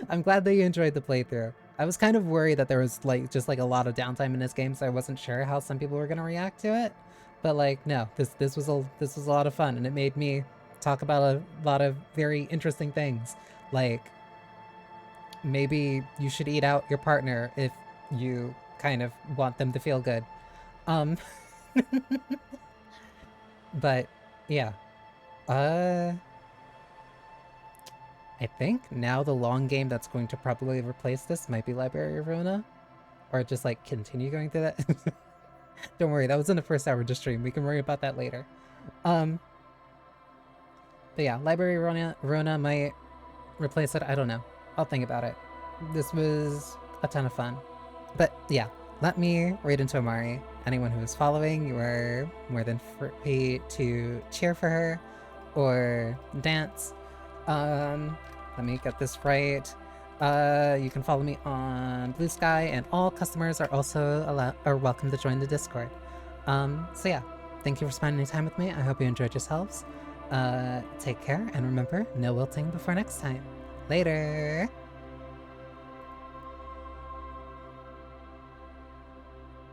I'm glad that you enjoyed the playthrough. I was kind of worried that there was like just like a lot of downtime in this game, so I wasn't sure how some people were gonna react to it. But like, no, this was a lot of fun, and it made me talk about a lot of very interesting things. Like, maybe you should eat out your partner if you kind of want them to feel good. But yeah. I think now the long game that's going to probably replace this might be Library of Ruina. Or just like continue going through that. Don't worry, that was in the first hour of the stream. We can worry about that later. But yeah, Library of Ruina might replace it. I don't know. I'll think about it. This was a ton of fun. But yeah, let me read into Amari. Anyone who is following, you are more than free to cheer for her or dance. Let me get this right. You can follow me on Blue Sky, and all customers are also welcome to join the Discord. So yeah, thank you for spending time with me. I hope you enjoyed yourselves. Take care, and remember, no wilting before next time. Later!